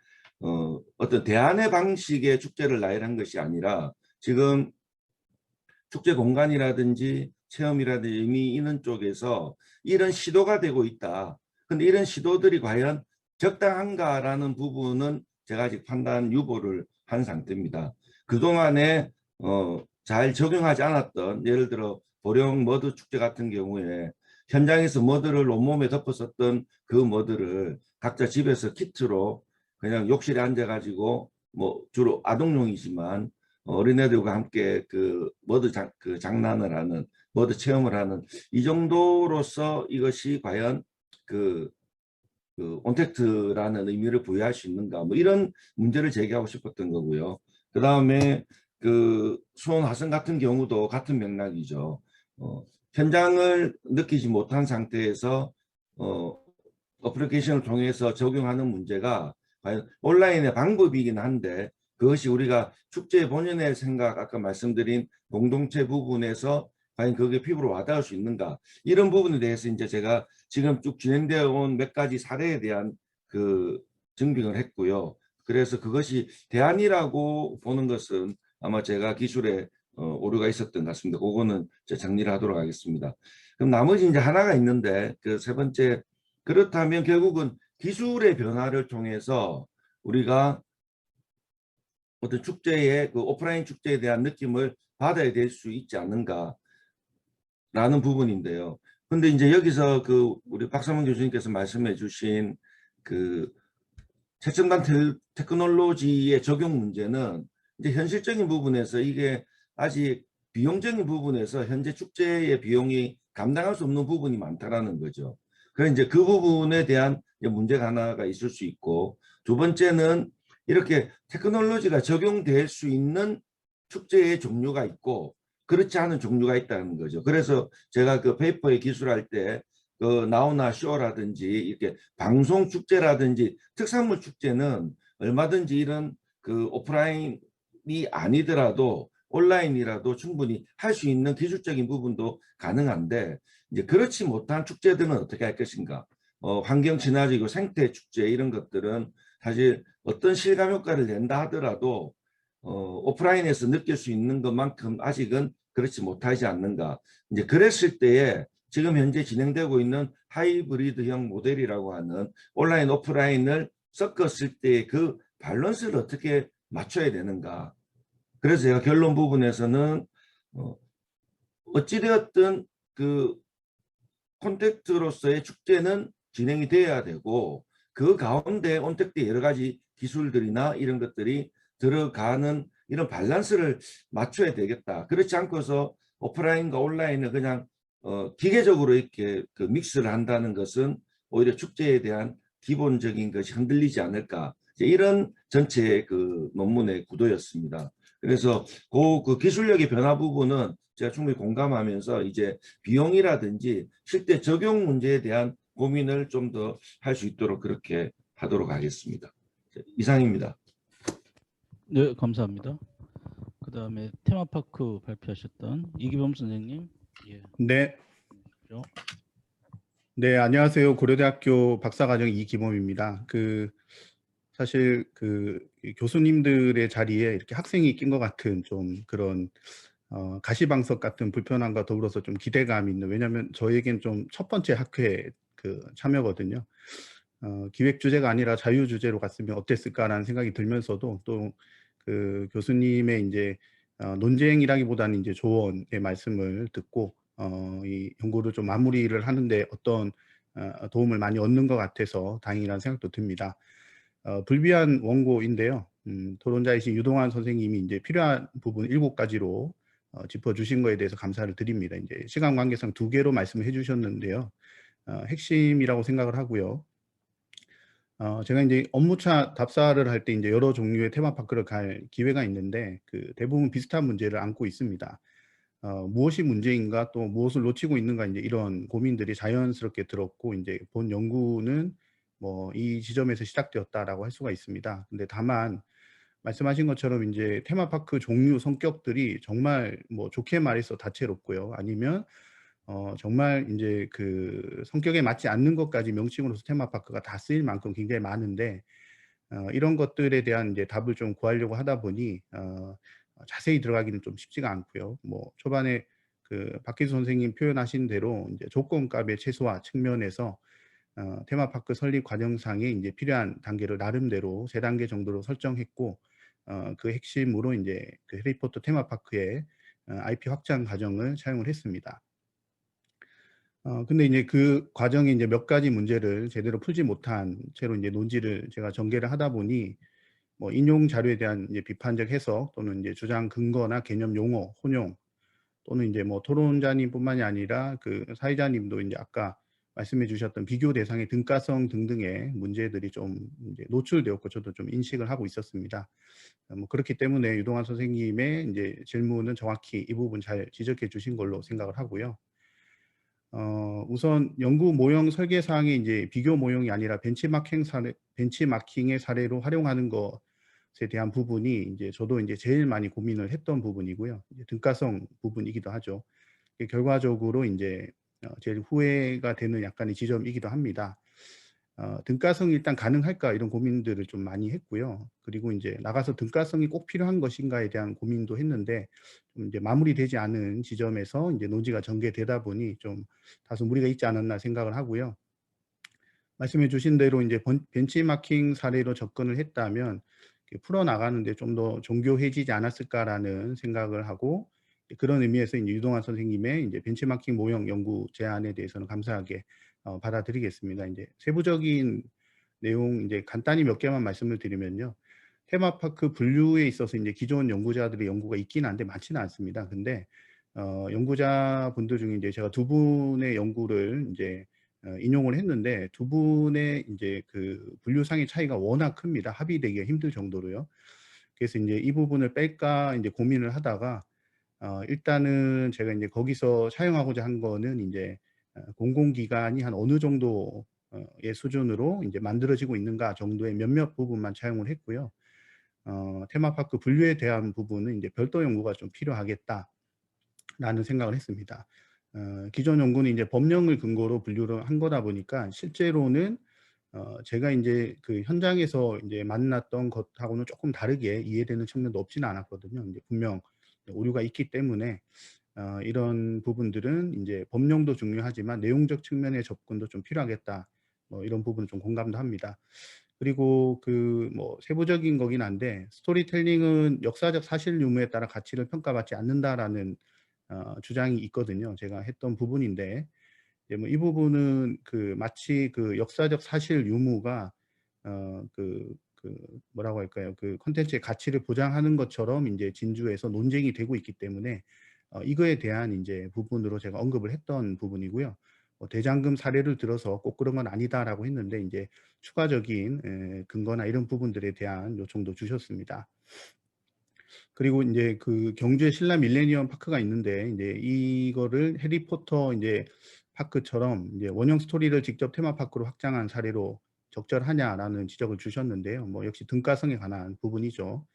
어떤 대안의 방식의 축제를 나열한 것이 아니라 지금 축제 공간이라든지 체험이라든지 의미 있는 쪽에서 이런 시도가 되고 있다. 근데 이런 시도들이 과연 적당한가라는 부분은 제가 아직 판단 유보를 한 상태입니다. 그동안에 잘 적용하지 않았던, 예를 들어 보령 머드 축제 같은 경우에 현장에서 머드를 온몸에 덮었었던 그 머드를 각자 집에서 키트로 그냥 욕실에 앉아가지고 뭐 주로 아동용이지만 어린애들과 함께 머드 장난을 하는 머드 체험을 하는 이 정도로서 이것이 과연 그 온택트라는 의미를 부여할 수 있는가, 뭐 이런 문제를 제기하고 싶었던 거고요. 그 다음에 그 수원 화성 같은 경우도 같은 맥락이죠. 현장을 느끼지 못한 상태에서 어플리케이션을 통해서 적용하는 문제가 과연 온라인의 방법이긴 한데, 그것이 우리가 축제 본연의 생각, 아까 말씀드린 공동체 부분에서 과연 그게 피부로 와닿을 수 있는가, 이런 부분에 대해서 이제 제가 지금 쭉 진행되어 온 몇 가지 사례에 대한 그 증빙을 했고요. 그래서 그것이 대안이라고 보는 것은 아마 제가 기술에 오류가 있었던 것 같습니다. 그거는 정리를 하도록 하겠습니다. 그럼 나머지 이제 하나가 있는데, 그 세 번째, 그렇다면 결국은 기술의 변화를 통해서 우리가 어떤 축제의 그 오프라인 축제에 대한 느낌을 받아야 될 수 있지 않는가라는 부분인데요. 근데 이제 여기서 그 우리 박상문 교수님께서 말씀해 주신 그 최첨단 테크놀로지의 적용 문제는 이제 현실적인 부분에서 이게 아직 비용적인 부분에서 현재 축제의 비용이 감당할 수 없는 부분이 많다라는 거죠. 그래서 이제 그 부분에 대한 문제가 하나가 있을 수 있고, 두 번째는 이렇게 테크놀로지가 적용될 수 있는 축제의 종류가 있고 그렇지 않은 종류가 있다는 거죠. 그래서 제가 그 페이퍼에 기술할 때 그 나우나 쇼라든지 이렇게 방송 축제라든지 특산물 축제는 얼마든지 이런 그 오프라인이 아니더라도 온라인이라도 충분히 할 수 있는 기술적인 부분도 가능한데, 이제 그렇지 못한 축제들은 어떻게 할 것인가. 환경 친화적이고 생태 축제 이런 것들은 사실 어떤 실감 효과를 낸다 하더라도 오프라인에서 느낄 수 있는 것만큼 아직은 그렇지 못하지 않는가. 이제 그랬을 때에 지금 현재 진행되고 있는 하이브리드형 모델이라고 하는 온라인 오프라인을 섞었을 때 그 밸런스를 어떻게 맞춰야 되는가. 그래서 제가 결론 부분에서는 어찌되었든 그 콘택트로서의 축제는 진행이 돼야 되고, 그 가운데 온택트의 여러 가지 기술들이나 이런 것들이 들어가는 이런 밸런스를 맞춰야 되겠다. 그렇지 않고서 오프라인과 온라인을 그냥 기계적으로 이렇게 그 믹스를 한다는 것은 오히려 축제에 대한 기본적인 것이 흔들리지 않을까. 이런 전체 그 논문의 구도였습니다. 그래서 그 기술력의 변화 부분은 제가 충분히 공감하면서 이제 비용이라든지 실제 적용 문제에 대한 고민을 좀 더 할 수 있도록 그렇게 하도록 하겠습니다. 이상입니다. 네, 감사합니다. 그 다음에 테마파크 발표하셨던 이기범 선생님. 예. 네. 네, 안녕하세요. 고려대학교 박사과정 이기범입니다. 사실 교수님들의 자리에 이렇게 학생이 낀 것 같은 좀 그런 가시방석 같은 불편함과 더불어서 좀 기대감이 있는, 왜냐하면 저에겐 좀 첫 번째 학회 참여거든요. 기획 주제가 아니라 자유 주제로 갔으면 어땠을까라는 생각이 들면서도 또 그 교수님의 이제 논쟁이라기보다는 이제 조언의 말씀을 듣고 이 연구를 좀 마무리를 하는데 어떤 도움을 많이 얻는 것 같아서 다행이라는 생각도 듭니다. 불비한 원고인데요. 토론자이신 유동환 선생님이 이제 필요한 부분 7가지로 짚어주신 거에 대해서 감사를 드립니다. 이제 시간 관계상 2개로 말씀을 해주셨는데요. 핵심이라고 생각을 하고요. 제가 이제 업무차 답사를 할 때 이제 여러 종류의 테마파크를 갈 기회가 있는데 대부분 비슷한 문제를 안고 있습니다. 무엇이 문제인가, 또 무엇을 놓치고 있는가, 이제 이런 고민들이 자연스럽게 들었고, 이제 본 연구는 뭐 이 지점에서 시작되었다라고 할 수가 있습니다. 근데 다만 말씀하신 것처럼 이제 테마파크 종류 성격들이 정말 뭐 좋게 말해서 다채롭고요. 아니면 정말 이제 그 성격에 맞지 않는 것까지 명칭으로서 테마파크가 다 쓰일 만큼 굉장히 많은데, 이런 것들에 대한 이제 답을 좀 구하려고 하다 보니 자세히 들어가기는 좀 쉽지가 않고요. 뭐 초반에 박기수 선생님 표현하신 대로 이제 조건값의 최소화 측면에서 테마파크 설립 과정상에 이제 필요한 단계를 나름대로 3단계 정도로 설정했고, 그 핵심으로 이제 그 해리포터 테마파크의 IP 확장 과정을 사용을 했습니다. 근데 이제 그 과정에 이제 몇 가지 문제를 제대로 풀지 못한 채로 이제 논지를 제가 전개를 하다 보니, 뭐 인용 자료에 대한 이제 비판적 해석 또는 이제 주장 근거나 개념 용어 혼용, 또는 이제 뭐 토론자님뿐만이 아니라 그 사회자님도 이제 아까 말씀해 주셨던 비교 대상의 등가성 등등의 문제들이 좀 이제 노출되었고 저도 좀 인식을 하고 있었습니다. 뭐 그렇기 때문에 유동환 선생님의 이제 질문은 정확히 이 부분 잘 지적해 주신 걸로 생각을 하고요. 우선 연구 모형 설계 사항이 이제 비교 모형이 아니라 벤치마킹의 사례로 활용하는 것에 대한 부분이 이제 저도 이제 제일 많이 고민을 했던 부분이고요. 이제 등가성 부분이기도 하죠. 결과적으로 이제 제일 후회가 되는 약간의 지점이기도 합니다. 등가성이 일단 가능할까 이런 고민들을 좀 많이 했고요. 그리고 이제 나가서 등가성이 꼭 필요한 것인가에 대한 고민도 했는데 좀 이제 마무리되지 않은 지점에서 이제 논의가 전개되다 보니 좀 다소 무리가 있지 않았나 생각을 하고요. 말씀해 주신 대로 이제 벤치마킹 사례로 접근을 했다면 풀어나가는데 좀 더 정교해지지 않았을까라는 생각을 하고 그런 의미에서 이제 유동환 선생님의 이제 벤치마킹 모형 연구 제안에 대해서는 감사하게 받아들이겠습니다. 이제 세부적인 내용 이제 간단히 몇 개만 말씀을 드리면요. 테마파크 분류에 있어서 이제 기존 연구자들의 연구가 있긴 한데 많지는 않습니다. 근데 연구자분들 중에 이제 제가 두 분의 연구를 이제 인용을 했는데 두 분의 이제 그 분류상의 차이가 워낙 큽니다. 합의되기가 힘들 정도로요. 그래서 이제 이 부분을 뺄까 이제 고민을 하다가 일단은 제가 이제 거기서 사용하고자 한 거는 이제 공공기관이 한 어느 정도의 수준으로 이제 만들어지고 있는가 정도의 몇몇 부분만 차용을 했고요. 테마파크 분류에 대한 부분은 이제 별도 연구가 좀 필요하겠다라는 생각을 했습니다. 기존 연구는 이제 법령을 근거로 분류를 한 거다 보니까 실제로는 제가 이제 그 현장에서 이제 만났던 것하고는 조금 다르게 이해되는 측면도 없지는 않았거든요. 이제 분명 오류가 있기 때문에 이런 부분들은 이제 법령도 중요하지만 내용적 측면의 접근도 좀 필요하겠다. 뭐 이런 부분은 좀 공감도 합니다. 그리고 그 뭐 세부적인 거긴 한데 스토리텔링은 역사적 사실 유무에 따라 가치를 평가받지 않는다라는 주장이 있거든요. 제가 했던 부분인데 뭐 이 부분은 그 마치 그 역사적 사실 유무가 뭐라고 할까요? 그 콘텐츠의 가치를 보장하는 것처럼 이제 진주에서 논쟁이 되고 있기 때문에 이거에 대한 이제 부분으로 제가 언급을 했던 부분이고요. 대장금 사례를 들어서 꼭 그런 건 아니다라고 했는데 이제 추가적인 근거나 이런 부분들에 대한 요청도 주셨습니다. 그리고 이제 그 경주에 신라 밀레니엄 파크가 있는데 이제 이거를 해리포터 이제 파크처럼 이제 원형 스토리를 직접 테마파크로 확장한 사례로 적절하냐라는 지적을 주셨는데요. 뭐 역시 등가성에 관한 부분이죠.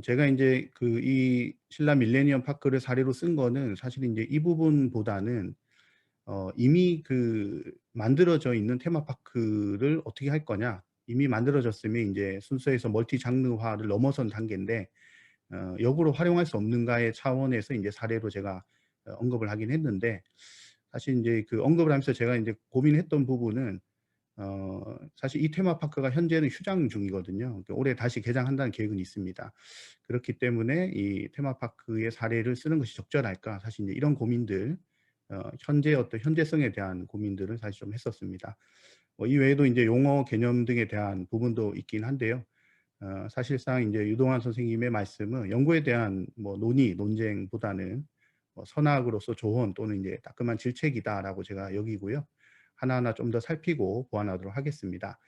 제가 이제 그 이 신라 밀레니엄 파크를 사례로 쓴 거는 사실 이제 이 부분보다는 이미 그 만들어져 있는 테마파크를 어떻게 할 거냐. 이미 만들어졌으면 이제 순서에서 멀티 장르화를 넘어선 단계인데 역으로 활용할 수 없는가의 차원에서 이제 사례로 제가 언급을 하긴 했는데 사실 이제 그 언급을 하면서 제가 이제 고민했던 부분은 사실 이 테마파크가 현재는 휴장 중이거든요. 올해 다시 개장한다는 계획은 있습니다. 그렇기 때문에 이 테마파크의 사례를 쓰는 것이 적절할까? 사실 이제 이런 고민들, 현재 어떤 현재성에 대한 고민들을 사실 좀 했었습니다. 이 외에도 이제 용어 개념 등에 대한 부분도 있긴 한데요. 사실상 이제 유동환 선생님의 말씀은 연구에 대한 뭐 논쟁보다는 선악으로서 조언 또는 이제 따끔한 질책이다라고 제가 여기고요. 하나하나 좀 더 살피고 보완하도록 하겠습니다.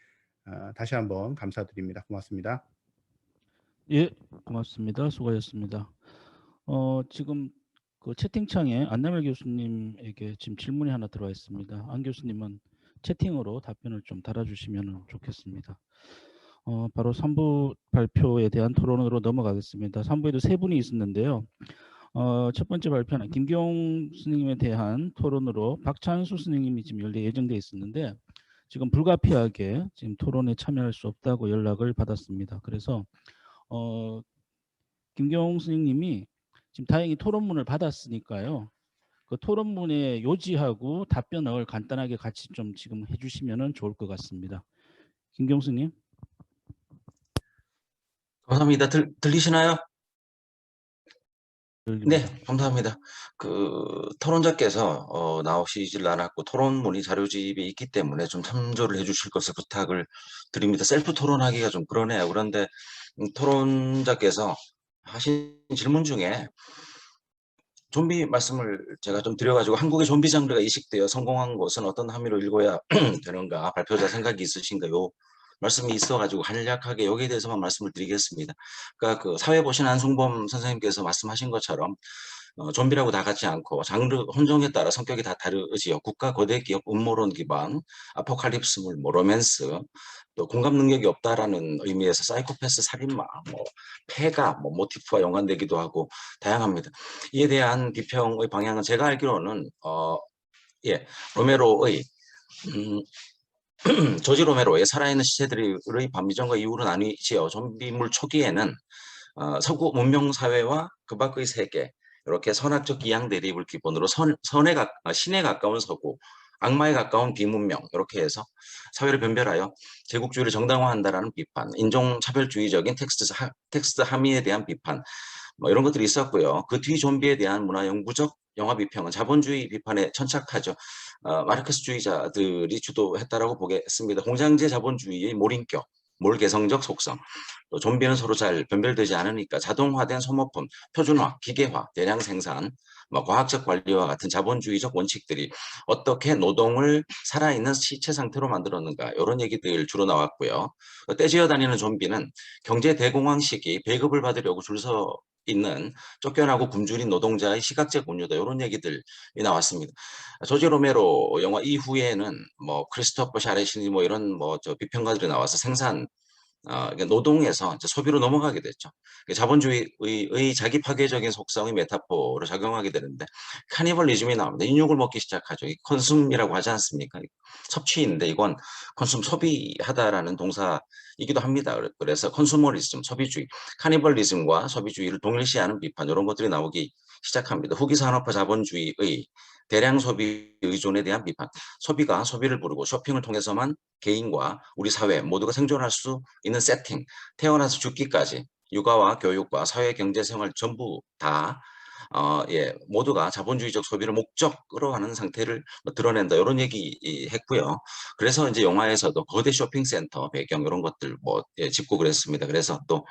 다시 한번 감사드립니다. 고맙습니다. 예, 고맙습니다. 수고하셨습니다. 지금 그 채팅창에 안남일 교수님에게 지금 질문이 하나 들어와 있습니다. 안 교수님은 채팅으로 답변을 좀 달아주시면 좋겠습니다. 바로 3부 발표에 대한 토론으로 넘어가겠습니다. 3부에도 세 분이 있었는데요. 첫 번째 발표는 김기용 스님에 대한 토론으로 박찬수 스님이 지금 원래 예정돼 있었는데 지금 불가피하게 지금 토론에 참여할 수 없다고 연락을 받았습니다. 그래서 김기용 스님이 지금 다행히 토론문을 받았으니까요. 그 토론문의 요지하고 답변을 간단하게 같이 좀 지금 해주시면 좋을 것 같습니다. 김기용 스님. 감사합니다. 들리시나요? 네, 감사합니다. 그 토론자께서 나오시질 않았고 토론문이 자료집에 있기 때문에 좀 참조를 해주실 것을 부탁을 드립니다. 셀프 토론하기가 좀 그러네요. 그런데 토론자께서 하신 질문 중에 좀비 말씀을 제가 좀 드려가지고 한국의 좀비 장르가 이식되어 성공한 것은 어떤 함의로 읽어야 되는가, 발표자 생각이 있으신가요? 말씀이 있어가지고 간략하게 여기에 대해서만 말씀을 드리겠습니다. 그러니까 그 사회 보신 안승범 선생님께서 말씀하신 것처럼 좀비라고 다 같지 않고 장르 혼종에 따라 성격이 다 다르지요. 국가 거대 기업 음모론 기반, 아포칼립스물, 뭐 로맨스, 또 공감 능력이 없다라는 의미에서 사이코패스, 살인마, 뭐 폐가, 뭐 모티프와 연관되기도 하고 다양합니다. 이에 대한 비평의 방향은 제가 알기로는 로메로의 조지 로메로의 살아있는 시체들의 반미전과 이후로 나뉘지요. 좀비물 초기에는 서구 문명 사회와 그 밖의 세계, 이렇게 선악적 이양 대립을 기본으로 신에 가까운 서구, 악마에 가까운 비문명, 이렇게 해서 사회를 변별하여 제국주의를 정당화한다라는 비판, 인종차별주의적인 텍스트 함의에 대한 비판, 뭐 이런 것들이 있었고요. 그 뒤 좀비에 대한 문화 영구적 영화 비평은 자본주의 비판에 천착하죠. 마르크스주의자들이 주도했다라고 보겠습니다. 공장제 자본주의의 몰인격, 몰개성적 속성, 또 좀비는 서로 잘 변별되지 않으니까 자동화된 소모품, 표준화, 기계화, 대량 생산, 과학적 관리와 같은 자본주의적 원칙들이 어떻게 노동을 살아있는 시체 상태로 만들었는가, 이런 얘기들 주로 나왔고요. 떼지어 다니는 좀비는 경제 대공황 시기 배급을 받으려고 줄 서 있는 쫓겨나고 굶주린 노동자의 시각적 운유다, 이런 얘기들이 나왔습니다. 조지 로메로 영화 이후에는 뭐 크리스토퍼 샤레시니 뭐 이런 저 비평가들이 나와서 노동에서 이제 소비로 넘어가게 됐죠. 자본주의의 자기 파괴적인 속성의 메타포로 작용하게 되는데 카니발리즘이 나옵니다. 인육을 먹기 시작하죠. 이 컨숨이라고 하지 않습니까? 섭취인데 이건 컨숨, 소비하다라는 동사이기도 합니다. 그래서 컨슈머리즘, 소비주의, 카니발리즘과 소비주의를 동일시하는 비판, 이런 것들이 나오기 시작합니다. 후기 산업화 자본주의의 대량 소비 의존에 대한 비판, 소비가 소비를 부르고 쇼핑을 통해서만 개인과 우리 사회 모두가 생존할 수 있는 세팅, 태어나서 죽기까지 육아와 교육과 사회 경제 생활 전부 다 모두가 자본주의적 소비를 목적으로 하는 상태를 드러낸다, 이런 얘기 했고요. 그래서 이제 영화에서도 거대 쇼핑센터 배경 이런 것들 짚고 그랬습니다. 그래서 또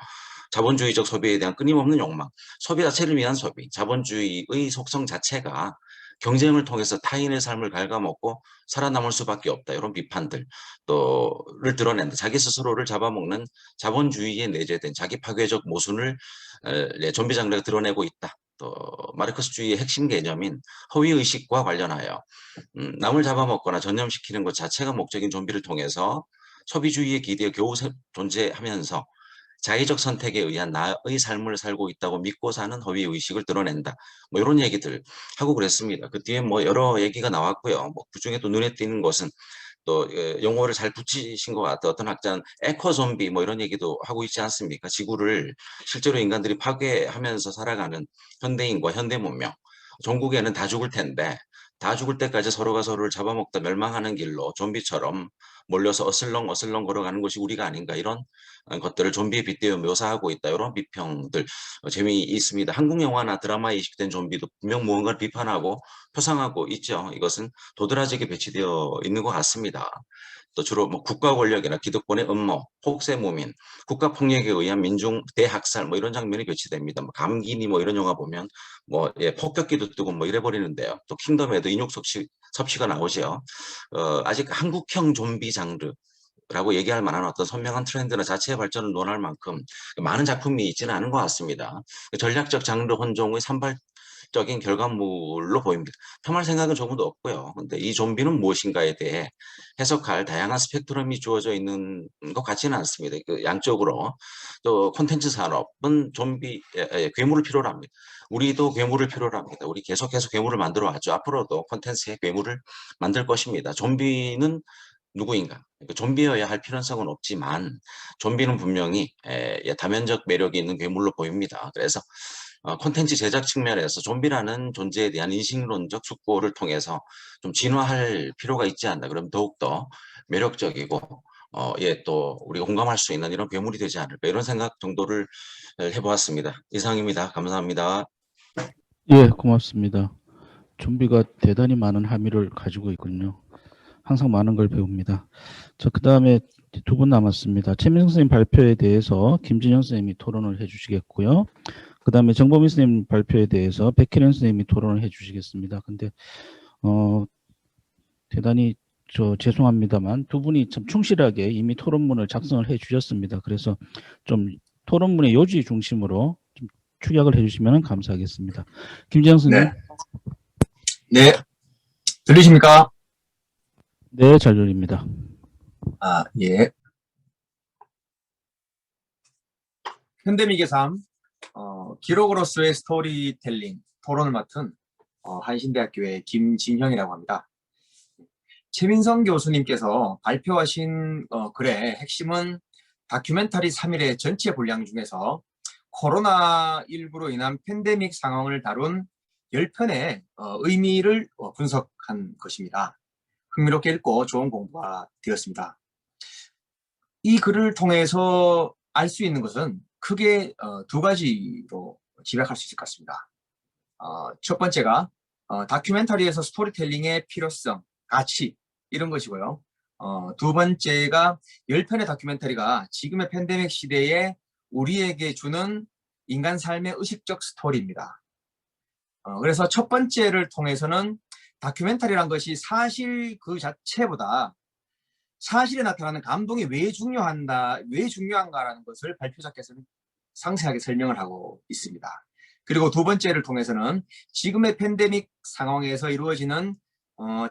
자본주의적 소비에 대한 끊임없는 욕망, 소비 자체를 위한 소비, 자본주의의 속성 자체가 경쟁을 통해서 타인의 삶을 갉아먹고 살아남을 수밖에 없다, 이런 비판들을 드러낸다. 자기 스스로를 잡아먹는 자본주의에 내재된 자기 파괴적 모순을 좀비 장르가 드러내고 있다. 또 마르크스주의의 핵심 개념인 허위의식과 관련하여 남을 잡아먹거나 전염시키는 것 자체가 목적인 좀비를 통해서 소비주의의 기대에 겨우 존재하면서 자의적 선택에 의한 나의 삶을 살고 있다고 믿고 사는 허위의식을 드러낸다, 뭐 이런 얘기들 하고 그랬습니다. 그 뒤에 여러 얘기가 나왔고요. 그중에 또 눈에 띄는 것은 또 용어를 잘 붙이신 것 같아요. 어떤 학자는 에코좀비 뭐 이런 얘기도 하고 있지 않습니까? 지구를 실제로 인간들이 파괴하면서 살아가는 현대인과 현대문명, 종국에는 다 죽을 텐데 다 죽을 때까지 서로가 서로를 잡아먹다 멸망하는 길로 좀비처럼 몰려서 어슬렁어슬렁 걸어가는 것이 우리가 아닌가, 이런 것들을 좀비에 빗대어 묘사하고 있다, 이런 비평들 재미있습니다. 한국 영화나 드라마에 이식된 좀비도 분명 무언가를 비판하고 표상하고 있죠. 이것은 도드라지게 배치되어 있는 것 같습니다. 또 주로 국가 권력이나 기득권의 음모, 혹세무민, 국가 폭력에 의한 민중 대학살 이런 장면이 배치됩니다. 감기니 이런 영화 보면 폭격기도 뜨고 이래 버리는데요. 또 킹덤에도 인육 섭취가 나오죠. 아직 한국형 좀비 장르라고 얘기할 만한 어떤 선명한 트렌드나 자체의 발전을 논할 만큼 많은 작품이 있지는 않은 것 같습니다. 전략적 장르 혼종의 산발적인 결과물로 보입니다. 폄할 생각은 조금도 없고요. 근데 이 좀비는 무엇인가에 대해 해석할 다양한 스펙트럼이 주어져 있는 것 같지는 않습니다. 양쪽으로. 또 콘텐츠 산업은 괴물을 필요로 합니다. 우리도 괴물을 필요로 합니다. 우리 계속해서 괴물을 만들어 왔죠. 앞으로도 콘텐츠의 괴물을 만들 것입니다. 좀비는 누구인가? 좀비여야 할 필요성은 없지만 좀비는 분명히 다면적 매력이 있는 괴물로 보입니다. 그래서 콘텐츠 제작 측면에서 좀비라는 존재에 대한 인식론적 숙고를 통해서 좀 진화할 필요가 있지 않나. 그럼 더욱더 매력적이고 또 우리가 공감할 수 있는 이런 괴물이 되지 않을까, 이런 생각 정도를 해보았습니다. 이상입니다. 감사합니다. 예, 고맙습니다. 좀비가 대단히 많은 함의를 가지고 있군요. 항상 많은 걸 배웁니다. 자, 그 다음에 두 분 남았습니다. 최민성 선생님 발표에 대해서 김진영 선생님이 토론을 해주시겠고요. 그다음에 정보민 선생님 발표에 대해서 백혜련 선생님이 토론을 해주시겠습니다. 근데 대단히 죄송합니다만 두 분이 참 충실하게 이미 토론문을 작성을 해주셨습니다. 그래서 좀 토론문의 요지 중심으로 좀 축약을 해주시면 감사하겠습니다. 김재영 선생님. 네. 들리십니까? 네, 잘 들립니다. 예. 팬데믹의 삶, 기록으로서의 스토리텔링 토론을 맡은 한신대학교의 김진형이라고 합니다. 최민성 교수님께서 발표하신 글의 핵심은 다큐멘터리 3일의 전체 분량 중에서 코로나19로 인한 팬데믹 상황을 다룬 10편의 의미를 분석한 것입니다. 흥미롭게 읽고 좋은 공부가 되었습니다. 이 글을 통해서 알 수 있는 것은 크게 두 가지로 집약할 수 있을 것 같습니다. 첫 번째가 다큐멘터리에서 스토리텔링의 필요성, 가치 이런 것이고요. 두 번째가 10편의 다큐멘터리가 지금의 팬데믹 시대에 우리에게 주는 인간 삶의 의식적 스토리입니다. 그래서 첫 번째를 통해서는 다큐멘터리란 것이 사실 그 자체보다 사실에 나타나는 감동이 왜 중요한가라는 것을 발표자께서는 상세하게 설명을 하고 있습니다. 그리고 두 번째를 통해서는 지금의 팬데믹 상황에서 이루어지는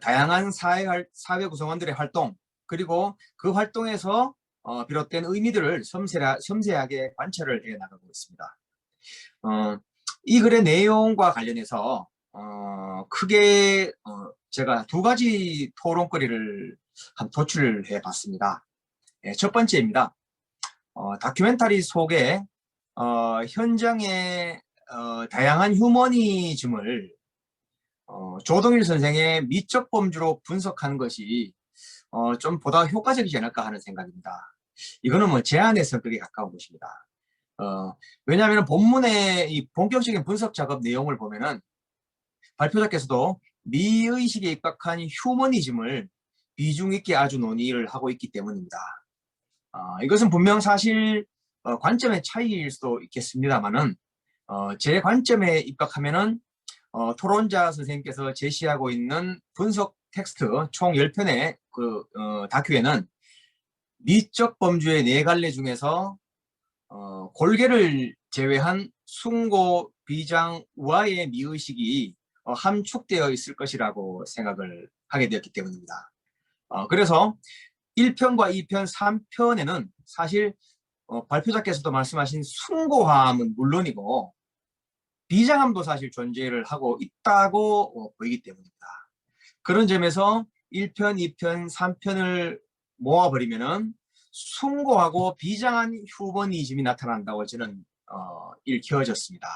다양한 사회 구성원들의 활동, 그리고 그 활동에서 비롯된 의미들을 섬세하게 관찰을 해 나가고 있습니다. 이 글의 내용과 관련해서 크게 제가 두 가지 토론거리를 도출을 해 봤습니다. 첫 번째입니다. 다큐멘터리 속에 현장의 다양한 휴머니즘을 조동일 선생의 미적 범주로 분석하는 것이 좀 보다 효과적이지 않을까 하는 생각입니다. 이거는 뭐 제안의 성격에 가까운 것입니다. 왜냐하면 본문의 이 본격적인 분석 작업 내용을 보면은 발표자께서도 미의식에 입각한 휴머니즘을 비중 있게 아주 논의를 하고 있기 때문입니다. 이것은 분명 사실 관점의 차이일 수도 있겠습니다만은 제 관점에 입각하면은 토론자 선생님께서 제시하고 있는 분석 텍스트 총 10편의 그 다큐에는 미적 범주의 4갈래 중에서 골개를 제외한 숭고, 비장, 우아의 미의식이 함축되어 있을 것이라고 생각을 하게 되었기 때문입니다. 그래서 1편과 2편, 3편에는 사실 발표자께서도 말씀하신 숭고함은 물론이고 비장함도 사실 존재를 하고 있다고 보이기 때문입니다. 그런 점에서 1편, 2편, 3편을 모아버리면은 숭고하고 비장한 휴머니즘이 나타난다고 저는 읽혀졌습니다.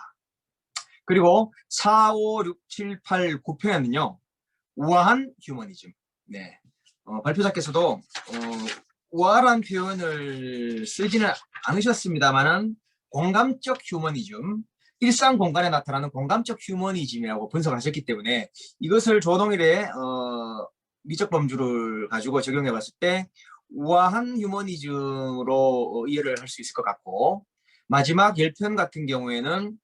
그리고 4, 5, 6, 7, 8, 9편에는요. 우아한 휴머니즘. 네. 발표자께서도 우아한 표현을 쓰지는 않으셨습니다만은 공감적 휴머니즘, 일상 공간에 나타나는 공감적 휴머니즘이라고 분석하셨기 때문에 이것을 조동일의 미적 범주를 가지고 적용해 봤을 때 우아한 휴머니즘으로 이해를 할 수 있을 것 같고, 마지막 10편 같은 경우에는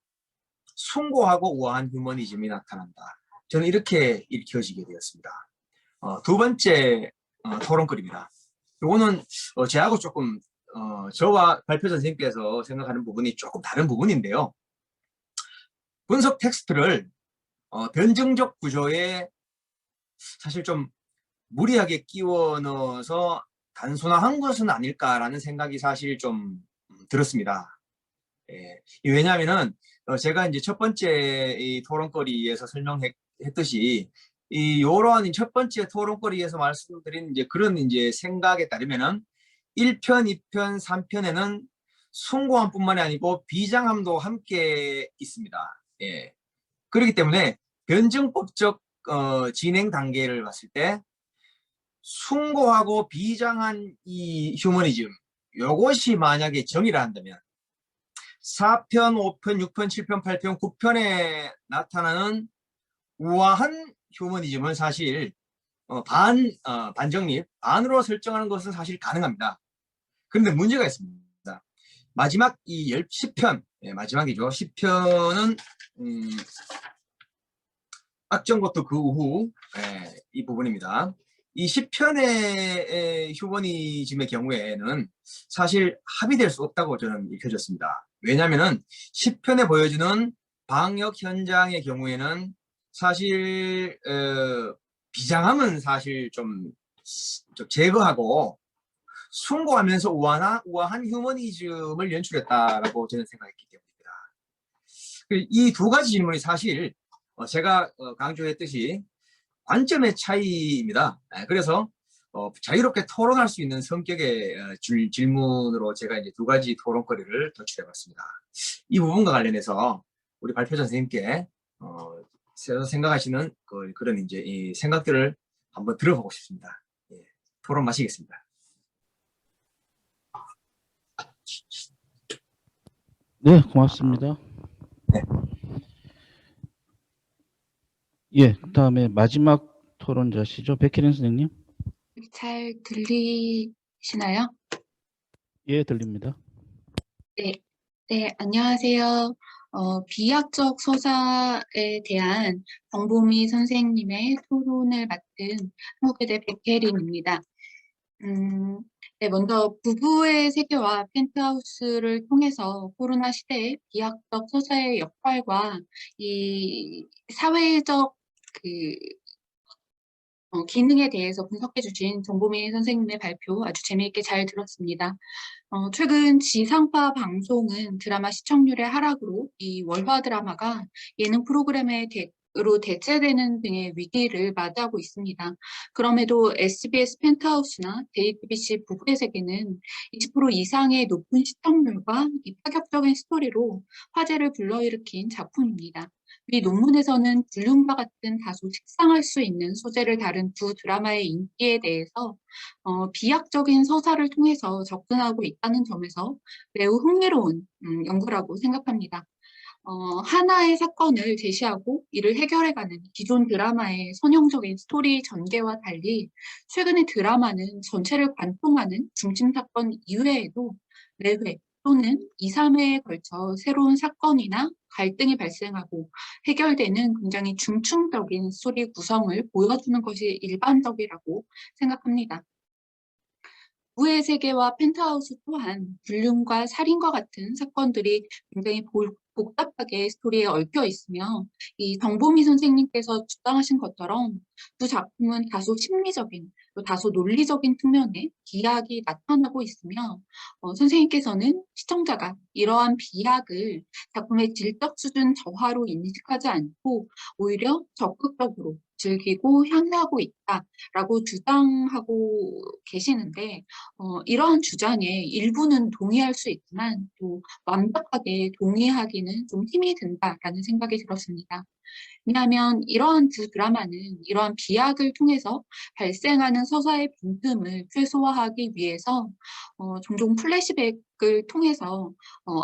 숭고하고 우아한 휴머니즘이 나타난다. 저는 이렇게 읽혀지게 되었습니다. 두 번째 토론거리입니다. 이거는 저하고 조금 저와 발표자 선생님께서 생각하는 부분이 조금 다른 부분인데요. 분석 텍스트를 변증적 구조에 사실 좀 무리하게 끼워 넣어서 단순화한 것은 아닐까라는 생각이 사실 좀 들었습니다. 왜냐하면은 제가 이제 첫 번째 이 토론거리에서 설명했듯이 이런 첫 번째 토론거리에서 말씀드린 이제 그런 이제 생각에 따르면은 1편, 2편, 3편에는 숭고함뿐만이 아니고 비장함도 함께 있습니다. 그렇기 때문에 변증법적 진행 단계를 봤을 때 숭고하고 비장한 이 휴머니즘, 요것이 만약에 정의를 한다면 4편, 5편, 6편, 7편, 8편, 9편에 나타나는 우아한 휴머니즘은 사실 반정립, 반으로 설정하는 것은 사실 가능합니다. 그런데 문제가 있습니다. 마지막 이 10편, 예, 마지막이죠. 10편은 악정부터 그 후 이 부분입니다. 이 10편의 휴머니즘의 경우에는 사실 합의될 수 없다고 저는 읽혀졌습니다. 왜냐하면 10편에 보여주는 방역 현장의 경우에는 사실 비장함은 사실 좀 제거하고 숭고하면서 우아한 휴머니즘을 연출했다라고 저는 생각했기 때문입니다. 이 두 가지 질문이 사실 제가 강조했듯이 관점의 차이입니다. 그래서 자유롭게 토론할 수 있는 성격의 질문으로 제가 이제 두 가지 토론거리를 도출해봤습니다. 이 부분과 관련해서 우리 발표자 선생님께 생각하시는 그런 이제 이 생각들을 한번 들어보고 싶습니다. 예, 토론 마치겠습니다. 네, 고맙습니다. 네. 예, 그다음에 마지막 토론자시죠, 백혜련 선생님. 잘 들리시나요? 예, 들립니다. 네, 네, 안녕하세요. 비약적 서사에 대한 정보미 선생님의 토론을 맡은 한국외대 백혜린입니다. 네, 먼저 부부의 세계와 펜트하우스를 통해서 코로나 시대의 비약적 서사의 역할과 이 사회적 기능에 대해서 분석해 주신 정보미 선생님의 발표 아주 재미있게 잘 들었습니다. 최근 지상파 방송은 드라마 시청률의 하락으로 이 월화 드라마가 예능 프로그램으로 대체되는 등의 위기를 맞이하고 있습니다. 그럼에도 SBS 펜트하우스나 JTBC 부부의 세계는 20% 이상의 높은 시청률과 이 파격적인 스토리로 화제를 불러일으킨 작품입니다. 이 논문에서는 불륜과 같은 다소 식상할 수 있는 소재를 다룬 두 드라마의 인기에 대해서 비약적인 서사를 통해서 접근하고 있다는 점에서 매우 흥미로운 연구라고 생각합니다. 하나의 사건을 제시하고 이를 해결해가는 기존 드라마의 선형적인 스토리 전개와 달리 최근의 드라마는 전체를 관통하는 중심 사건 이외에도 매회 또는 2, 3회에 걸쳐 새로운 사건이나 갈등이 발생하고 해결되는 굉장히 중층적인 스토리 구성을 보여주는 것이 일반적이라고 생각합니다. 부의 세계와 펜트하우스 또한 불륜과 살인과 같은 사건들이 굉장히 복잡하게 스토리에 얽혀 있으며 이 정보미 선생님께서 주장하신 것처럼 두 작품은 다소 심리적인 또 다소 논리적인 측면의 비약이 나타나고 있으며 선생님께서는 시청자가 이러한 비약을 작품의 질적 수준 저하로 인식하지 않고 오히려 적극적으로 즐기고 향유하고 있다라고 주장하고 계시는데 이러한 주장에 일부는 동의할 수 있지만 또 완벽하게 동의하기는 좀 힘이 든다라는 생각이 들었습니다. 왜냐하면 이러한 두 드라마는 이러한 비약을 통해서 발생하는 서사의 빈틈을 최소화하기 위해서 종종 플래시백을 통해서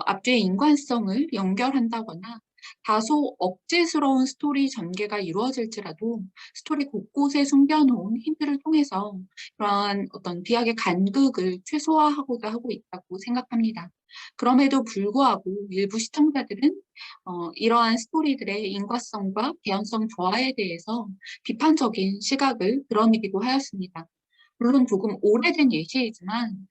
앞뒤의 인관성을 연결한다거나 다소 억지스러운 스토리 전개가 이루어질지라도 스토리 곳곳에 숨겨놓은 힌트를 통해서 그러한 어떤 비약의 간극을 최소화하고자 하고 있다고 생각합니다. 그럼에도 불구하고 일부 시청자들은 이러한 스토리들의 인과성과 개연성 저하에 대해서 비판적인 시각을 드러내기도 하였습니다. 물론 조금 오래된 예시이지만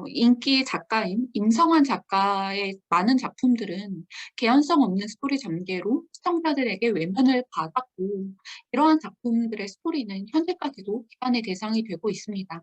인기 작가인 임성환 작가의 많은 작품들은 개연성 없는 스토리 전개로 시청자들에게 외면을 받았고 이러한 작품들의 스토리는 현재까지도 비판의 대상이 되고 있습니다.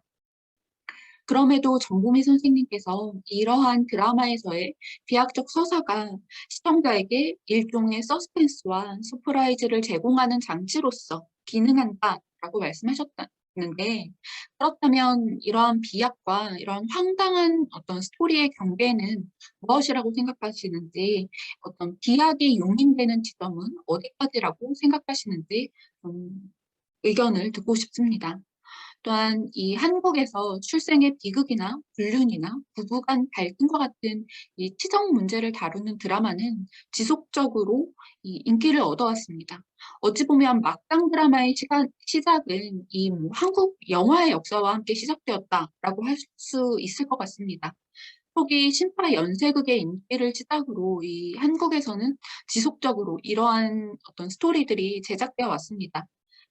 그럼에도 정보미 선생님께서 이러한 드라마에서의 비약적 서사가 시청자에게 일종의 서스펜스와 서프라이즈를 제공하는 장치로서 기능한다라고 말씀하셨는데 그렇다면 이러한 비약과 이러한 황당한 어떤 스토리의 경계는 무엇이라고 생각하시는지 어떤 비약이 용인되는 지점은 어디까지라고 생각하시는지 의견을 듣고 싶습니다. 또한 이 한국에서 출생의 비극이나 불륜이나 부부간 갈등과 같은 이 치정 문제를 다루는 드라마는 지속적으로 이 인기를 얻어왔습니다. 어찌 보면 막장 드라마의 시작은 이 한국 영화의 역사와 함께 시작되었다라고 할 수 있을 것 같습니다. 초기 신파 연쇄극의 인기를 시작으로 이 한국에서는 지속적으로 이러한 어떤 스토리들이 제작되어 왔습니다.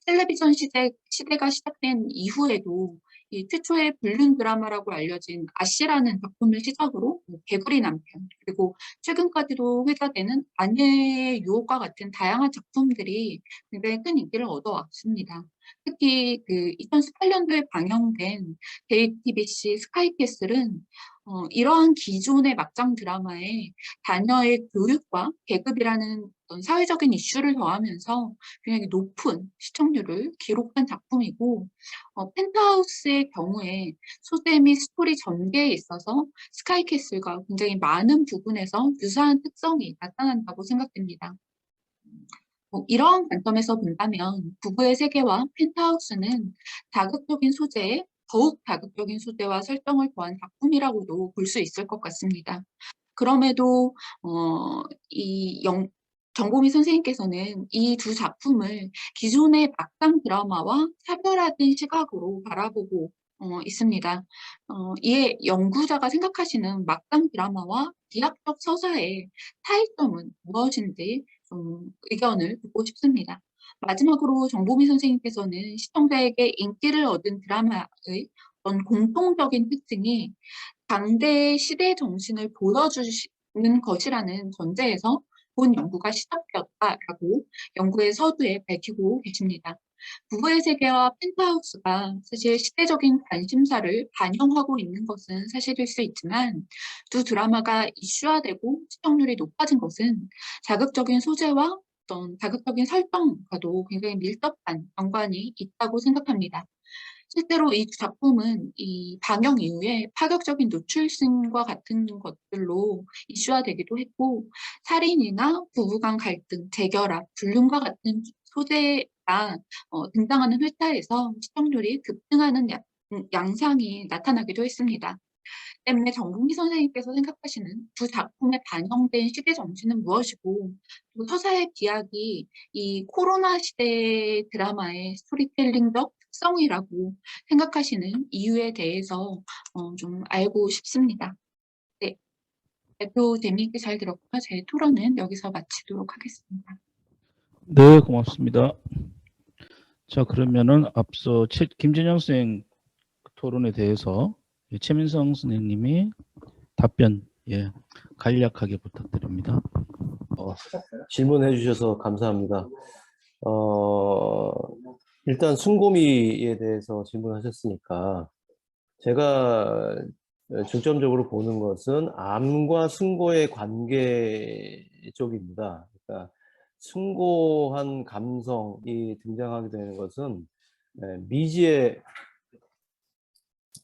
텔레비전 시대가 시작된 이후에도 이 최초의 불륜 드라마라고 알려진 아씨라는 작품을 시작으로 개구리 남편, 그리고 최근까지도 회자되는 아내의 유혹과 같은 다양한 작품들이 굉장히 큰 인기를 얻어왔습니다. 특히 그 2018년도에 방영된 JTBC 스카이캐슬은 이러한 기존의 막장 드라마에 자녀의 교육과 계급이라는 어떤 사회적인 이슈를 더하면서 굉장히 높은 시청률을 기록한 작품이고, 펜트하우스의 경우에 소재 및 스토리 전개에 있어서 스카이캐슬과 굉장히 많은 부분에서 유사한 특성이 나타난다고 생각됩니다. 이러한 관점에서 본다면 부부의 세계와 펜트하우스는 더욱 자극적인 소재와 설정을 더한 작품이라고도 볼 수 있을 것 같습니다. 그럼에도 정보미 선생님께서는 이 두 작품을 기존의 막장 드라마와 차별화된 시각으로 바라보고 있습니다. 이에 연구자가 생각하시는 막장 드라마와 비약적 서사의 차이점은 무엇인지 좀 의견을 듣고 싶습니다. 마지막으로 정보미 선생님께서는 시청자에게 인기를 얻은 드라마의 어떤 공통적인 특징이 당대의 시대 정신을 보여주는 것이라는 전제에서 본 연구가 시작되었다라고 연구의 서두에 밝히고 계십니다. 부부의 세계와 펜트하우스가 사실 시대적인 관심사를 반영하고 있는 것은 사실일 수 있지만 두 드라마가 이슈화되고 시청률이 높아진 것은 자극적인 소재와 어떤 자극적인 설정과도 굉장히 밀접한 연관이 있다고 생각합니다. 실제로 이 두 작품은 이 방영 이후에 파격적인 노출신과 같은 것들로 이슈화되기도 했고, 살인이나 부부간 갈등, 재결합, 불륜과 같은 소재가 등장하는 회차에서 시청률이 급등하는 양상이 나타나기도 했습니다. 때문에 정봉기 선생님께서 생각하시는 두 작품에 반영된 시대 정신은 무엇이고, 또 서사의 비약이 이 코로나 시대 드라마의 스토리텔링적 특성이라고 생각하시는 이유에 대해서 좀 알고 싶습니다. 네, 발표 재미있게 잘 들었고요. 제 토론은 여기서 마치도록 하겠습니다. 네, 고맙습니다. 자, 그러면은 앞서 김진영 선생 토론에 대해서 최민성 선생님이 답변 간략하게 부탁드립니다. 질문해 주셔서 감사합니다. 일단 순고미에 대해서 질문하셨으니까 제가 중점적으로 보는 것은 암과 승고의 관계 쪽입니다. 그러니까 승고한 감성이 등장하게 되는 것은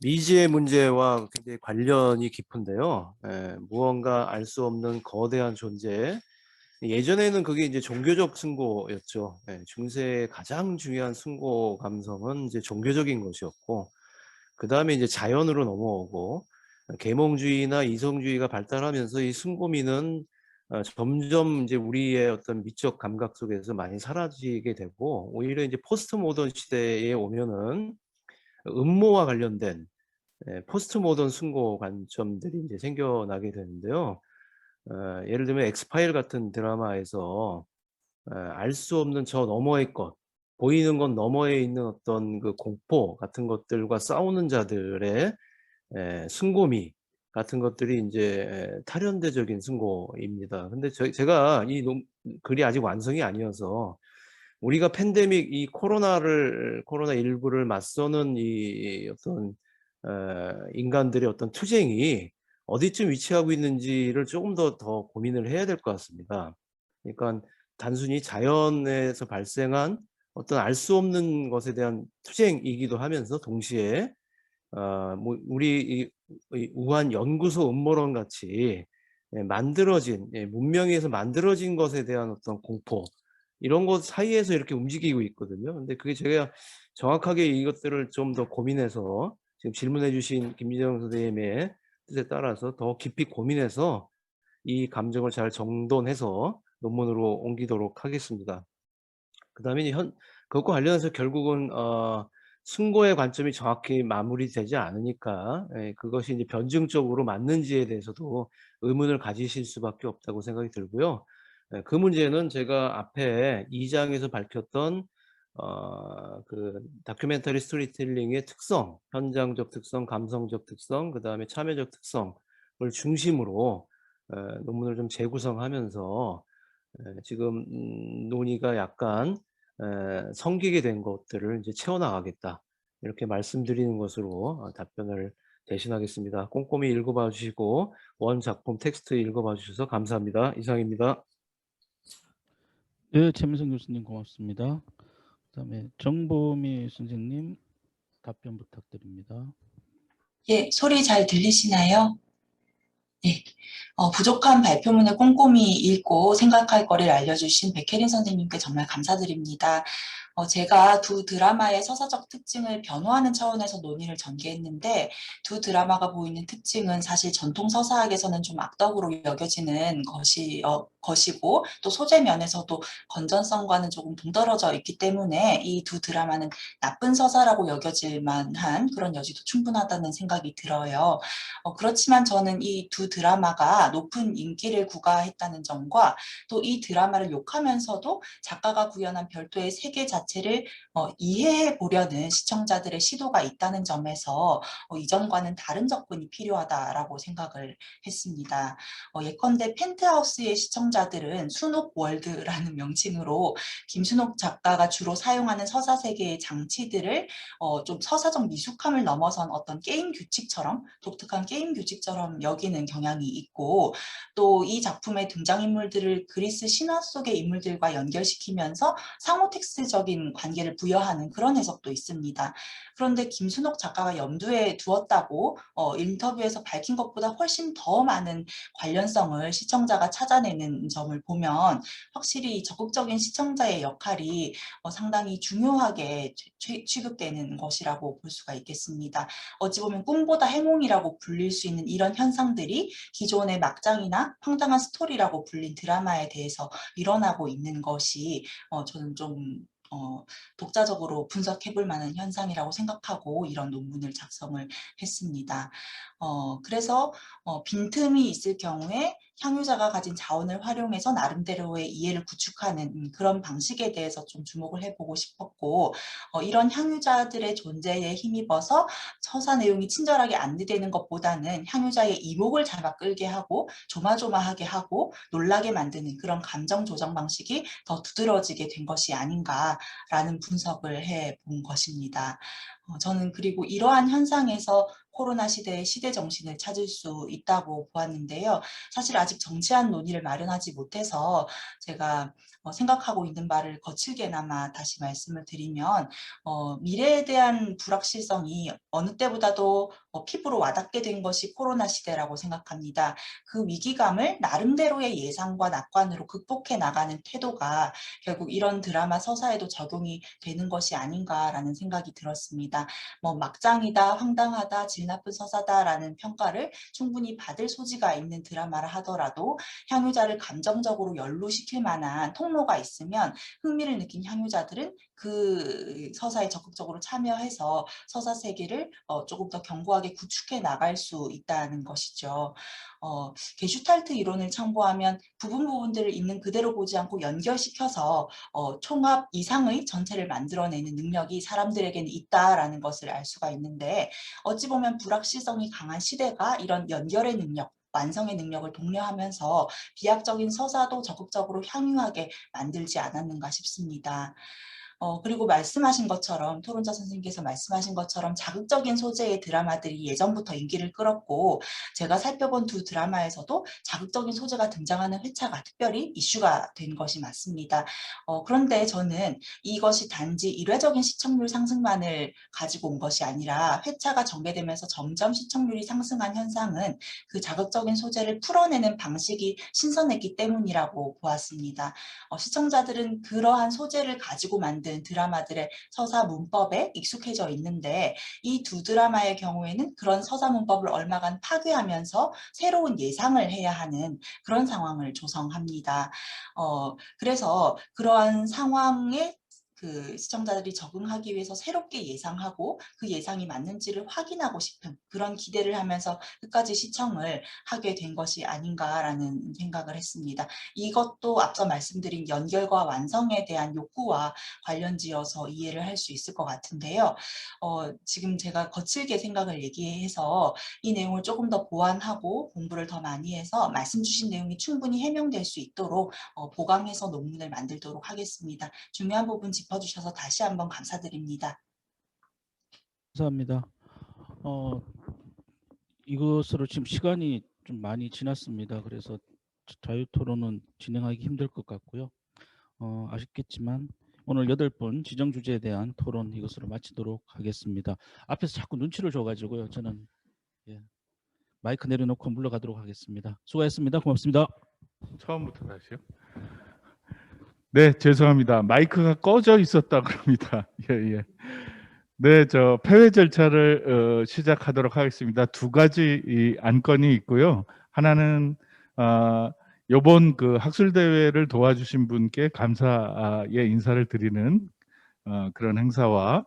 미지의 문제와 굉장히 관련이 깊은데요. 무언가 알 수 없는 거대한 존재. 예전에는 그게 이제 종교적 승고였죠. 중세의 가장 중요한 승고 감성은 이제 종교적인 것이었고, 그 다음에 이제 자연으로 넘어오고, 계몽주의나 이성주의가 발달하면서 이 승고미는 점점 이제 우리의 어떤 미적 감각 속에서 많이 사라지게 되고, 오히려 이제 포스트 모던 시대에 오면은 음모와 관련된 포스트 모던 승고 관점들이 이제 생겨나게 되는데요. 예를 들면 엑스파일 같은 드라마에서 알 수 없는 저 너머의 것, 보이는 것 너머에 있는 어떤 그 공포 같은 것들과 싸우는 자들의 승고미 같은 것들이 이제 탈현대적인 승고입니다. 근데 제가 이 글이 아직 완성이 아니어서 우리가 팬데믹 이 코로나19를 맞서는 이 어떤 인간들의 어떤 투쟁이 어디쯤 위치하고 있는지를 조금 더 고민을 해야 될 것 같습니다. 그러니까 단순히 자연에서 발생한 어떤 알 수 없는 것에 대한 투쟁이기도 하면서 동시에 뭐 우리 이 우한 연구소 음모론 같이 만들어진 문명에서 만들어진 것에 대한 어떤 공포, 이런 것 사이에서 이렇게 움직이고 있거든요. 근데 그게 제가 정확하게 이것들을 좀 더 고민해서 지금 질문해 주신 김민정 선생님의 뜻에 따라서 더 깊이 고민해서 이 감정을 잘 정돈해서 논문으로 옮기도록 하겠습니다. 그 다음에 그것과 관련해서 결국은 승고의 관점이 정확히 마무리되지 않으니까 그것이 이제 변증적으로 맞는지에 대해서도 의문을 가지실 수밖에 없다고 생각이 들고요. 그 문제는 제가 앞에 2장에서 밝혔던 그 다큐멘터리 스토리텔링의 특성, 현장적 특성, 감성적 특성, 그다음에 참여적 특성을 중심으로 논문을 좀 재구성하면서 지금 논의가 약간 성기게 된 것들을 이제 채워나가겠다. 이렇게 말씀드리는 것으로 답변을 대신하겠습니다. 꼼꼼히 읽어봐 주시고 원 작품 텍스트 읽어봐 주셔서 감사합니다. 이상입니다. 네, 최민성 교수님 고맙습니다. 그다음에 정보미 선생님 답변 부탁드립니다. 예, 소리 잘 들리시나요? 예. 부족한 발표문을 꼼꼼히 읽고 생각할 거리를 알려주신 백혜린 선생님께 정말 감사드립니다. 제가 두 드라마의 서사적 특징을 변호하는 차원에서 논의를 전개했는데 두 드라마가 보이는 특징은 사실 전통 서사학에서는 좀 악덕으로 여겨지는 것이고 또 소재 면에서도 건전성과는 조금 동떨어져 있기 때문에 이 두 드라마는 나쁜 서사라고 여겨질 만한 그런 여지도 충분하다는 생각이 들어요. 그렇지만 저는 이 두 드라마가 높은 인기를 구가했다는 점과 또 이 드라마를 욕하면서도 작가가 구현한 별도의 세계 자체를 이해해 보려는 시청자들의 시도가 있다는 점에서 이전과는 다른 접근이 필요하다라고 생각을 했습니다. 예컨대 펜트하우스의 시청자들은 순옥 월드라는 명칭으로 김순옥 작가가 주로 사용하는 서사 세계의 장치들을 좀 서사적 미숙함을 넘어선 어떤 게임 규칙처럼 독특한 게임 규칙처럼 여기는 경향이 있고 또 이 작품의 등장인물들을 그리스 신화 속의 인물들과 연결시키면서 상호텍스적인 관계를 부여하는 그런 해석도 있습니다. 그런데 김순옥 작가가 염두에 두었다고 인터뷰에서 밝힌 것보다 훨씬 더 많은 관련성을 시청자가 찾아내는 점을 보면 확실히 적극적인 시청자의 역할이 상당히 중요하게 취급되는 것이라고 볼 수가 있겠습니다. 어찌 보면 꿈보다 해몽이라고 불릴 수 있는 이런 현상들이 기존의 막장이나 황당한 스토리라고 불린 드라마에 대해서 일어나고 있는 것이 저는 좀 독자적으로 분석해 볼 만한 현상이라고 생각하고 이런 논문을 작성을 했습니다. 그래서 빈틈이 있을 경우에 향유자가 가진 자원을 활용해서 나름대로의 이해를 구축하는 그런 방식에 대해서 좀 주목을 해보고 싶었고 이런 향유자들의 존재에 힘입어서 서사 내용이 친절하게 안내되는 것보다는 향유자의 이목을 잡아 끌게 하고 조마조마하게 하고 놀라게 만드는 그런 감정 조정 방식이 더 두드러지게 된 것이 아닌가라는 분석을 해본 것입니다. 저는 그리고 이러한 현상에서 코로나 시대의 시대 정신을 찾을 수 있다고 보았는데요. 사실 아직 정치한 논의를 마련하지 못해서 제가 생각하고 있는 바를 거칠게나마 다시 말씀을 드리면 미래에 대한 불확실성이 어느 때보다도 피부로 와닿게 된 것이 코로나 시대라고 생각합니다. 그 위기감을 나름대로의 예상과 낙관으로 극복해 나가는 태도가 결국 이런 드라마 서사에도 적용이 되는 것이 아닌가라는 생각이 들었습니다. 막장이다, 황당하다, 질 나쁜 서사다라는 평가를 충분히 받을 소지가 있는 드라마라 하더라도 향유자를 감정적으로 연루시킬 만한 통로가 있으면 흥미를 느낀 향유자들은 그 서사에 적극적으로 참여해서 서사 세계를 조금 더 견고하게 구축해 나갈 수 있다는 것이죠. 게슈탈트 이론을 참고하면 부분들을 있는 그대로 보지 않고 연결시켜서 총합 이상의 전체를 만들어내는 능력이 사람들에게는 있다라는 것을 알 수가 있는데 어찌 보면 불확실성이 강한 시대가 이런 연결의 능력 완성의 능력을 독려하면서 비약적인 서사도 적극적으로 향유하게 만들지 않았는가 싶습니다. 그리고 말씀하신 것처럼 토론자 선생님께서 말씀하신 것처럼 자극적인 소재의 드라마들이 예전부터 인기를 끌었고 제가 살펴본 두 드라마에서도 자극적인 소재가 등장하는 회차가 특별히 이슈가 된 것이 맞습니다. 그런데 저는 이것이 단지 일회적인 시청률 상승만을 가지고 온 것이 아니라 회차가 전개되면서 점점 시청률이 상승한 현상은 그 자극적인 소재를 풀어내는 방식이 신선했기 때문이라고 보았습니다. 시청자들은 그러한 소재를 가지고 만든 드라마들의 서사 문법에 익숙해져 있는데 이 두 드라마의 경우에는 그런 서사 문법을 얼마간 파괴하면서 새로운 예상을 해야 하는 그런 상황을 조성합니다. 그래서 그러한 상황에 그 시청자들이 적응하기 위해서 새롭게 예상하고 그 예상이 맞는지를 확인하고 싶은 그런 기대를 하면서 끝까지 시청을 하게 된 것이 아닌가라는 생각을 했습니다. 이것도 앞서 말씀드린 연결과 완성에 대한 욕구와 관련지어서 이해를 할 수 있을 것 같은데요. 지금 제가 거칠게 생각을 얘기해서 이 내용을 조금 더 보완하고 공부를 더 많이 해서 말씀 주신 내용이 충분히 해명될 수 있도록 보강해서 논문을 만들도록 하겠습니다. 중요한 부분 짚어주셔서 다시 한번 감사드립니다. 감사합니다. 이것으로 지금 시간이 좀 많이 지났습니다. 그래서 자유토론은 진행하기 힘들 것 같고요. 아쉽겠지만 오늘 8분 지정 주제에 대한 토론 이것으로 마치도록 하겠습니다. 앞에서 자꾸 눈치를 줘가지고요. 저는 마이크 내려놓고 물러가도록 하겠습니다. 수고하셨습니다. 고맙습니다. 처음부터 다시요. 네, 죄송합니다. 마이크가 꺼져 있었다 그럽니다. 예. 네, 저 폐회 절차를 시작하도록 하겠습니다. 두 가지 이 안건이 있고요. 하나는 요번 그 학술 대회를 도와주신 분께 감사의 인사를 드리는 그런 행사와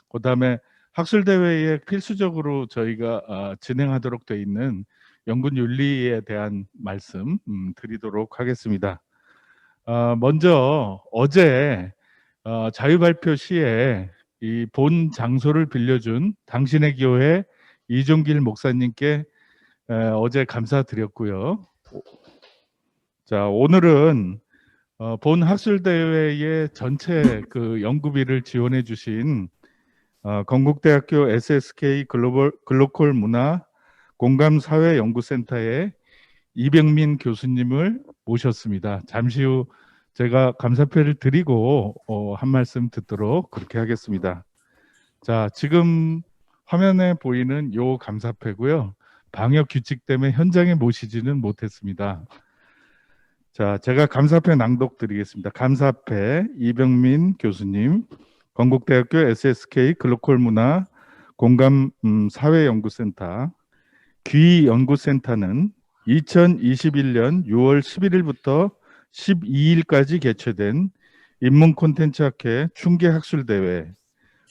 그다음에 학술 대회에 필수적으로 저희가 진행하도록 돼 있는 연구 윤리에 대한 말씀 드리도록 하겠습니다. 먼저 어제 자유 발표 시에 이 본 장소를 빌려준 당신의 교회 이종길 목사님께 어제 감사드렸고요. 자, 오늘은 본 학술 대회의 전체 그 연구비를 지원해 주신 건국대학교 SSK 글로컬 문화 공감 사회 연구센터의 이병민 교수님을 모셨습니다. 잠시 후 제가 감사표를 드리고 한 말씀 듣도록 그렇게 하겠습니다. 자, 지금 화면에 보이는 요 감사표고요. 방역 규칙 때문에 현장에 모시지는 못했습니다. 자, 제가 감사표 낭독 드리겠습니다. 감사패 이병민 교수님, 건국대학교 SSK 글로컬 문화 공감 사회연구센터. 귀연구센터는 2021년 6월 11일부터 12일까지 개최된 인문 콘텐츠 학회 충계 학술대회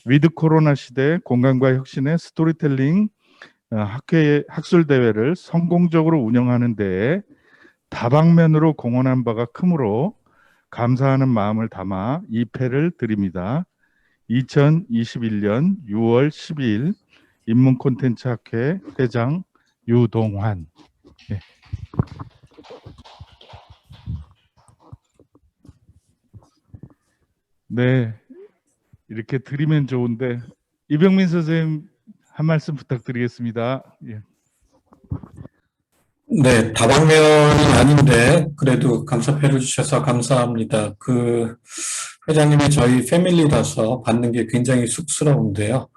위드 코로나 시대 공감과 혁신의 스토리텔링 학회 학술대회를 성공적으로 운영하는 데에 다방면으로 공헌한 바가 크므로 감사하는 마음을 담아 이 패를 드립니다. 2021년 6월 12일 인문 콘텐츠 학회 회장 유동환. 네. 네, 이렇게 드리면 좋은데 이병민 선생님 한 말씀 부탁드리겠습니다. 예. 네, 다방면이 아닌데 그래도 감사패를 주셔서 감사합니다. 그 회장님이 저희 패밀리라서 받는 게 굉장히 쑥스러운데요.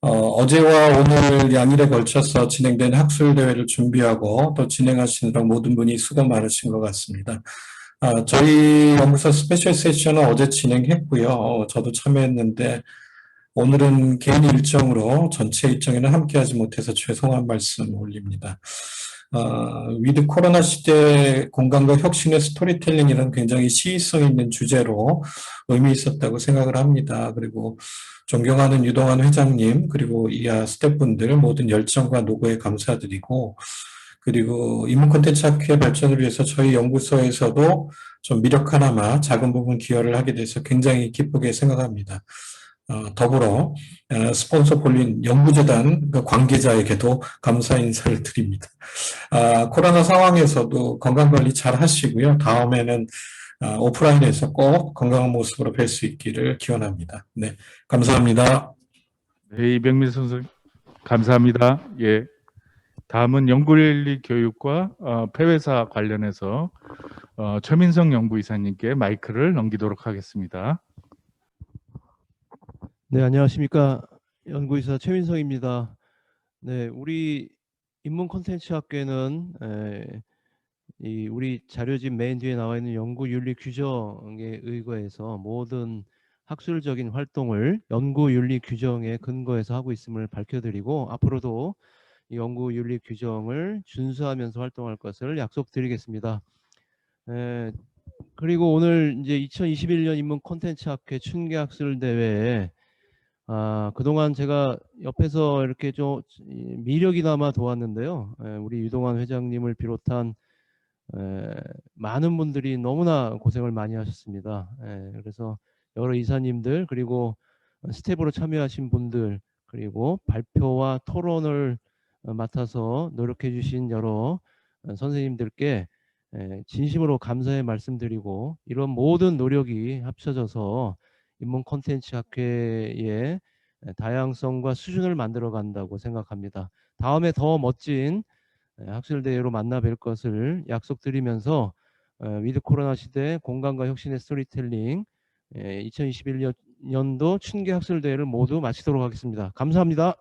어제와 오늘 양일에 걸쳐서 진행된 학술대회를 준비하고 또 진행하시느라 모든 분이 수고 많으신 것 같습니다. 저희 연구소 스페셜 세션은 어제 진행했고요. 저도 참여했는데 오늘은 개인 일정으로 전체 일정에는 함께하지 못해서 죄송한 말씀 올립니다. 위드 코로나 시대 공감과 혁신의 스토리텔링이라는 굉장히 시의성 있는 주제로 의미 있었다고 생각을 합니다. 그리고 존경하는 유동환 회장님 그리고 이하 스태프분들 모든 열정과 노고에 감사드리고 그리고 인문 콘텐츠 학회 발전을 위해서 저희 연구소에서도 좀 미력 하나마 작은 부분 기여를 하게 돼서 굉장히 기쁘게 생각합니다. 더불어 스폰서 폴린 연구재단 관계자에게도 감사 인사를 드립니다. 코로나 상황에서도 건강관리 잘 하시고요. 다음에는 오프라인에서 꼭 건강한 모습으로 뵐 수 있기를 기원합니다. 네, 감사합니다. 네, 이병민 선생님 감사합니다. 예, 다음은 연구윤리 교육과 폐회사 관련해서 최민성 연구이사님께 마이크를 넘기도록 하겠습니다. 네, 안녕하십니까. 연구이사 최민성입니다. 네, 우리 인문 콘텐츠 학회는 이 우리 자료집 맨 뒤에 나와 있는 연구윤리 규정에 의거해서 모든 학술적인 활동을 연구윤리 규정에 근거해서 하고 있음을 밝혀드리고 앞으로도 이 연구윤리 규정을 준수하면서 활동할 것을 약속드리겠습니다. 그리고 오늘 이제 2021년 인문 콘텐츠 학회 춘계학술 대회에 그동안 제가 옆에서 이렇게 좀 미력이나마 도왔는데요. 우리 유동환 회장님을 비롯한 많은 분들이 너무나 고생을 많이 하셨습니다. 그래서 여러 이사님들 그리고 스텝으로 참여하신 분들 그리고 발표와 토론을 맡아서 노력해 주신 여러 선생님들께 진심으로 감사의 말씀드리고 이런 모든 노력이 합쳐져서 인문 콘텐츠 학회의 다양성과 수준을 만들어 간다고 생각합니다. 다음에 더 멋진 학술대회로 만나 뵐 것을 약속드리면서 위드 코로나 시대 공간과 혁신의 스토리텔링 2021년도 춘계 학술대회를 모두 마치도록 하겠습니다. 감사합니다.